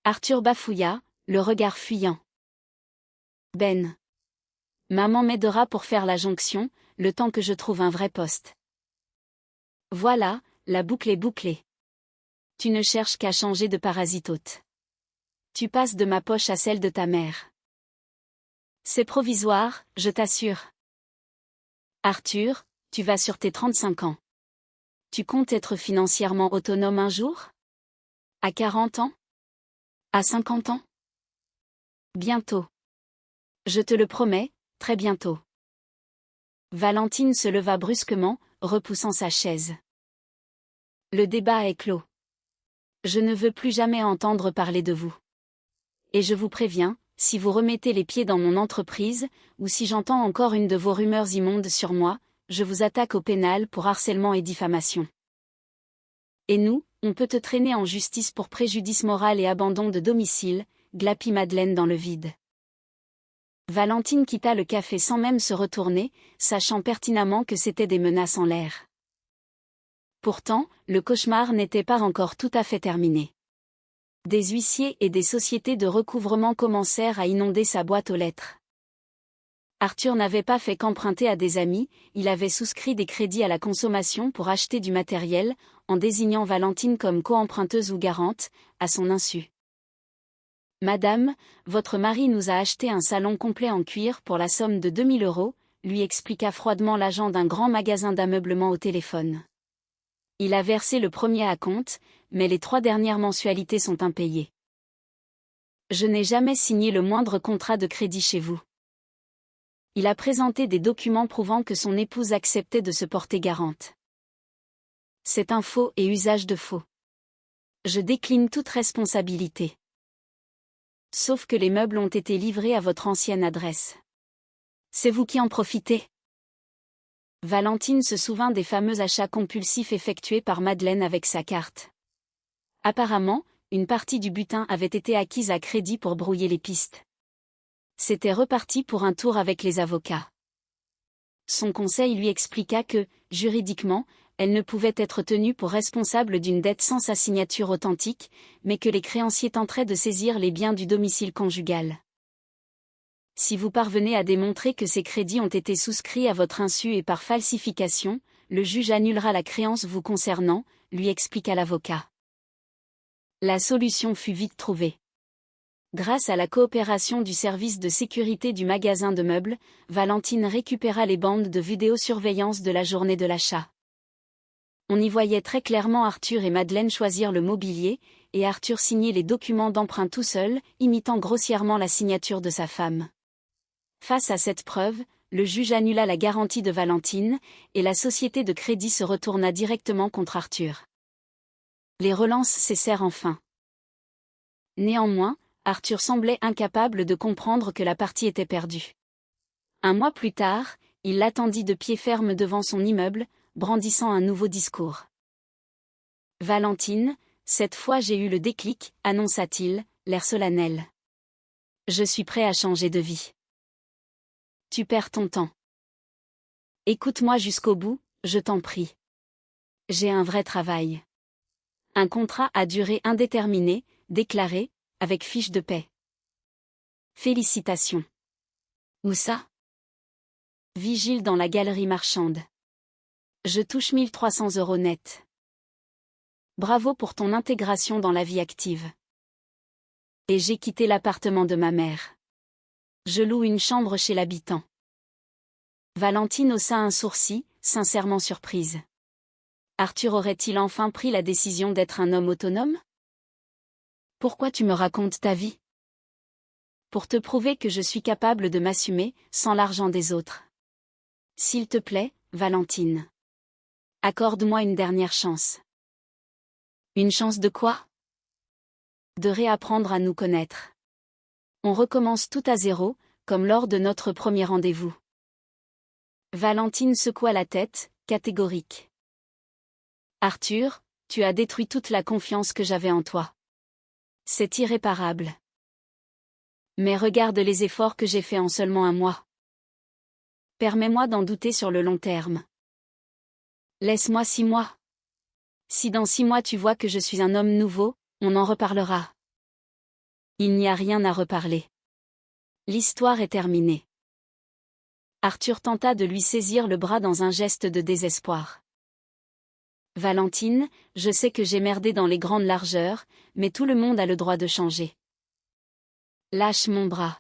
Arthur bafouilla, le regard fuyant. « Ben. Maman m'aidera pour faire la jonction, le temps que je trouve un vrai poste. » Voilà, la boucle est bouclée. Tu ne cherches qu'à changer de parasitote. Tu passes de ma poche à celle de ta mère. C'est provisoire, je t'assure. Arthur, tu vas sur tes 35 ans. Tu comptes être financièrement autonome un jour ? À 40 ans ? À 50 ans ? Bientôt. Je te le promets, très bientôt. Valentine se leva brusquement, repoussant sa chaise. Le débat est clos. Je ne veux plus jamais entendre parler de vous. Et je vous préviens, si vous remettez les pieds dans mon entreprise, ou si j'entends encore une de vos rumeurs immondes sur moi, je vous attaque au pénal pour harcèlement et diffamation. Et nous, on peut te traîner en justice pour préjudice moral et abandon de domicile, glapit Madeleine dans le vide. Valentine quitta le café sans même se retourner, sachant pertinemment que c'étaient des menaces en l'air. Pourtant, le cauchemar n'était pas encore tout à fait terminé. Des huissiers et des sociétés de recouvrement commencèrent à inonder sa boîte aux lettres. Arthur n'avait pas fait qu'emprunter à des amis, il avait souscrit des crédits à la consommation pour acheter du matériel, en désignant Valentine comme co-emprunteuse ou garante, à son insu. « Madame, votre mari nous a acheté un salon complet en cuir pour la somme de 2000 €, lui expliqua froidement l'agent d'un grand magasin d'ameublement au téléphone. Il a versé le premier acompte, mais les 3 dernières mensualités sont impayées. Je n'ai jamais signé le moindre contrat de crédit chez vous. Il a présenté des documents prouvant que son épouse acceptait de se porter garante. C'est un faux et usage de faux. Je décline toute responsabilité. Sauf que les meubles ont été livrés à votre ancienne adresse. C'est vous qui en profitez. Valentine se souvint des fameux achats compulsifs effectués par Madeleine avec sa carte. Apparemment, une partie du butin avait été acquise à crédit pour brouiller les pistes. C'était reparti pour un tour avec les avocats. Son conseil lui expliqua que, juridiquement, elle ne pouvait être tenue pour responsable d'une dette sans sa signature authentique, mais que les créanciers tenteraient de saisir les biens du domicile conjugal. Si vous parvenez à démontrer que ces crédits ont été souscrits à votre insu et par falsification, le juge annulera la créance vous concernant, lui expliqua l'avocat. La solution fut vite trouvée. Grâce à la coopération du service de sécurité du magasin de meubles, Valentine récupéra les bandes de vidéosurveillance de la journée de l'achat. On y voyait très clairement Arthur et Madeleine choisir le mobilier, et Arthur signer les documents d'emprunt tout seul, imitant grossièrement la signature de sa femme. Face à cette preuve, le juge annula la garantie de Valentine, et la société de crédit se retourna directement contre Arthur. Les relances cessèrent enfin. Néanmoins, Arthur semblait incapable de comprendre que la partie était perdue. Un mois plus tard, il l'attendit de pied ferme devant son immeuble, brandissant un nouveau discours. « Valentine, cette fois j'ai eu le déclic, annonça-t-il, l'air solennel. Je suis prêt à changer de vie. Tu perds ton temps. Écoute-moi jusqu'au bout, je t'en prie. J'ai un vrai travail. Un contrat à durée indéterminée, déclaré, avec fiche de paie. Félicitations. Où ça? Vigile dans la galerie marchande. Je touche 1300 € net. Bravo pour ton intégration dans la vie active. Et j'ai quitté l'appartement de ma mère. Je loue une chambre chez l'habitant. Valentine haussa un sourcil, sincèrement surprise. Arthur aurait-il enfin pris la décision d'être un homme autonome? Pourquoi tu me racontes ta vie? Pour te prouver que je suis capable de m'assumer, sans l'argent des autres. S'il te plaît, Valentine. Accorde-moi une dernière chance. Une chance de quoi? De réapprendre à nous connaître. On recommence tout à zéro, comme lors de notre premier rendez-vous. Valentine secoua la tête, catégorique. Arthur, tu as détruit toute la confiance que j'avais en toi. C'est irréparable. Mais regarde les efforts que j'ai faits en seulement un mois. Permets-moi d'en douter sur le long terme. Laisse-moi 6 mois. Si dans 6 mois tu vois que je suis un homme nouveau, on en reparlera. Il n'y a rien à reparler. L'histoire est terminée. Arthur tenta de lui saisir le bras dans un geste de désespoir. Valentine, je sais que j'ai merdé dans les grandes largeurs, mais tout le monde a le droit de changer. Lâche mon bras.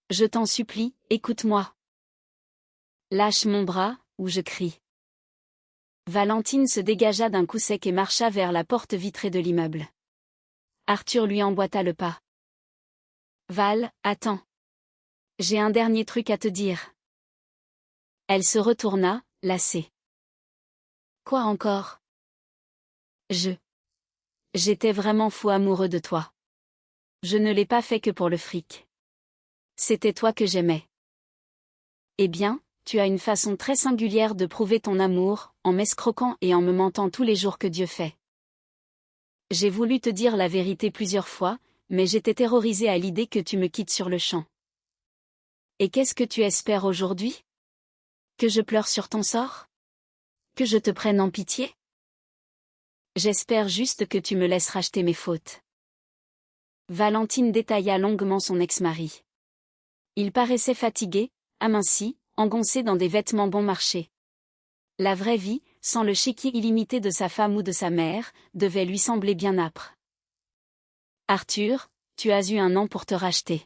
Je t'en supplie, écoute-moi. Lâche mon bras, ou je crie. Valentine se dégagea d'un coup sec et marcha vers la porte vitrée de l'immeuble. Arthur lui emboîta le pas. Val, attends. J'ai un dernier truc à te dire. Elle se retourna, lassée. Quoi encore? J'étais vraiment fou amoureux de toi. Je ne l'ai pas fait que pour le fric. C'était toi que j'aimais. Eh bien, tu as une façon très singulière de prouver ton amour, en m'escroquant et en me mentant tous les jours que Dieu fait. J'ai voulu te dire la vérité plusieurs fois, mais j'étais terrorisée à l'idée que tu me quittes sur le champ. Et qu'est-ce que tu espères aujourd'hui? Que je pleure sur ton sort? Que je te prenne en pitié? J'espère juste que tu me laisses racheter mes fautes. Valentine détailla longuement son ex-mari. Il paraissait fatigué, aminci, engoncé dans des vêtements bon marché. La vraie vie, sans le chéquier illimité de sa femme ou de sa mère, devait lui sembler bien âpre. Arthur, tu as eu un an pour te racheter.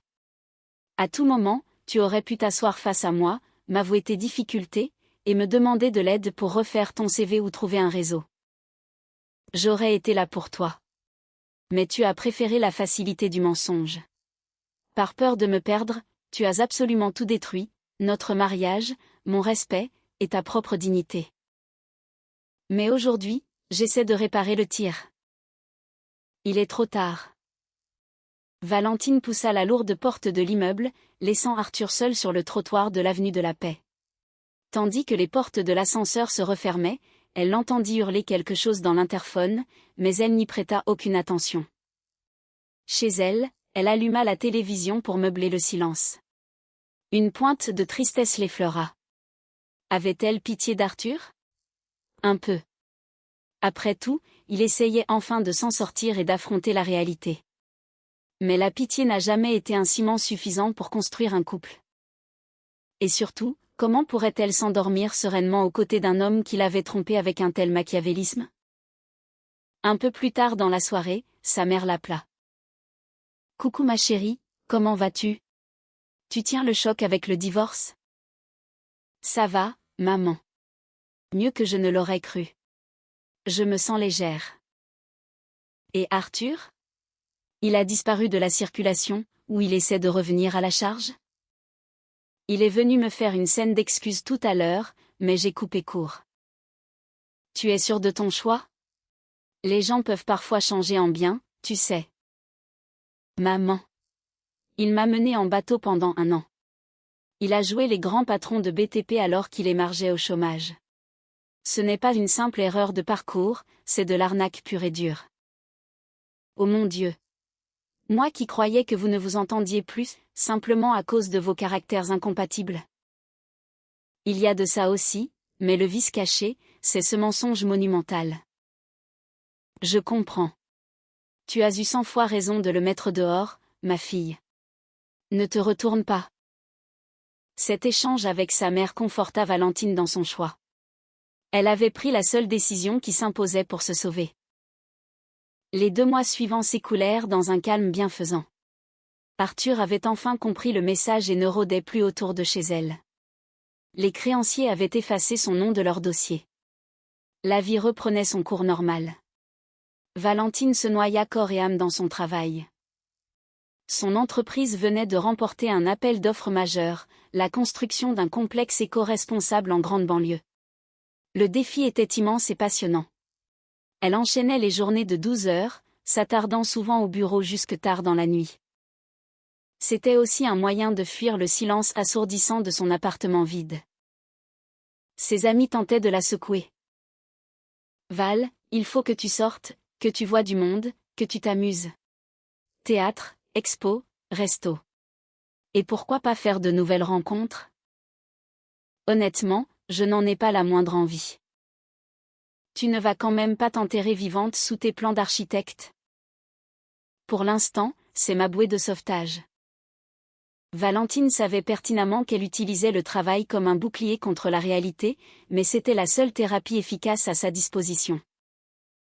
À tout moment, tu aurais pu t'asseoir face à moi, m'avouer tes difficultés, et me demander de l'aide pour refaire ton CV ou trouver un réseau. J'aurais été là pour toi. Mais tu as préféré la facilité du mensonge. Par peur de me perdre, tu as absolument tout détruit, notre mariage, mon respect, et ta propre dignité. Mais aujourd'hui, j'essaie de réparer le tir. Il est trop tard. Valentine poussa la lourde porte de l'immeuble, laissant Arthur seul sur le trottoir de l'avenue de la Paix. Tandis que les portes de l'ascenseur se refermaient, elle l'entendit hurler quelque chose dans l'interphone, mais elle n'y prêta aucune attention. Chez elle, elle alluma la télévision pour meubler le silence. Une pointe de tristesse l'effleura. Avait-elle pitié d'Arthur? Un peu. Après tout, il essayait enfin de s'en sortir et d'affronter la réalité. Mais la pitié n'a jamais été un ciment suffisant pour construire un couple. Et surtout, comment pourrait-elle s'endormir sereinement aux côtés d'un homme qui l'avait trompée avec un tel machiavélisme? Un peu plus tard dans la soirée, sa mère l'appela. « Coucou ma chérie, comment vas-tu? Tu tiens le choc avec le divorce? » « Ça va, maman. Mieux que je ne l'aurais cru. Je me sens légère. » « Et Arthur? Il a disparu de la circulation, ou il essaie de revenir à la charge? » « Il est venu me faire une scène d'excuses tout à l'heure, mais j'ai coupé court. » « Tu es sûre de ton choix? Les gens peuvent parfois changer en bien, tu sais. » « Maman. Il m'a menée en bateau pendant un an. Il a joué les grands patrons de BTP alors qu'il émargeait au chômage. Ce n'est pas une simple erreur de parcours, c'est de l'arnaque pure et dure. Oh mon Dieu! Moi qui croyais que vous ne vous entendiez plus, simplement à cause de vos caractères incompatibles. Il y a de ça aussi, mais le vice caché, c'est ce mensonge monumental. Je comprends. Tu as eu 100 fois raison de le mettre dehors, ma fille. Ne te retourne pas. Cet échange avec sa mère conforta Valentine dans son choix. Elle avait pris la seule décision qui s'imposait pour se sauver. Les 2 mois suivants s'écoulèrent dans un calme bienfaisant. Arthur avait enfin compris le message et ne rôdait plus autour de chez elle. Les créanciers avaient effacé son nom de leur dossier. La vie reprenait son cours normal. Valentine se noya corps et âme dans son travail. Son entreprise venait de remporter un appel d'offres majeur, la construction d'un complexe éco-responsable en grande banlieue. Le défi était immense et passionnant. Elle enchaînait les journées de 12 heures, s'attardant souvent au bureau jusque tard dans la nuit. C'était aussi un moyen de fuir le silence assourdissant de son appartement vide. Ses amis tentaient de la secouer. « Val, il faut que tu sortes, que tu vois du monde, que tu t'amuses. Théâtre, expo, resto. Et pourquoi pas faire de nouvelles rencontres? Honnêtement, je n'en ai pas la moindre envie. Tu ne vas quand même pas t'enterrer vivante sous tes plans d'architecte? Pour l'instant, c'est ma bouée de sauvetage. » Valentine savait pertinemment qu'elle utilisait le travail comme un bouclier contre la réalité, mais c'était la seule thérapie efficace à sa disposition.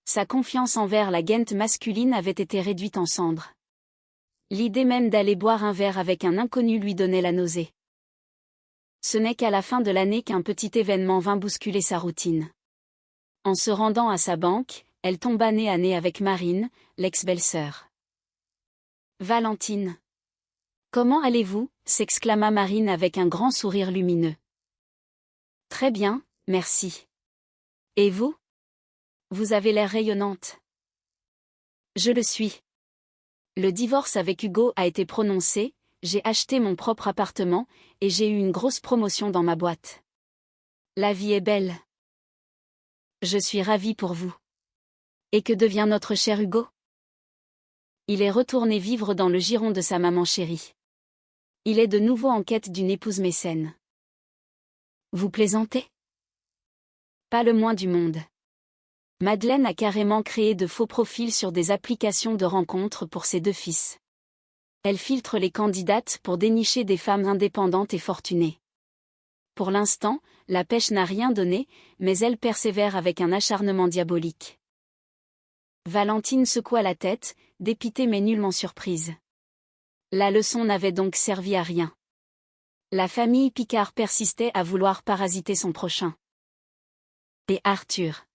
Sa confiance envers la gente masculine avait été réduite en cendres. L'idée même d'aller boire un verre avec un inconnu lui donnait la nausée. Ce n'est qu'à la fin de l'année qu'un petit événement vint bousculer sa routine. En se rendant à sa banque, elle tomba nez à nez avec Marine, l'ex-belle-sœur. « Valentine. Comment allez-vous » s'exclama Marine avec un grand sourire lumineux. « Très bien, merci. Et vous ? Vous avez l'air rayonnante. » « Je le suis. Le divorce avec Hugo a été prononcé, j'ai acheté mon propre appartement, et j'ai eu une grosse promotion dans ma boîte. La vie est belle. Je suis ravie pour vous. Et que devient notre cher Hugo ? Il est retourné vivre dans le giron de sa maman chérie. Il est de nouveau en quête d'une épouse mécène. Vous plaisantez ? Pas le moins du monde. Madeleine a carrément créé de faux profils sur des applications de rencontres pour ses 2 fils. Elle filtre les candidates pour dénicher des femmes indépendantes et fortunées. Pour l'instant, la pêche n'a rien donné, mais elle persévère avec un acharnement diabolique. Valentine secoua la tête, dépitée mais nullement surprise. La leçon n'avait donc servi à rien. La famille Picard persistait à vouloir parasiter son prochain. Et Arthur?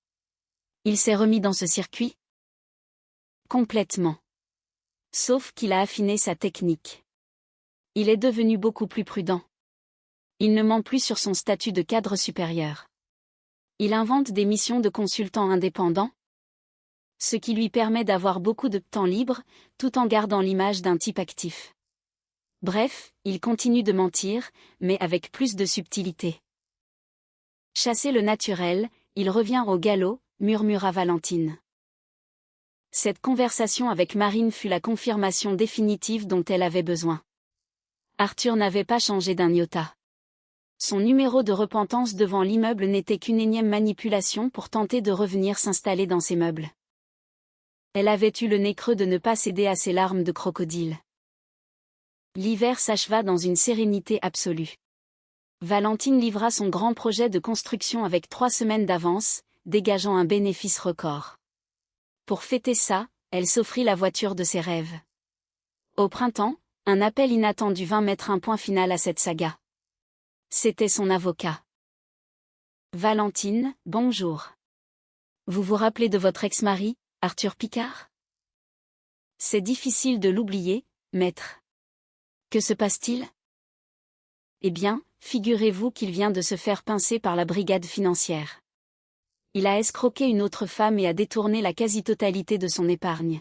Il s'est remis dans ce circuit? Complètement. Sauf qu'il a affiné sa technique. Il est devenu beaucoup plus prudent. Il ne ment plus sur son statut de cadre supérieur. Il invente des missions de consultant indépendant, ce qui lui permet d'avoir beaucoup de temps libre, tout en gardant l'image d'un type actif. Bref, il continue de mentir, mais avec plus de subtilité. Chasser le naturel, il revient au galop, murmura Valentine. Cette conversation avec Marine fut la confirmation définitive dont elle avait besoin. Arthur n'avait pas changé d'un iota. Son numéro de repentance devant l'immeuble n'était qu'une énième manipulation pour tenter de revenir s'installer dans ses meubles. Elle avait eu le nez creux de ne pas céder à ses larmes de crocodile. L'hiver s'acheva dans une sérénité absolue. Valentine livra son grand projet de construction avec 3 semaines d'avance, dégageant un bénéfice record. Pour fêter ça, elle s'offrit la voiture de ses rêves. Au printemps, un appel inattendu vint mettre un point final à cette saga. C'était son avocat. Valentine, bonjour. Vous vous rappelez de votre ex-mari, Arthur Picard? C'est difficile de l'oublier, maître. Que se passe-t-il? Eh bien, figurez-vous qu'il vient de se faire pincer par la brigade financière. Il a escroqué une autre femme et a détourné la quasi-totalité de son épargne.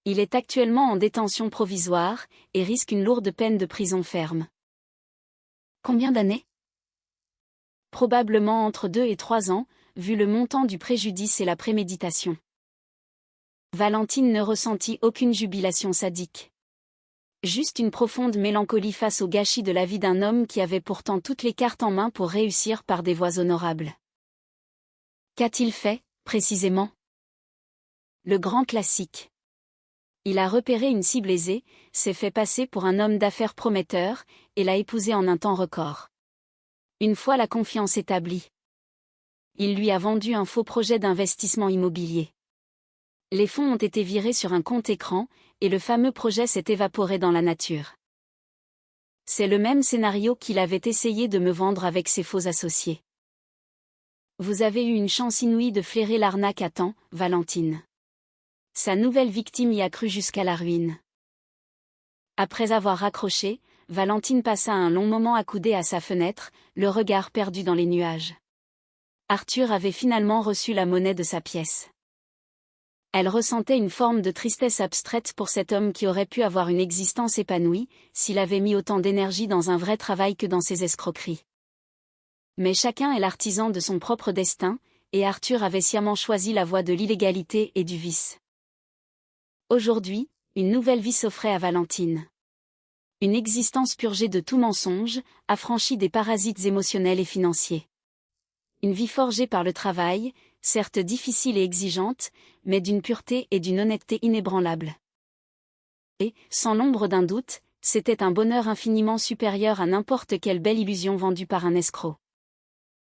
Il est actuellement en détention provisoire, et risque une lourde peine de prison ferme. Combien d'années? Probablement entre 2 et 3 ans, vu le montant du préjudice et la préméditation. Valentine ne ressentit aucune jubilation sadique. Juste une profonde mélancolie face au gâchis de la vie d'un homme qui avait pourtant toutes les cartes en main pour réussir par des voies honorables. Qu'a-t-il fait, précisément? Le grand classique. Il a repéré une cible aisée, s'est fait passer pour un homme d'affaires prometteur, et l'a épousée en un temps record. Une fois la confiance établie, il lui a vendu un faux projet d'investissement immobilier. Les fonds ont été virés sur un compte écran, et le fameux projet s'est évaporé dans la nature. C'est le même scénario qu'il avait essayé de me vendre avec ses faux associés. Vous avez eu une chance inouïe de flairer l'arnaque à temps, Valentine. Sa nouvelle victime y a cru jusqu'à la ruine. Après avoir raccroché, Valentine passa un long moment accoudée à sa fenêtre, le regard perdu dans les nuages. Arthur avait finalement reçu la monnaie de sa pièce. Elle ressentait une forme de tristesse abstraite pour cet homme qui aurait pu avoir une existence épanouie, s'il avait mis autant d'énergie dans un vrai travail que dans ses escroqueries. Mais chacun est l'artisan de son propre destin, et Arthur avait sciemment choisi la voie de l'illégalité et du vice. Aujourd'hui, une nouvelle vie s'offrait à Valentine. Une existence purgée de tout mensonge, affranchie des parasites émotionnels et financiers. Une vie forgée par le travail, certes difficile et exigeante, mais d'une pureté et d'une honnêteté inébranlables. Et, sans l'ombre d'un doute, c'était un bonheur infiniment supérieur à n'importe quelle belle illusion vendue par un escroc.